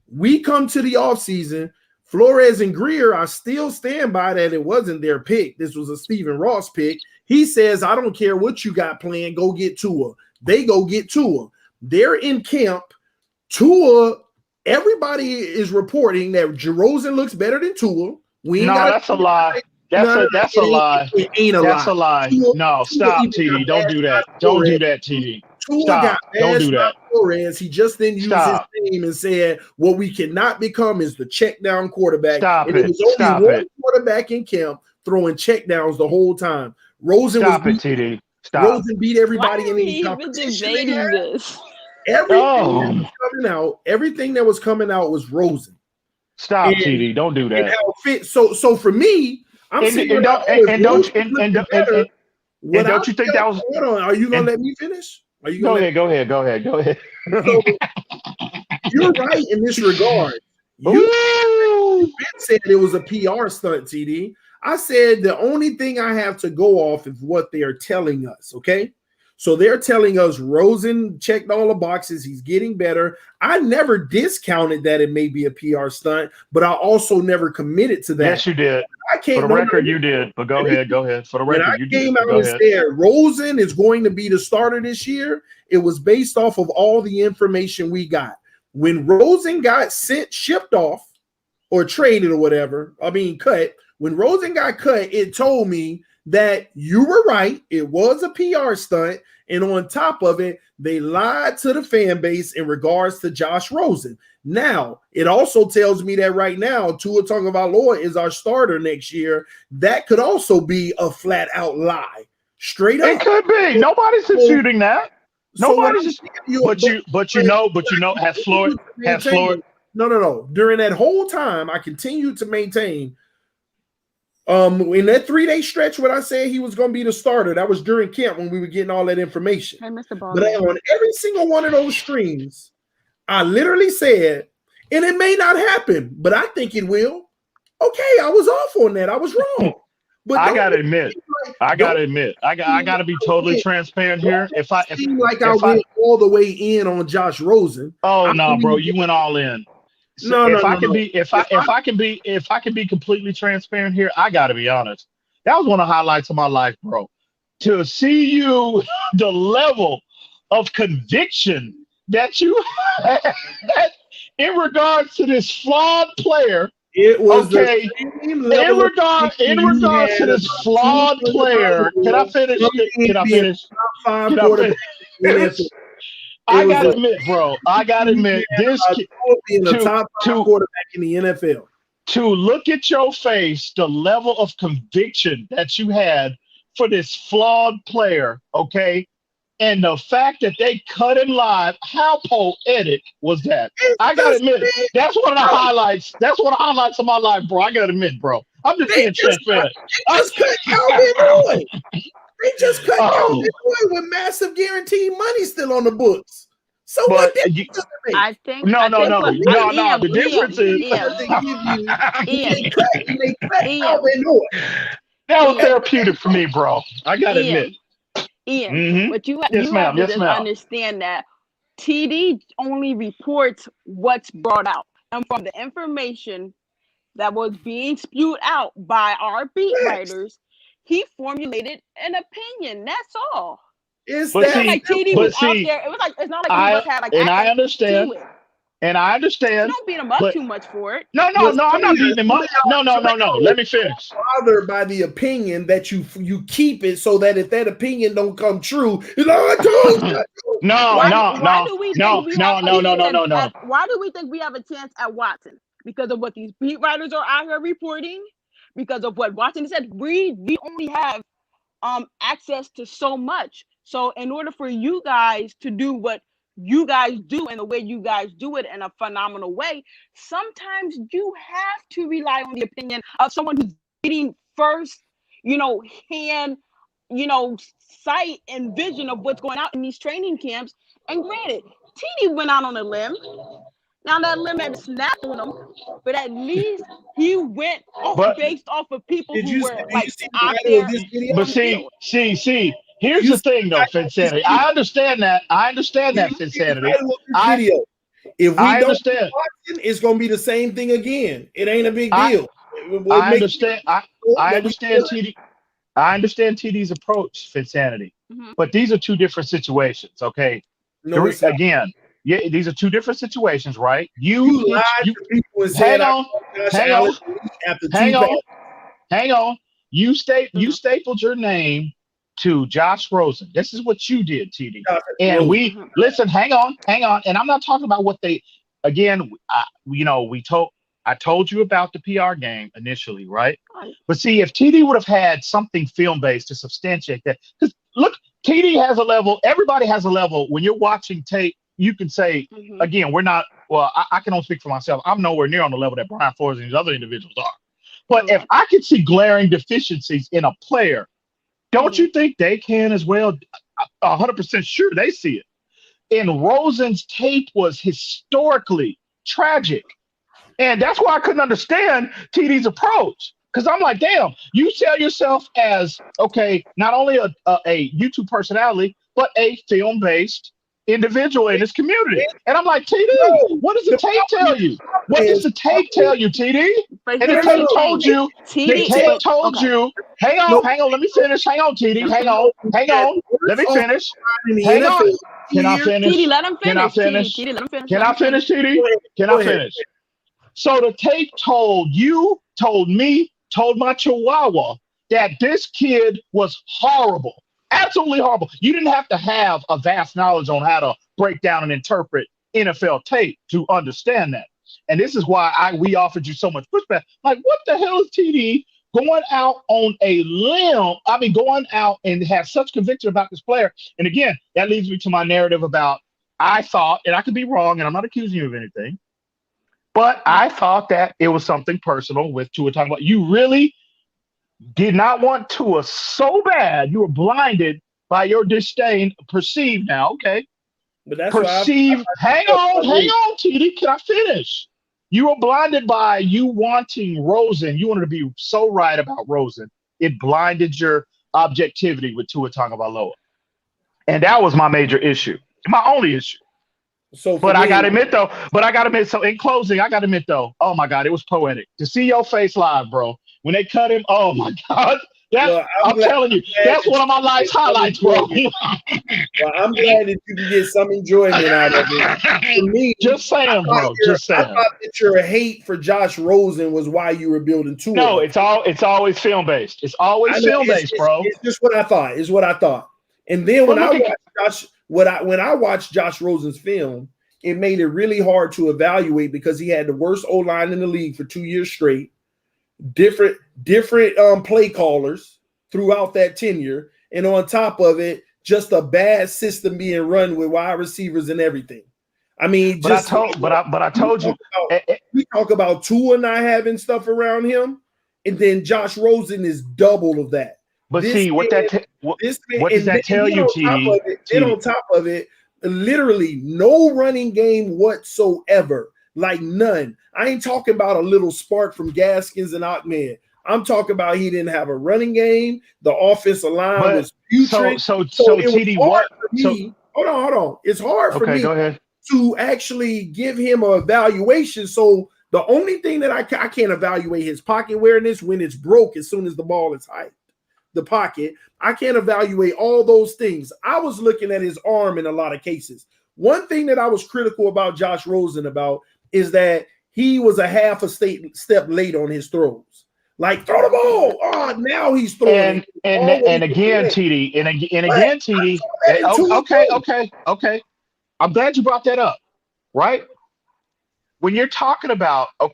We come to the offseason. Flores and Greer, I still stand by that it wasn't their pick. This was a Stephen Ross pick. He says, I don't care what you got planned. Go get Tua. They go get Tua. They're in camp. Tua, everybody is reporting that Rosen looks better than Tua. That's a lie. That's a lie. It ain't a lie. That's a lie. No, stop, TD. Don't do that. Don't do that, TD. Stop. Don't do that. Flores. He just didn't use his name and said, what we cannot become is the check down quarterback. Stop and it was only one quarterback in camp throwing check downs the whole time. Rosen TD. Stop. Rosen beat everybody in the competition. Everything that was coming out was Rosen. Stop, TD. Don't do that. So for me, I'm saying, don't you think that was? Hold on. Are you gonna let me finish? Are you Go ahead. So, you're right in this regard. You said it was a PR stunt, TD. I said the only thing I have to go off is what they are telling us. Okay. So they're telling us Rosen checked all the boxes. He's getting better. I never discounted that it may be a PR stunt, but I also never committed to that. Yes, you did. For the record, you did. But go ahead. For the record, you did. Came out and said Rosen is going to be the starter this year. It was based off of all the information we got. When Rosen got shipped off or traded or whatever, cut. When Rosen got cut, it told me that you were right. It was a PR stunt. And on top of it, they lied to the fan base in regards to Josh Rosen. Now, it also tells me that right now, Tua Tagovailoa is our starter next year. That could also be a flat out lie. Straight up. It could be. Nobody's disputing that. Nobody's but you know, has Flores. No. During that whole time, I continued to maintain. In that 3-day stretch when I said he was going to be the starter, that was during camp when we were getting all that information. Hey, Mr. Ball. But on every single one of those streams, I literally said, and it may not happen, but I think it will. Okay, I was off on that. I was wrong. But I gotta admit, I gotta be totally transparent here. If I went all the way in on Josh Rosen. Oh no, bro, you went all in. If I can be completely transparent here, I gotta be honest. That was one of the highlights of my life, bro. To see you, the level of conviction that you had in regards to this flawed player. It was okay. In regards to this flawed player, can I finish? I gotta admit, bro. This being the top 5 quarterback in the NFL. To look at your face, the level of conviction that you had for this flawed player, okay, and the fact that they cut him live, how poetic was that? I gotta admit, that's one of the highlights. That's one of the highlights of my life, bro. I gotta admit, bro. I'm just being transparent. They just cut Calvin Lloyd. They just cut Calvin Lloyd with massive guaranteed money still on the books. So what difference does it make? I think no. The difference is they cut Calvin Lloyd. That was therapeutic for me, bro. I gotta admit. Ian, but you have to understand that TD only reports what's brought out. And from the information that was being spewed out by our beat writers, he formulated an opinion. That's all. It's like TD was out there. It was like it's not like he must have like. And I understand. And I understand. You don't beat him up too much for it. No, I'm not beating him up. No. Let me finish. Bothered by the opinion that you keep it so that if that opinion don't come true, you know, I told you. No. Why do we think we have a chance at Watson? Because of what these beat writers are out here reporting? Because of what Watson said? We only have access to so much. So in order for you guys to do what you guys do and the way you guys do it in a phenomenal way, sometimes you have to rely on the opinion of someone who's getting first, hand, sight and vision of what's going on in these training camps. And granted, TD went out on a limb. Now that limb had snapped on him, but at least he went based off of people who were like out there. But see, here's the thing though, Finsanity. I understand that, Finsanity. If we don't watch it, it's gonna be the same thing again. It ain't a big deal. I understand. I understand TD. I understand TD's approach, Finsanity. But these are two different situations. Okay. No, again. Yeah, these are two different situations, right? You lied to people and said, hang on. You stapled your name to Josh Rosen. This is what you did, TD. And listen, hang on. And I'm not talking about what they. Again, I told you about the PR game initially, right? But see, if TD would have had something film based to substantiate that, because look, TD has a level. Everybody has a level. When you're watching tape, you can say, again, we're not, well, I can only speak for myself. I'm nowhere near on the level that Brian Flores and these other individuals are. But if I can see glaring deficiencies in a player, don't you think they can as well? 100% sure they see it. And Rosen's tape was historically tragic. And that's why I couldn't understand TD's approach. Because I'm like, damn, you sell yourself as, okay, not only a YouTube personality, but a film-based individual in this community. And I'm like, TD, what does the tape tell you? What does the tape tell you, TD? And the tape told you, hang on, let me finish. Hang on, TD, hang on, let me finish. Hang on. Can I finish? TD, let him finish. Can I finish? TD, let him finish. Can I finish, TD? Can I finish? So the tape told you, told me, told my chihuahua that this kid was horrible. Absolutely horrible. You didn't have to have a vast knowledge on how to break down and interpret NFL tape to understand that. And this is why we offered you so much pushback. Like, what the hell is TD going out on a limb? I mean, going out and have such conviction about this player. And again, that leads me to my narrative about, I thought, and I could be wrong, and I'm not accusing you of anything, but I thought that it was something personal with Tua talking about. You really did not want Tua so bad. You were blinded by your disdain, perceived now, okay? But that's perceived. Hang on, TD. Can I finish? You were blinded by you wanting Rosen. You wanted to be so right about Rosen. It blinded your objectivity with Tua Tagovailoa. And that was my major issue. My only issue. But I gotta admit, so in closing, I gotta admit though, oh my God, it was poetic. To see your face live, bro. When they cut him, oh my God. I'm telling you, that's one of my life's highlights, bro. Well, I'm glad that you can get some enjoyment out of it. For me, just saying, bro. Just saying. I thought that your hate for Josh Rosen was why you were building Tua. No, it's always film based. It's always film based, bro. It's just what I thought. It's what I thought. And then when I watched Josh Rosen's film, it made it really hard to evaluate because he had the worst O-line in the league for 2 years straight. Different play callers throughout that tenure, and on top of it, just a bad system being run with wide receivers and everything. I mean, but I told you, we talk about Tua not having stuff around him, and then Josh Rosen is double of that. But see what does that tell you, TD? Then on top of it, literally no running game whatsoever. Like none. I ain't talking about a little spark from Gaskins and Ahmed. I'm talking about he didn't have a running game. The offensive line was putrid. So TD, what? Hold on. It's hard for me go ahead. to actually give him an evaluation. So the only thing that I can't evaluate his pocket awareness when it's broke as soon as the ball is hiked. The pocket. I can't evaluate all those things. I was looking at his arm in a lot of cases. One thing that I was critical about Josh Rosen about is that he was a half a step late on his throws. Like, throw the ball. Oh, now he's throwing. And again, TD. And again, TD. Okay. I'm glad you brought that up, right? When you're talking about, a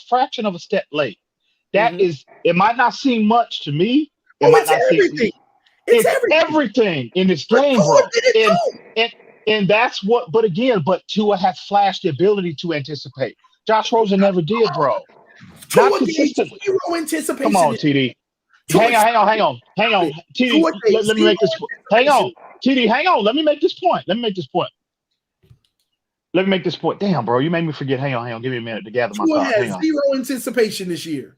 fraction of a step late, that is, it might not seem much to me, It might not seem. Everything. It's everything in this game, bro. And that's what. But again, Tua has flashed the ability to anticipate. Josh Rosen never did, bro. Not consistently. Zero anticipation. Come on, TD. Hang on. TD, let me make this. Hang on, TD. Hang on. Let me make this point. Damn, bro, you made me forget. Hang on. Give me a minute to gather my thoughts. Hang on. Zero anticipation this year.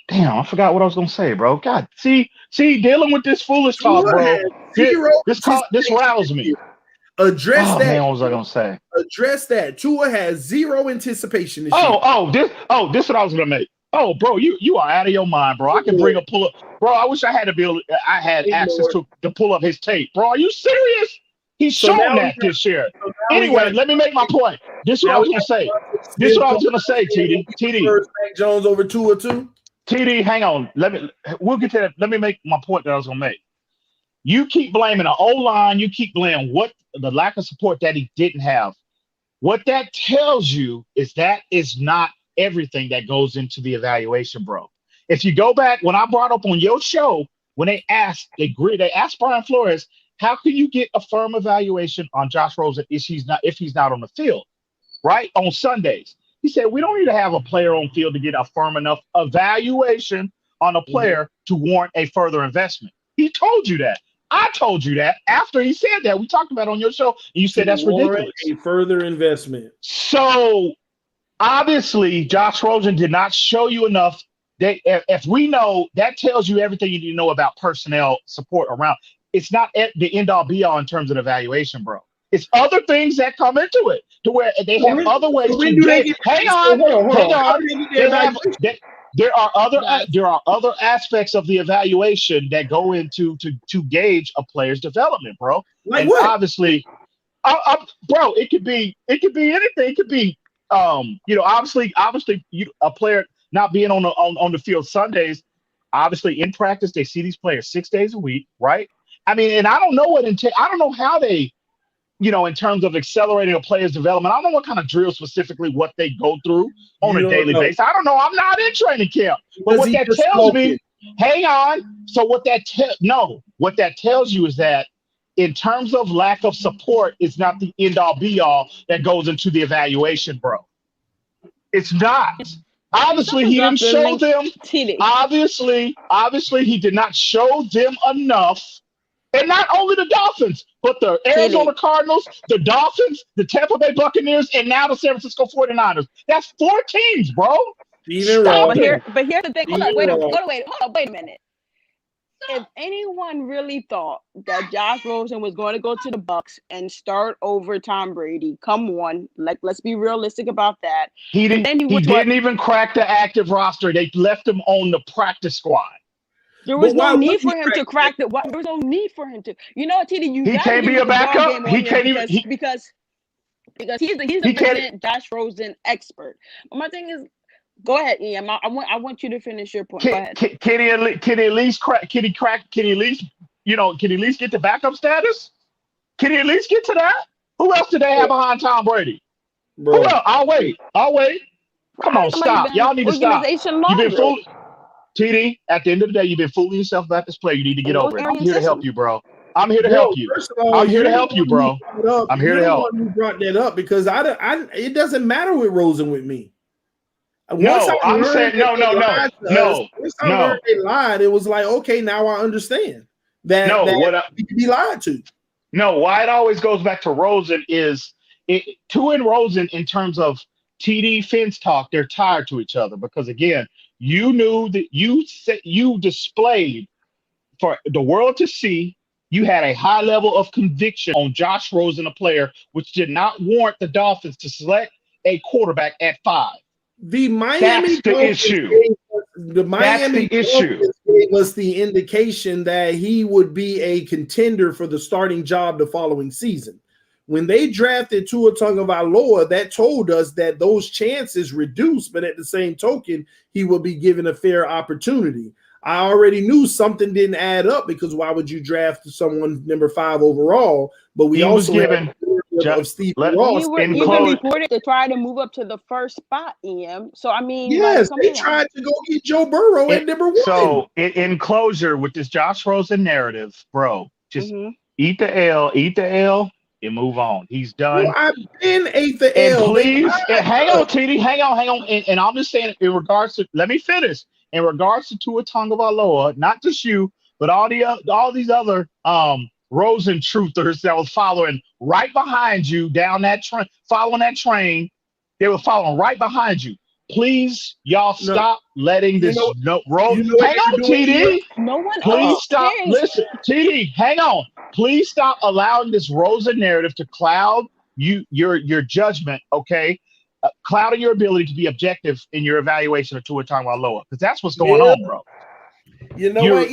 Damn, I forgot what I was gonna say, bro. God, see, dealing with this foolish talk, bro. This riles me. Address that. Man, what was I gonna say? Address that. Tua has zero anticipation this year. This what I was gonna make. Oh, bro, you are out of your mind, bro. I can bring a pull up, bro. I wish I had access to pull up his tape, bro. Are you serious? He's shown that this year. Anyway, let me make my point. This is what I was gonna say. TD. Jones over Tua too. TD, hang on. We'll get to that. Let me make my point that I was gonna make. You keep blaming the O-line, you keep blaming the lack of support that he didn't have. What that tells you is that is not everything that goes into the evaluation, bro. If you go back, when I brought up on your show, when they asked Brian Flores, how can you get a firm evaluation on Josh Rosen if he's not on the field, right? On Sundays. He said, we don't need to have a player on field to get a firm enough evaluation on a player to warrant a further investment. He told you that. I told you that after he said that. We talked about it on your show, and you said that's ridiculous. A further investment. So obviously, Josh Rosen did not show you enough. If we know, that tells you everything you need to know about personnel support around. It's not the end-all be-all in terms of evaluation, bro. It's other things that come into it to where they have other ways to get. Hang on. There are other aspects of the evaluation that go into to gauge a player's development, bro. Like what? Obviously, bro, it could be anything. It could be obviously a player not being on the field Sundays. Obviously, in practice, they see these players 6 days a week, right? I mean, and I don't know how they, in terms of accelerating a player's development, I don't know what kind of drill specifically what they go through on a daily basis. I don't know. I'm not in training camp. But what that tells me, hang on. So what that tells you is that in terms of lack of support, it's not the end all be all that goes into the evaluation, bro. It's not. Obviously, he didn't show them. Obviously, he did not show them enough. And not only the Dolphins, but the Arizona Cardinals, the Dolphins, the Tampa Bay Buccaneers, and now the San Francisco 49ers. That's 4 teams, bro. But here's the thing. Hold on, wait a minute. If anyone really thought that Josh Rosen was going to go to the Bucs and start over Tom Brady, come on, let's be realistic about that. He didn't even crack the active roster. They left him on the practice squad. There was no need for him to crack the. There was no need for him to. You know what, TD? He can't be a backup. He can't even because he's the resident Josh Rosen expert. But my thing is, go ahead, Ian. I want you to finish your point. Go ahead. Can he at least crack? Can he at least get the backup status? Can he at least get to that? Who else did they have behind Tom Brady? Bro. Who else? I'll wait. Come on, stop. Y'all need to stop. You've been fooled. TD, at the end of the day, you've been fooling yourself about this player. You need to get over it. I'm here to help you, bro. I'm here to help you. I'm here to help you, bro. I'm here to help. You brought that up because it doesn't matter with Rosen with me. No, I'm saying no. They lied. It was like, okay, now I understand that you can be lied to. No, why it always goes back to Rosen is Tua and Rosen in terms of TDPHINSTALK, they're tied to each other because again. You knew that you displayed for the world to see. You had a high level of conviction on Josh Rosen, a player, which did not warrant the Dolphins to select a quarterback at 5. The Miami Dolphins gave us the indication that he would be a contender for the starting job the following season. When they drafted Tua Tagovailoa, that told us that those chances reduced, but at the same token, he would be given a fair opportunity. I already knew something didn't add up because why would you draft someone number 5 overall? But we also had of Steve Ross. You were even reported to try to move up to the first spot, EM. So, I mean, yes, they tried to go get Joe Burrow at number 1. So, in closure with this Josh Rosen narrative, bro, just eat the L, and move on. He's done. Well, I've been ate the and L. Please, hang on, TD, hang on. And I'm just saying, in regards to, let me finish. In regards to Tua Tagovailoa, not just you, but all these other Rosen truthers that was following right behind you down that train, following that train, they were following right behind you. Please, y'all stop letting this roll. Hang on, TD. No one Please stop. cares. Listen, TD, hang on. Please stop allowing this Rosen narrative to cloud your judgment, okay? Clouding your ability to be objective in your evaluation of Tua Tagovailoa, because that's what's going on, bro. You know what?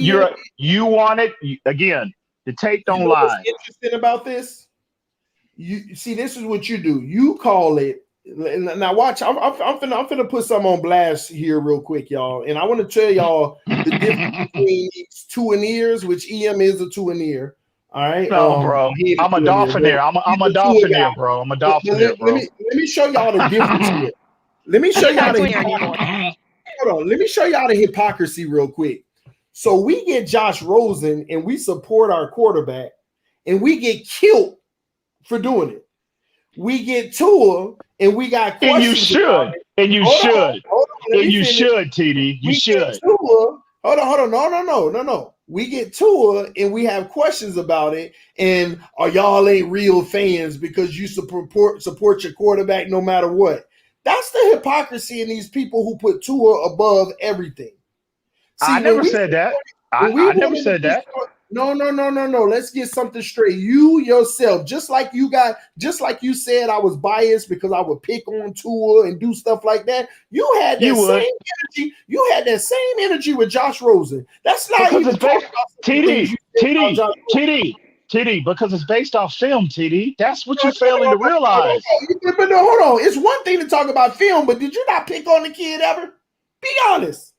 You want it again. The tape don't lie. What's interesting about this? You see, this is what you do. You call it. Now watch. I'm finna put something on blast here real quick, y'all. And I want to tell y'all the difference between these 2-and-ears, which EM is a 2-and-ear. All right. No, bro. I'm a Dolphin here. I'm a Dolphin here, bro. I'm a Dolphin here, bro. Let me show y'all the difference here. Let me show y'all the hold on. Let me show y'all the hypocrisy real quick. So we get Josh Rosen and we support our quarterback, and we get killed for doing it. We get Tua and we got questions. And you should. And you should. And you should, TD. You should. Tua. Hold on. No. We get Tua and we have questions about it. And y'all ain't real fans because you support your quarterback no matter what. That's the hypocrisy in these people who put Tua above everything. See, I never said that. I never said that. No. Let's get something straight. You yourself, just like you said, I was biased because I would pick on Tua and do stuff like that. You had that same energy. You had that same energy with Josh Rosen. That's not because even talking about TD, because it's based off film, TD. That's what you're failing to realize. But no, hold on. It's one thing to talk about film, but did you not pick on the kid ever? Be honest.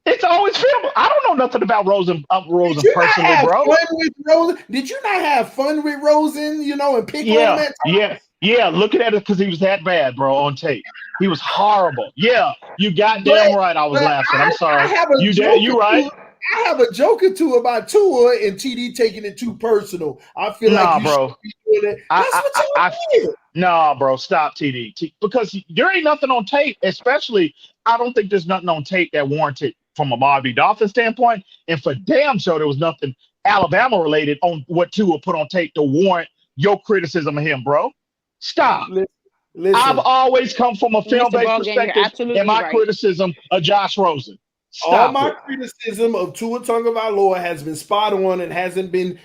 It's always film. I don't know nothing about Rosen personally, bro. Fun with Rosen? Did you not have fun with Rosen, and pick on him? Yeah. Looking at it because he was that bad, bro, on tape. He was horrible. Yeah, you goddamn right. I was laughing. I'm sorry. You right. I have a joke or two about Tua and TD taking it too personal. I feel like you should be doing it. That's what you did. Nah, bro, stop, TD. Because there ain't nothing on tape, especially, I don't think there's nothing on tape that warranted from a Miami Dolphins standpoint, and for damn sure there was nothing Alabama related on what Tua put on tape to warrant your criticism of him, bro. Stop. Listen, I've always come from a film-based perspective in my criticism of Josh Rosen. All my criticism of Tua Tagovailoa has been spot on and hasn't been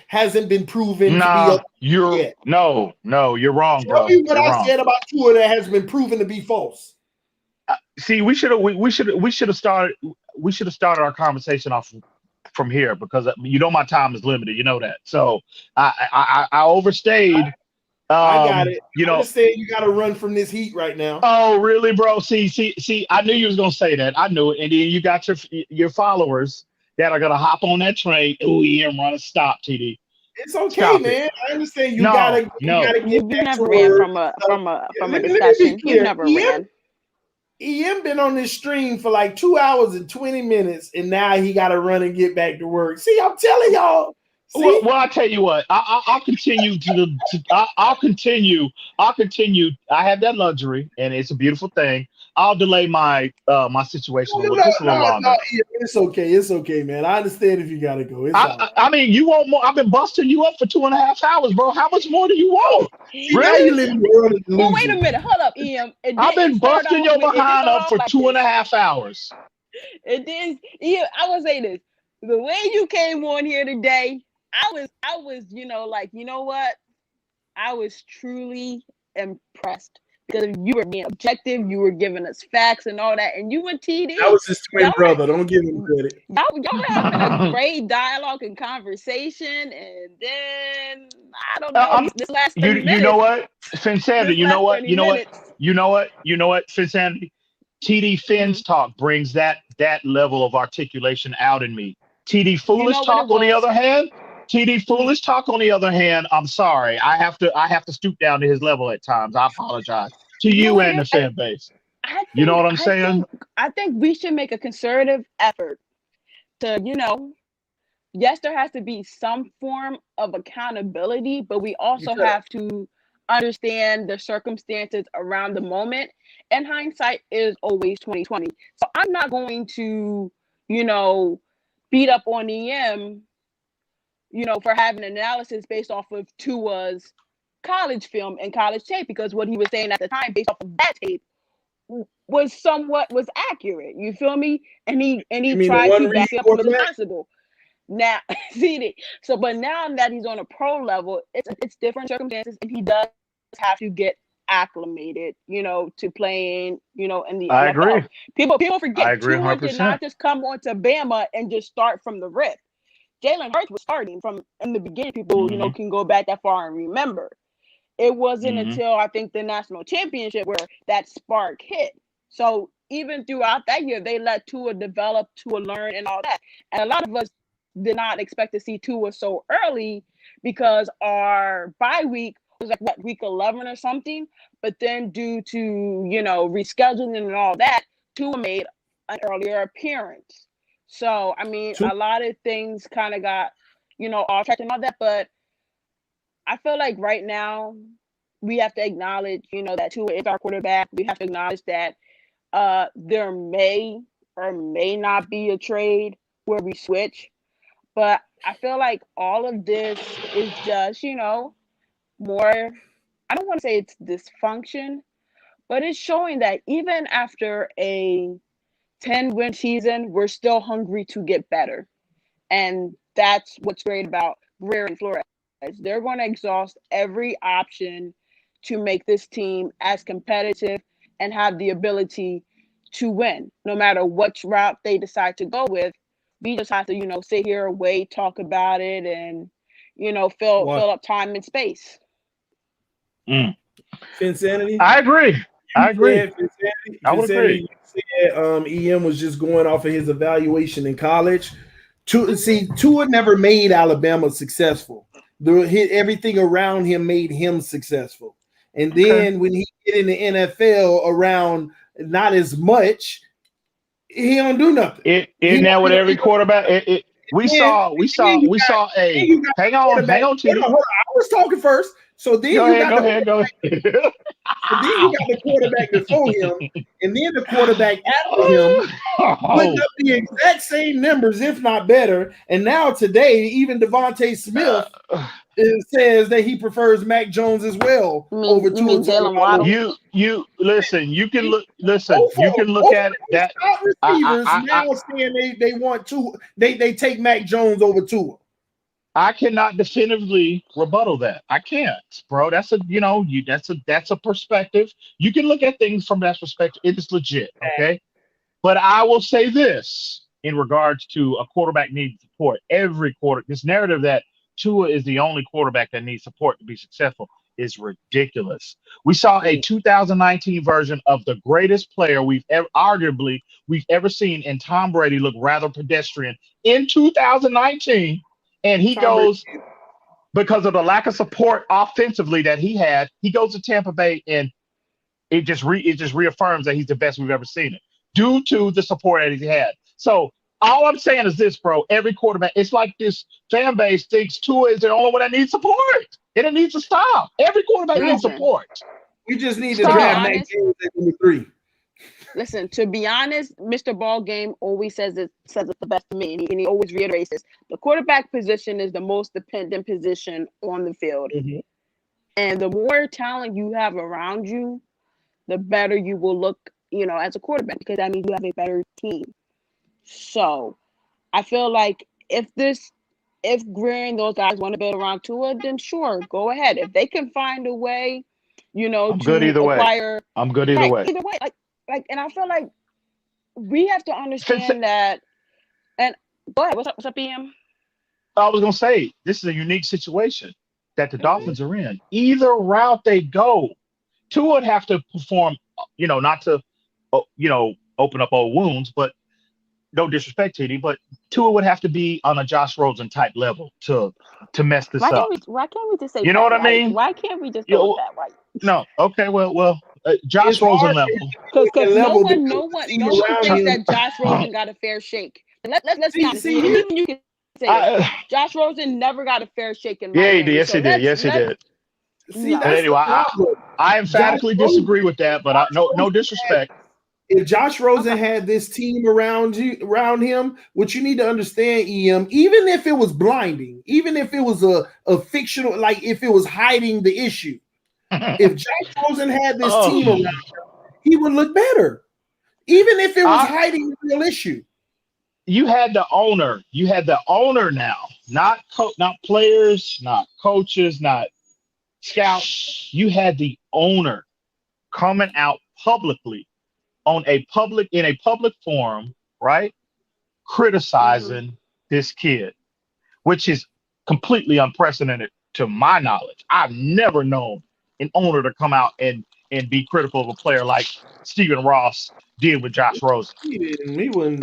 proven to be. You're wrong, bro. Tell me what I said about Tua that has been proven to be false. See, we should have started our conversation off from here because my time is limited. You know that. So I overstayed. I got it. I understand you got to run from this heat right now. Oh, really, bro? See, I knew you was gonna say that. I knew it. And then you got your followers that are gonna hop on that train. Oh, yeah, run a stop, TD. It's okay, man. I understand you gotta get you never ran from a discussion. You never ran. EM been on this stream for like 2 hours and 20 minutes, and now he got to run and get back to work. See, I'm telling y'all. Well, I tell you what, I'll continue I'll continue. I have that luxury, and it's a beautiful thing. I'll delay my situation just a little longer. No, it's okay, man. I understand if you gotta go. I mean, you want more? I've been busting you up for 2.5 hours, bro. How much more do you want? Really? Well, wait a minute. Hold up, EM. I've been busting your behind up for 2.5 hours. It is. EM, I would say this: the way you came on here today. I was, you know what? I was truly impressed because you were being objective. You were giving us facts and all that. And you and TD. That was his twin brother. Don't give him credit. Y'all were having a great dialogue and conversation. And then, I don't know, this last 30 minutes. You know what? Finsanity, you know what? Finsanity. TD Fins Talk brings that level of articulation out in me. TD Foolish Talk, on the other hand, TD Foolish Talk, on the other hand, I'm sorry. I have to stoop down to his level at times. I apologize to you and the fan base. You know what I'm saying? I think we should make a concerted effort to, yes, there has to be some form of accountability, but we also have to understand the circumstances around the moment. And hindsight is always 2020. So I'm not going to, beat up on EM, for having analysis based off of Tua's college film and college tape, because what he was saying at the time based off of that tape was accurate. You feel me? And he tried to back it up as possible. Now, but now that he's on a pro level, it's different circumstances, and he does have to get acclimated, to playing, in the NFL. I agree. People forget Tua did not just come onto Bama and just start from the rip. Jalen Hurts was starting from in the beginning. People, can go back that far and remember. It wasn't until I think the national championship where that spark hit. So even throughout that year, they let Tua develop, Tua learn, and all that. And a lot of us did not expect to see Tua so early because our bye week was like week 11 or something. But then due to rescheduling and all that, Tua made an earlier appearance. So I mean, a lot of things kind of got off track and all that. But I feel like right now we have to acknowledge that Tua is our quarterback. We have to acknowledge that there may or may not be a trade where we switch. But I feel like all of this is just, more, I don't want to say it's dysfunction, but it's showing that even after a 10-win season, we're still hungry to get better. And that's what's great about Greer and Flores. They're going to exhaust every option to make this team as competitive and have the ability to win, no matter which route they decide to go with. We just have to, sit here, wait, talk about it, and, fill up time and space. Finsanity? I agree. I would agree. You said EM was just going off of his evaluation in college. Tua never made Alabama successful. Everything around him made him successful. And then when he get in the NFL around not as much, he don't do nothing. Isn't that what every quarterback? We saw a. Hang on, Chidi. I was talking first. So then go ahead. So then you got the quarterback before him, and then the quarterback after him, putting up the exact same numbers, if not better. And now today, even Devontae Smith says that he prefers Mac Jones as well over Tua. Jalen Waddle. You listen. You can look. Listen. You can look at that. Receivers now saying they want to. They take Mac Jones over Tua. I cannot definitively rebuttal that. I can't, bro. That's a perspective. You can look at things from that perspective. It is legit, okay? But I will say this in regards to a quarterback needing support. This narrative that Tua is the only quarterback that needs support to be successful is ridiculous. We saw a 2019 version of the greatest player we've ever seen, and Tom Brady look rather pedestrian in 2019. And he goes, because of the lack of support offensively that he had, he goes to Tampa Bay, and it just reaffirms that he's the best we've ever seen it due to the support that he had. So all I'm saying is this, bro. Every quarterback, it's like this fan base thinks Tua is the only one that needs support, and it needs to stop. Every quarterback needs support. You just need to draft Mac Jones at number 3. Listen, to be honest, Mr. Ballgame always says it's the best to me, and he always reiterates this. The quarterback position is the most dependent position on the field. And the more talent you have around you, the better you will look, as a quarterback, because that means you have a better team. So I feel like if Greer and those guys want to build around Tua, then sure, go ahead. If they can find a way, I'm good either way. I'm good either way. Either way, and I feel like we have to understand that. And go ahead. What's up, EM? I was gonna say this is a unique situation that the Dolphins are in. Either route they go, Tua would have to perform. Not to, open up old wounds, but no disrespect, TD, but Tua would have to be on a Josh Rosen type level to mess this up. Why can't we just say you know what I mean? Why can't we just go with that right? No, okay, well, Josh Rosen level. Because no one thinks that Josh Rosen got a fair shake. Let's be honest. Even you can say Josh Rosen never got a fair shake in Miami. Yeah, he did. Yes, he did. Yes, he did. See, but anyway, I emphatically disagree with that, but no disrespect. If Josh Rosen had this team around him, what you need to understand, EM, even if it was blinding, even if it was a fictional, like if it was hiding the issue, if Josh Rosen had this team around him, he would look better. Even if it was hiding the real issue. You had the owner. You had the owner now, not players, not coaches, not scouts. You had the owner coming out publicly in a public forum, right? Criticizing this kid, which is completely unprecedented to my knowledge. I've never known an owner to come out and be critical of a player like Stephen Ross did with Josh Rosen.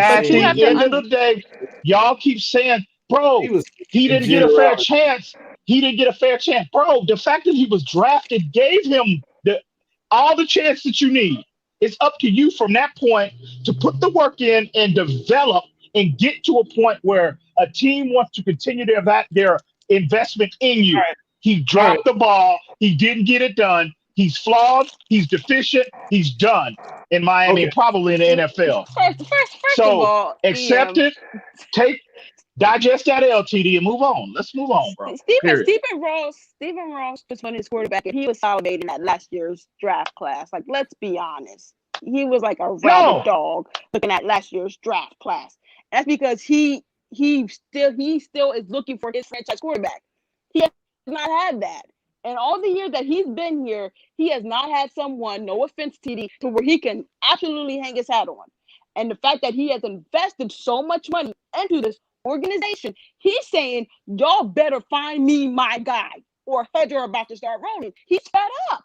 At the end of the day, y'all keep saying, bro, he didn't get a fair chance. He didn't get a fair chance. Bro, the fact that he was drafted gave him all the chance that you need. It's up to you from that point to put the work in and develop and get to a point where a team wants to continue their investment in you. Right. He dropped the ball. He didn't get it done. He's flawed. He's deficient. He's done in Miami and probably in the NFL. First of all, accept it. Digest that LTD and move on. Let's move on, bro. Stephen Ross was one of his quarterback, and he was salivating at last year's draft class. Like, let's be honest. He was like a rabid dog looking at last year's draft class. That's because he still is looking for his franchise quarterback. He has not had that. And all the years that he's been here, he has not had someone, no offense, TD, to where he can absolutely hang his hat on. And the fact that he has invested so much money into this organization, he's saying, y'all better find me my guy, or heads are about to start rolling. He's fed up.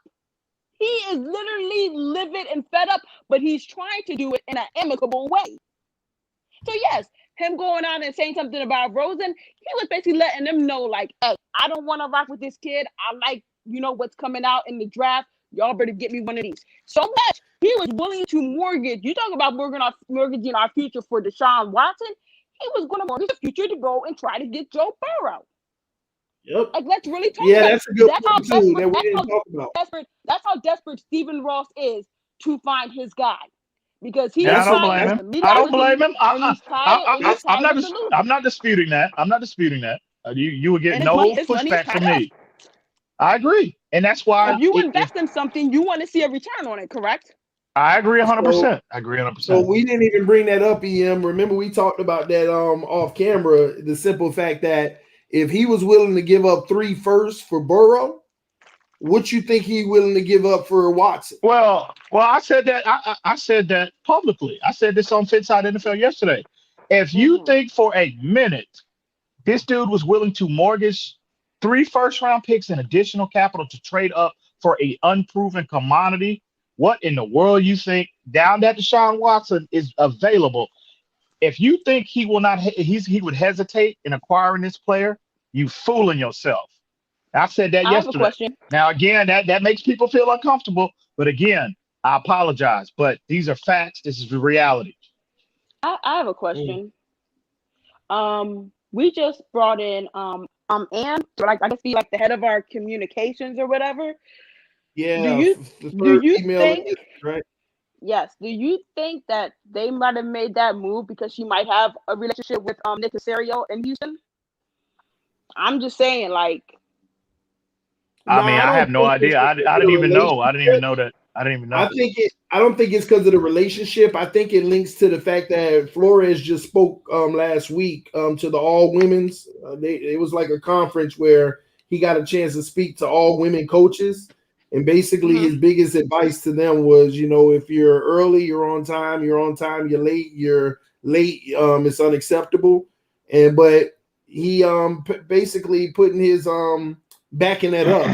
He is literally livid and fed up, but he's trying to do it in an amicable way. So yes, him going on and saying something about Rosen, he was basically letting them know, like, hey, I don't want to rock with this kid. I like, what's coming out in the draft. Y'all better get me one of these. So much he was willing to mortgage. You talk about mortgaging our future for Deshaun Watson. He was going to mortgage the future to go and try to get Joe Burrow. Yep. Like, let's really talk about that's a good point too that we didn't talk about. That's how desperate Stephen Ross is to find his guy. Because he I don't blame him. I don't blame him. I'm not disputing that. I'm not disputing that. You would get no pushback from me. I agree. And that's why if you invest in something, you want to see a return on it, correct? I agree 100%. I agree 100%. So we didn't even bring that up, EM. Remember, we talked about that off camera. The simple fact that if he was willing to give up 3 firsts for Burrow, what you think he willing to give up for Watson? Well, I said that. I said that publicly. I said this on Finside NFL yesterday. If you think for a minute this dude was willing to mortgage 3 first-round picks and additional capital to trade up for a unproven commodity, what in the world you think down that Deshaun Watson is available? If you think he will not, he would hesitate in acquiring this player, you fooling yourself. I said that yesterday. I have a question. Now, again, that makes people feel uncomfortable. But again, I apologize. But these are facts. This is the reality. I have a question. We just brought in Ann, I guess be like the head of our communications or whatever. Yeah. Do you think? Right. Yes. Do you think that they might have made that move because she might have a relationship with Nick Caserio in Houston? I'm just saying, like. I have no idea. I didn't even know. I didn't even know that. I didn't even know. I don't think it's because of the relationship. I think it links to the fact that Flores just spoke last week to the all women's. It was like a conference where he got a chance to speak to all women coaches, and basically his biggest advice to them was, if you're early, you're on time. You're on time. You're late. It's unacceptable. But he basically putting his backing that up.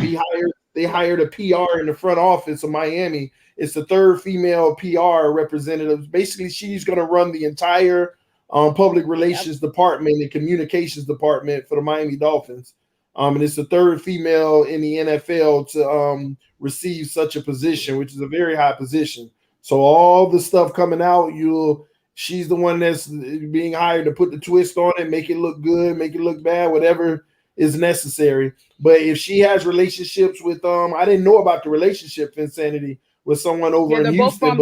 They hired a PR in the front office of Miami. It's the 3rd female PR representative. Basically, she's going to run the entire public relations department and communications department for the Miami Dolphins. And it's the third female in the NFL to receive such a position, which is a very high position. So all the stuff coming out, she's the one that's being hired to put the twist on it, make it look good, make it look bad, whatever is necessary. But if she has relationships with I didn't know about the relationship Insanity with someone over in Houston.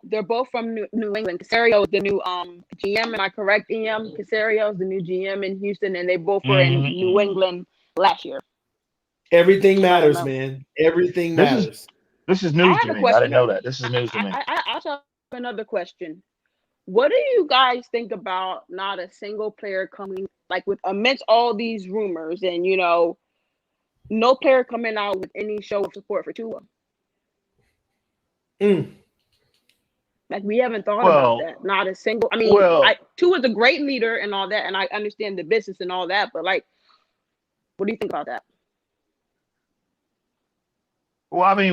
They're both from New England. Casario is the new GM. Am I correct? EM Casario is the new GM in Houston, and they both were in New England last year. Everything matters, man. Everything matters. This is news to me. I didn't know that. This is news to me. I also have another question. What do you guys think about not a single player coming, like with amidst all these rumors and, no player coming out with any show of support for Tua? Like, we haven't thought about that. Not a single. I mean, Tua's a great leader and all that, and I understand the business and all that, but, like, what do you think about that? Well, I mean,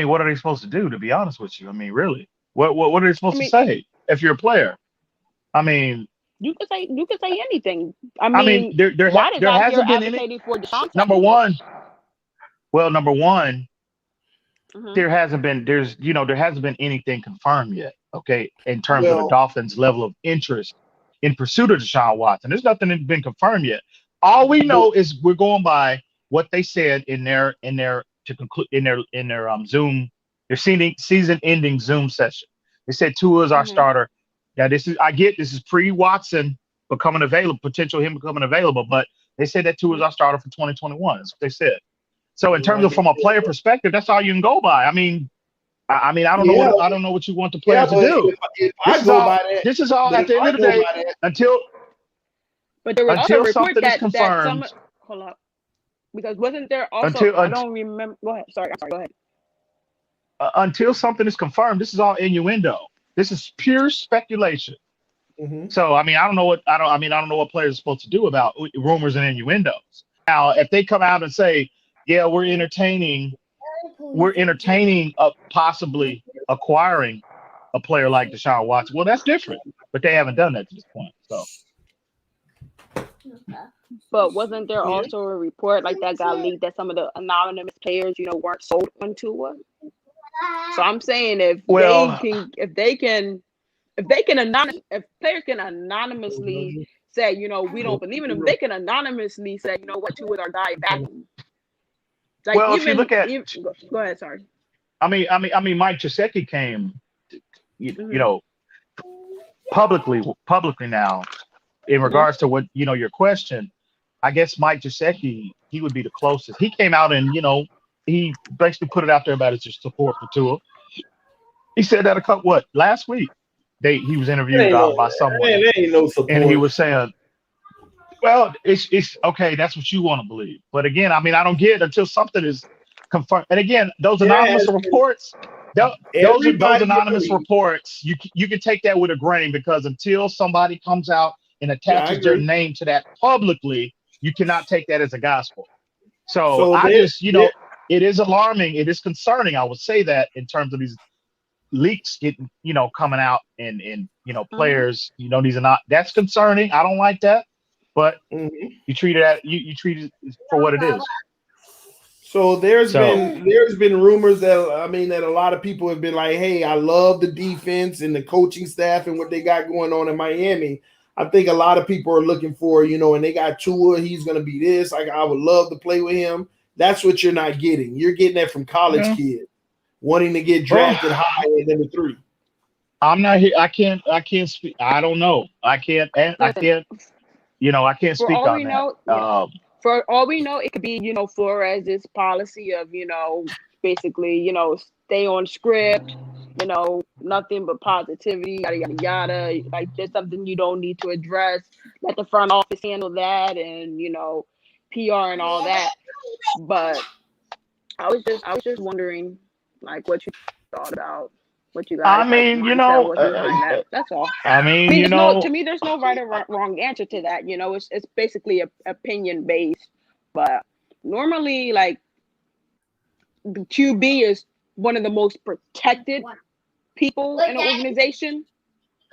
what are they supposed to do? To be honest with you, I mean, really, what are they supposed to say if you're a player? I mean, you could say anything. I mean, there hasn't been any. Number one, there hasn't been anything confirmed yet. Okay, in terms of the Dolphins' level of interest in pursuit of Deshaun Watson, there's nothing that's been confirmed yet. All we know is we're going by what they said in their Zoom, their season-ending Zoom session. They said Tua is our starter. Now this is pre-Watson becoming available, potential him becoming available, but they said that Tua is our starter for 2021. That's what they said. So in terms of from a player perspective, that's all you can go by. I mean, I don't know what you want the players to do. This is all at the end of the day until. But there was also a report that hold up, because wasn't there also? I don't remember. Go ahead. Sorry. Go ahead. Until something is confirmed, this is all innuendo. This is pure speculation. So I mean, I don't know what players are supposed to do about rumors and innuendos. Now, if they come out and say, "Yeah, we're entertaining possibly acquiring a player like Deshaun Watson," well, that's different. But they haven't done that to this point. So. But wasn't there also a report like that got leaked that some of the anonymous players, weren't sold on Tua? So I'm saying if players can anonymously say, we don't believe in him, they can anonymously say, what, Tua is our guy back. Like, well, if you look at, go ahead, sorry. I mean, Mike Gesicki came, publicly now. In regards to what your question, I guess Mike Gesicki, he would be the closest. He came out and he basically put it out there about his support for Tua. He said that last week. He was interviewed by someone, and he was saying, "Well, it's okay. That's what you want to believe." But again, I mean, I don't get it until something is confirmed. And again, those anonymous reports. Those anonymous reports, you can take that with a grain, because until somebody comes out and attaches their name to that publicly, you cannot take that as a gospel. So I just, it is alarming. It is concerning. I would say that in terms of these leaks getting, coming out and players, these are not, that's concerning. I don't like that, but you treat it for what it is. So there's been rumors that a lot of people have been like, hey, I love the defense and the coaching staff and what they got going on in Miami. I think a lot of people are looking for, and they got Tua, he's going to be this. Like, I would love to play with him. That's what you're not getting. You're getting that from college kids wanting to get drafted high at number 3. I'm not here. I can't speak. I don't know. I can't speak on that. For all we know, it could be, Flores' policy of, basically, stay on script, nothing but positivity, yada, yada, yada. Like, there's something you don't need to address. Let the front office handle that and, PR and all that. But I was just wondering, like, what you thought about what you guys. I mean, that's all. I mean, to me, there's no right or wrong answer to that. It's basically opinion based. But normally, like, the QB is one of the most protected people in the organization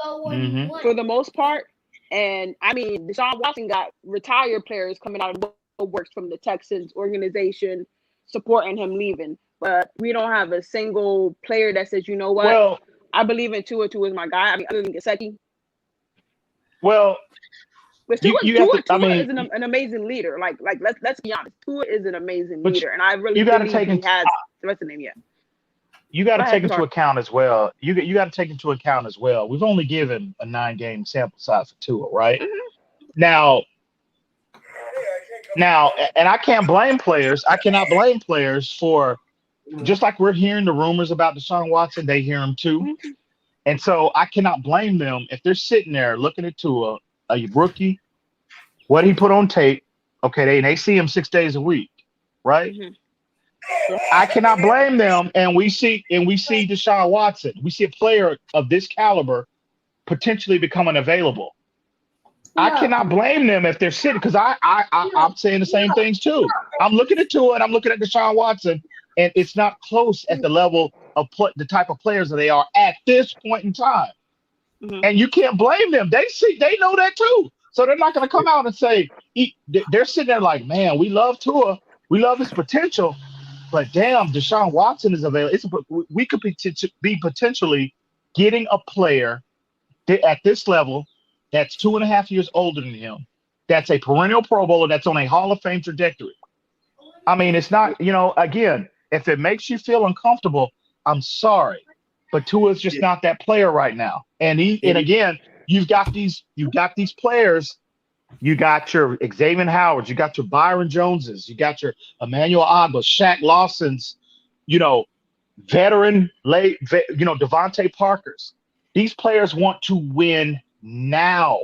for the most part. And I mean, Deshaun Watson got retired players coming out of the woodworks from the Texans organization supporting him leaving. But we don't have a single player that says, you know what? Well, I believe in Tua. Tua is my guy. I mean, other than Gesicki. Well, but Tua is an amazing leader. Like let's be honest. Tua is an amazing leader, and I really believe he has the rest of the name yet. You got to take into account as well. You got to take into account as well. We've only given a 9-game sample size for Tua, right? Now, and I can't blame players. I cannot blame players for, just like we're hearing the rumors about Deshaun Watson, they hear him too. And so I cannot blame them if they're sitting there looking at Tua, a rookie, what he put on tape. Okay, they see him 6 days a week, right? I cannot blame them. And we see Deshaun Watson. We see a player of this caliber potentially becoming available. I cannot blame them if they're sitting, because I'm saying the same things too. I'm looking at Tua and I'm looking at Deshaun Watson, and it's not close at the level of the type of players that they are at this point in time. And you can't blame them. They know that too. So they're not going to come out and say, they're sitting there like, man, we love Tua. We love his potential. But damn, Deshaun Watson is available. We could be potentially getting a player at this level that's 2.5 years older than him, that's a perennial Pro Bowler, that's on a Hall of Fame trajectory. I mean, it's not, again, if it makes you feel uncomfortable, I'm sorry, but Tua's just not that player right now. And again, you've got these players. You got your Xavier Howards, you got your Byron Joneses, you got your Emmanuel Ogbahs, Shaq Lawsons, veteran Devontae Parkers. These players want to win now.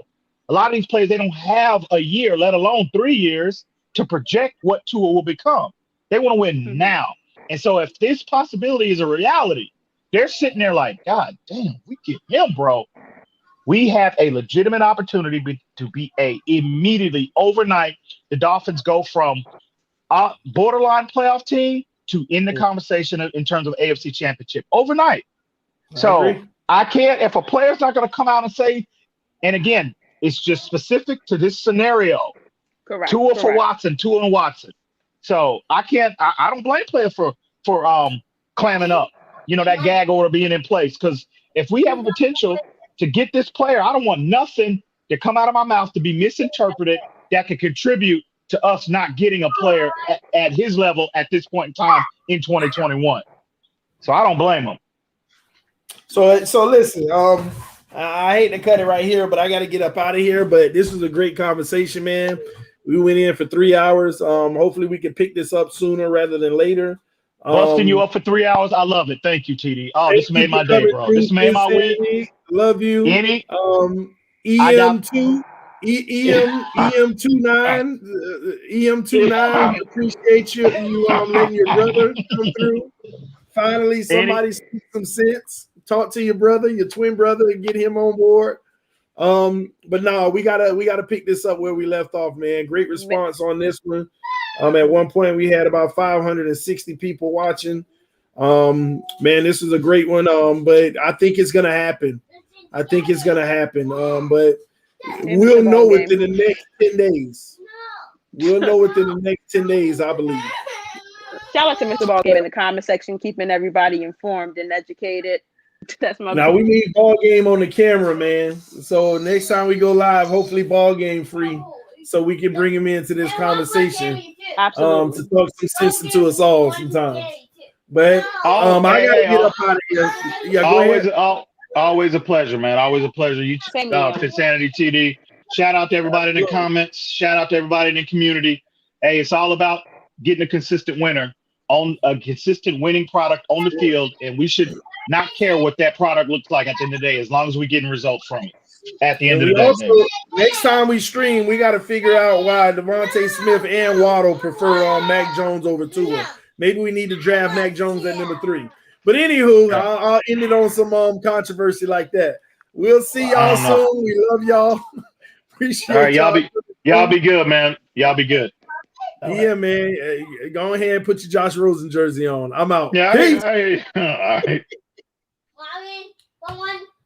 A lot of these players, they don't have a year, let alone 3 years, to project what Tua will become. They want to win now. And so if this possibility is a reality, they're sitting there like, God damn, we get him, bro. We have a legitimate opportunity to be immediately overnight. The Dolphins go from a borderline playoff team to in the conversation in terms of AFC Championship overnight. So I can't, if a player's not going to come out and say, and again, it's just specific to this scenario. Correct. Tua for Watson, Tua and Watson. So I can't, I don't blame players for clamming up, that gag order being in place. Because if we have a potential to get this player, I don't want nothing to come out of my mouth to be misinterpreted that could contribute to us not getting a player at his level at this point in time in 2021. So I don't blame him. So listen, I hate to cut it right here, but I got to get up out of here. But this was a great conversation, man. We went in for 3 hours. Hopefully we can pick this up sooner rather than later. Busting you up for 3 hours. I love it. Thank you, TD. Oh, this made my day, bro. This made my week. Love you. EM2, EM29, appreciate you letting your brother come through. Finally, somebody speak some sense. Talk to your brother, your twin brother, and get him on board. But no, we gotta pick this up where we left off, man. Great response on this one. At one point we had about 560 people watching. Man, this is a great one. But I think it's gonna happen. But we'll know within the next 10 days. We'll know within the next 10 days, I believe. Shout out to Mr. Ballgame in the comment section, keeping everybody informed and educated. That's my now. We need Ballgame on the camera, man. So next time we go live, hopefully Ballgame free, so we can bring him into this conversation. Absolutely. To talk some sense into us all sometimes. But I gotta get up out of here. Yeah, always a pleasure, man. Always a pleasure. You Finsanity TD. Shout out to everybody in the comments. Shout out to everybody in the community. Hey, it's all about getting a consistent winner on a consistent winning product on the field, and we should not care what that product looks like at the end of the day, as long as we're getting results from it. At the end of the day. Also, next time we stream, we got to figure out why Devontae Smith and Waddle prefer Mac Jones over Tua. Maybe we need to draft Mac Jones at number 3. But anywho, I'll end it on some controversy like that. We'll see y'all soon. We love y'all. Appreciate all right, y'all be good, man. Y'all be good. Yeah, man. Go ahead and put your Josh Rosen jersey on. I'm out. Yeah, all right. One.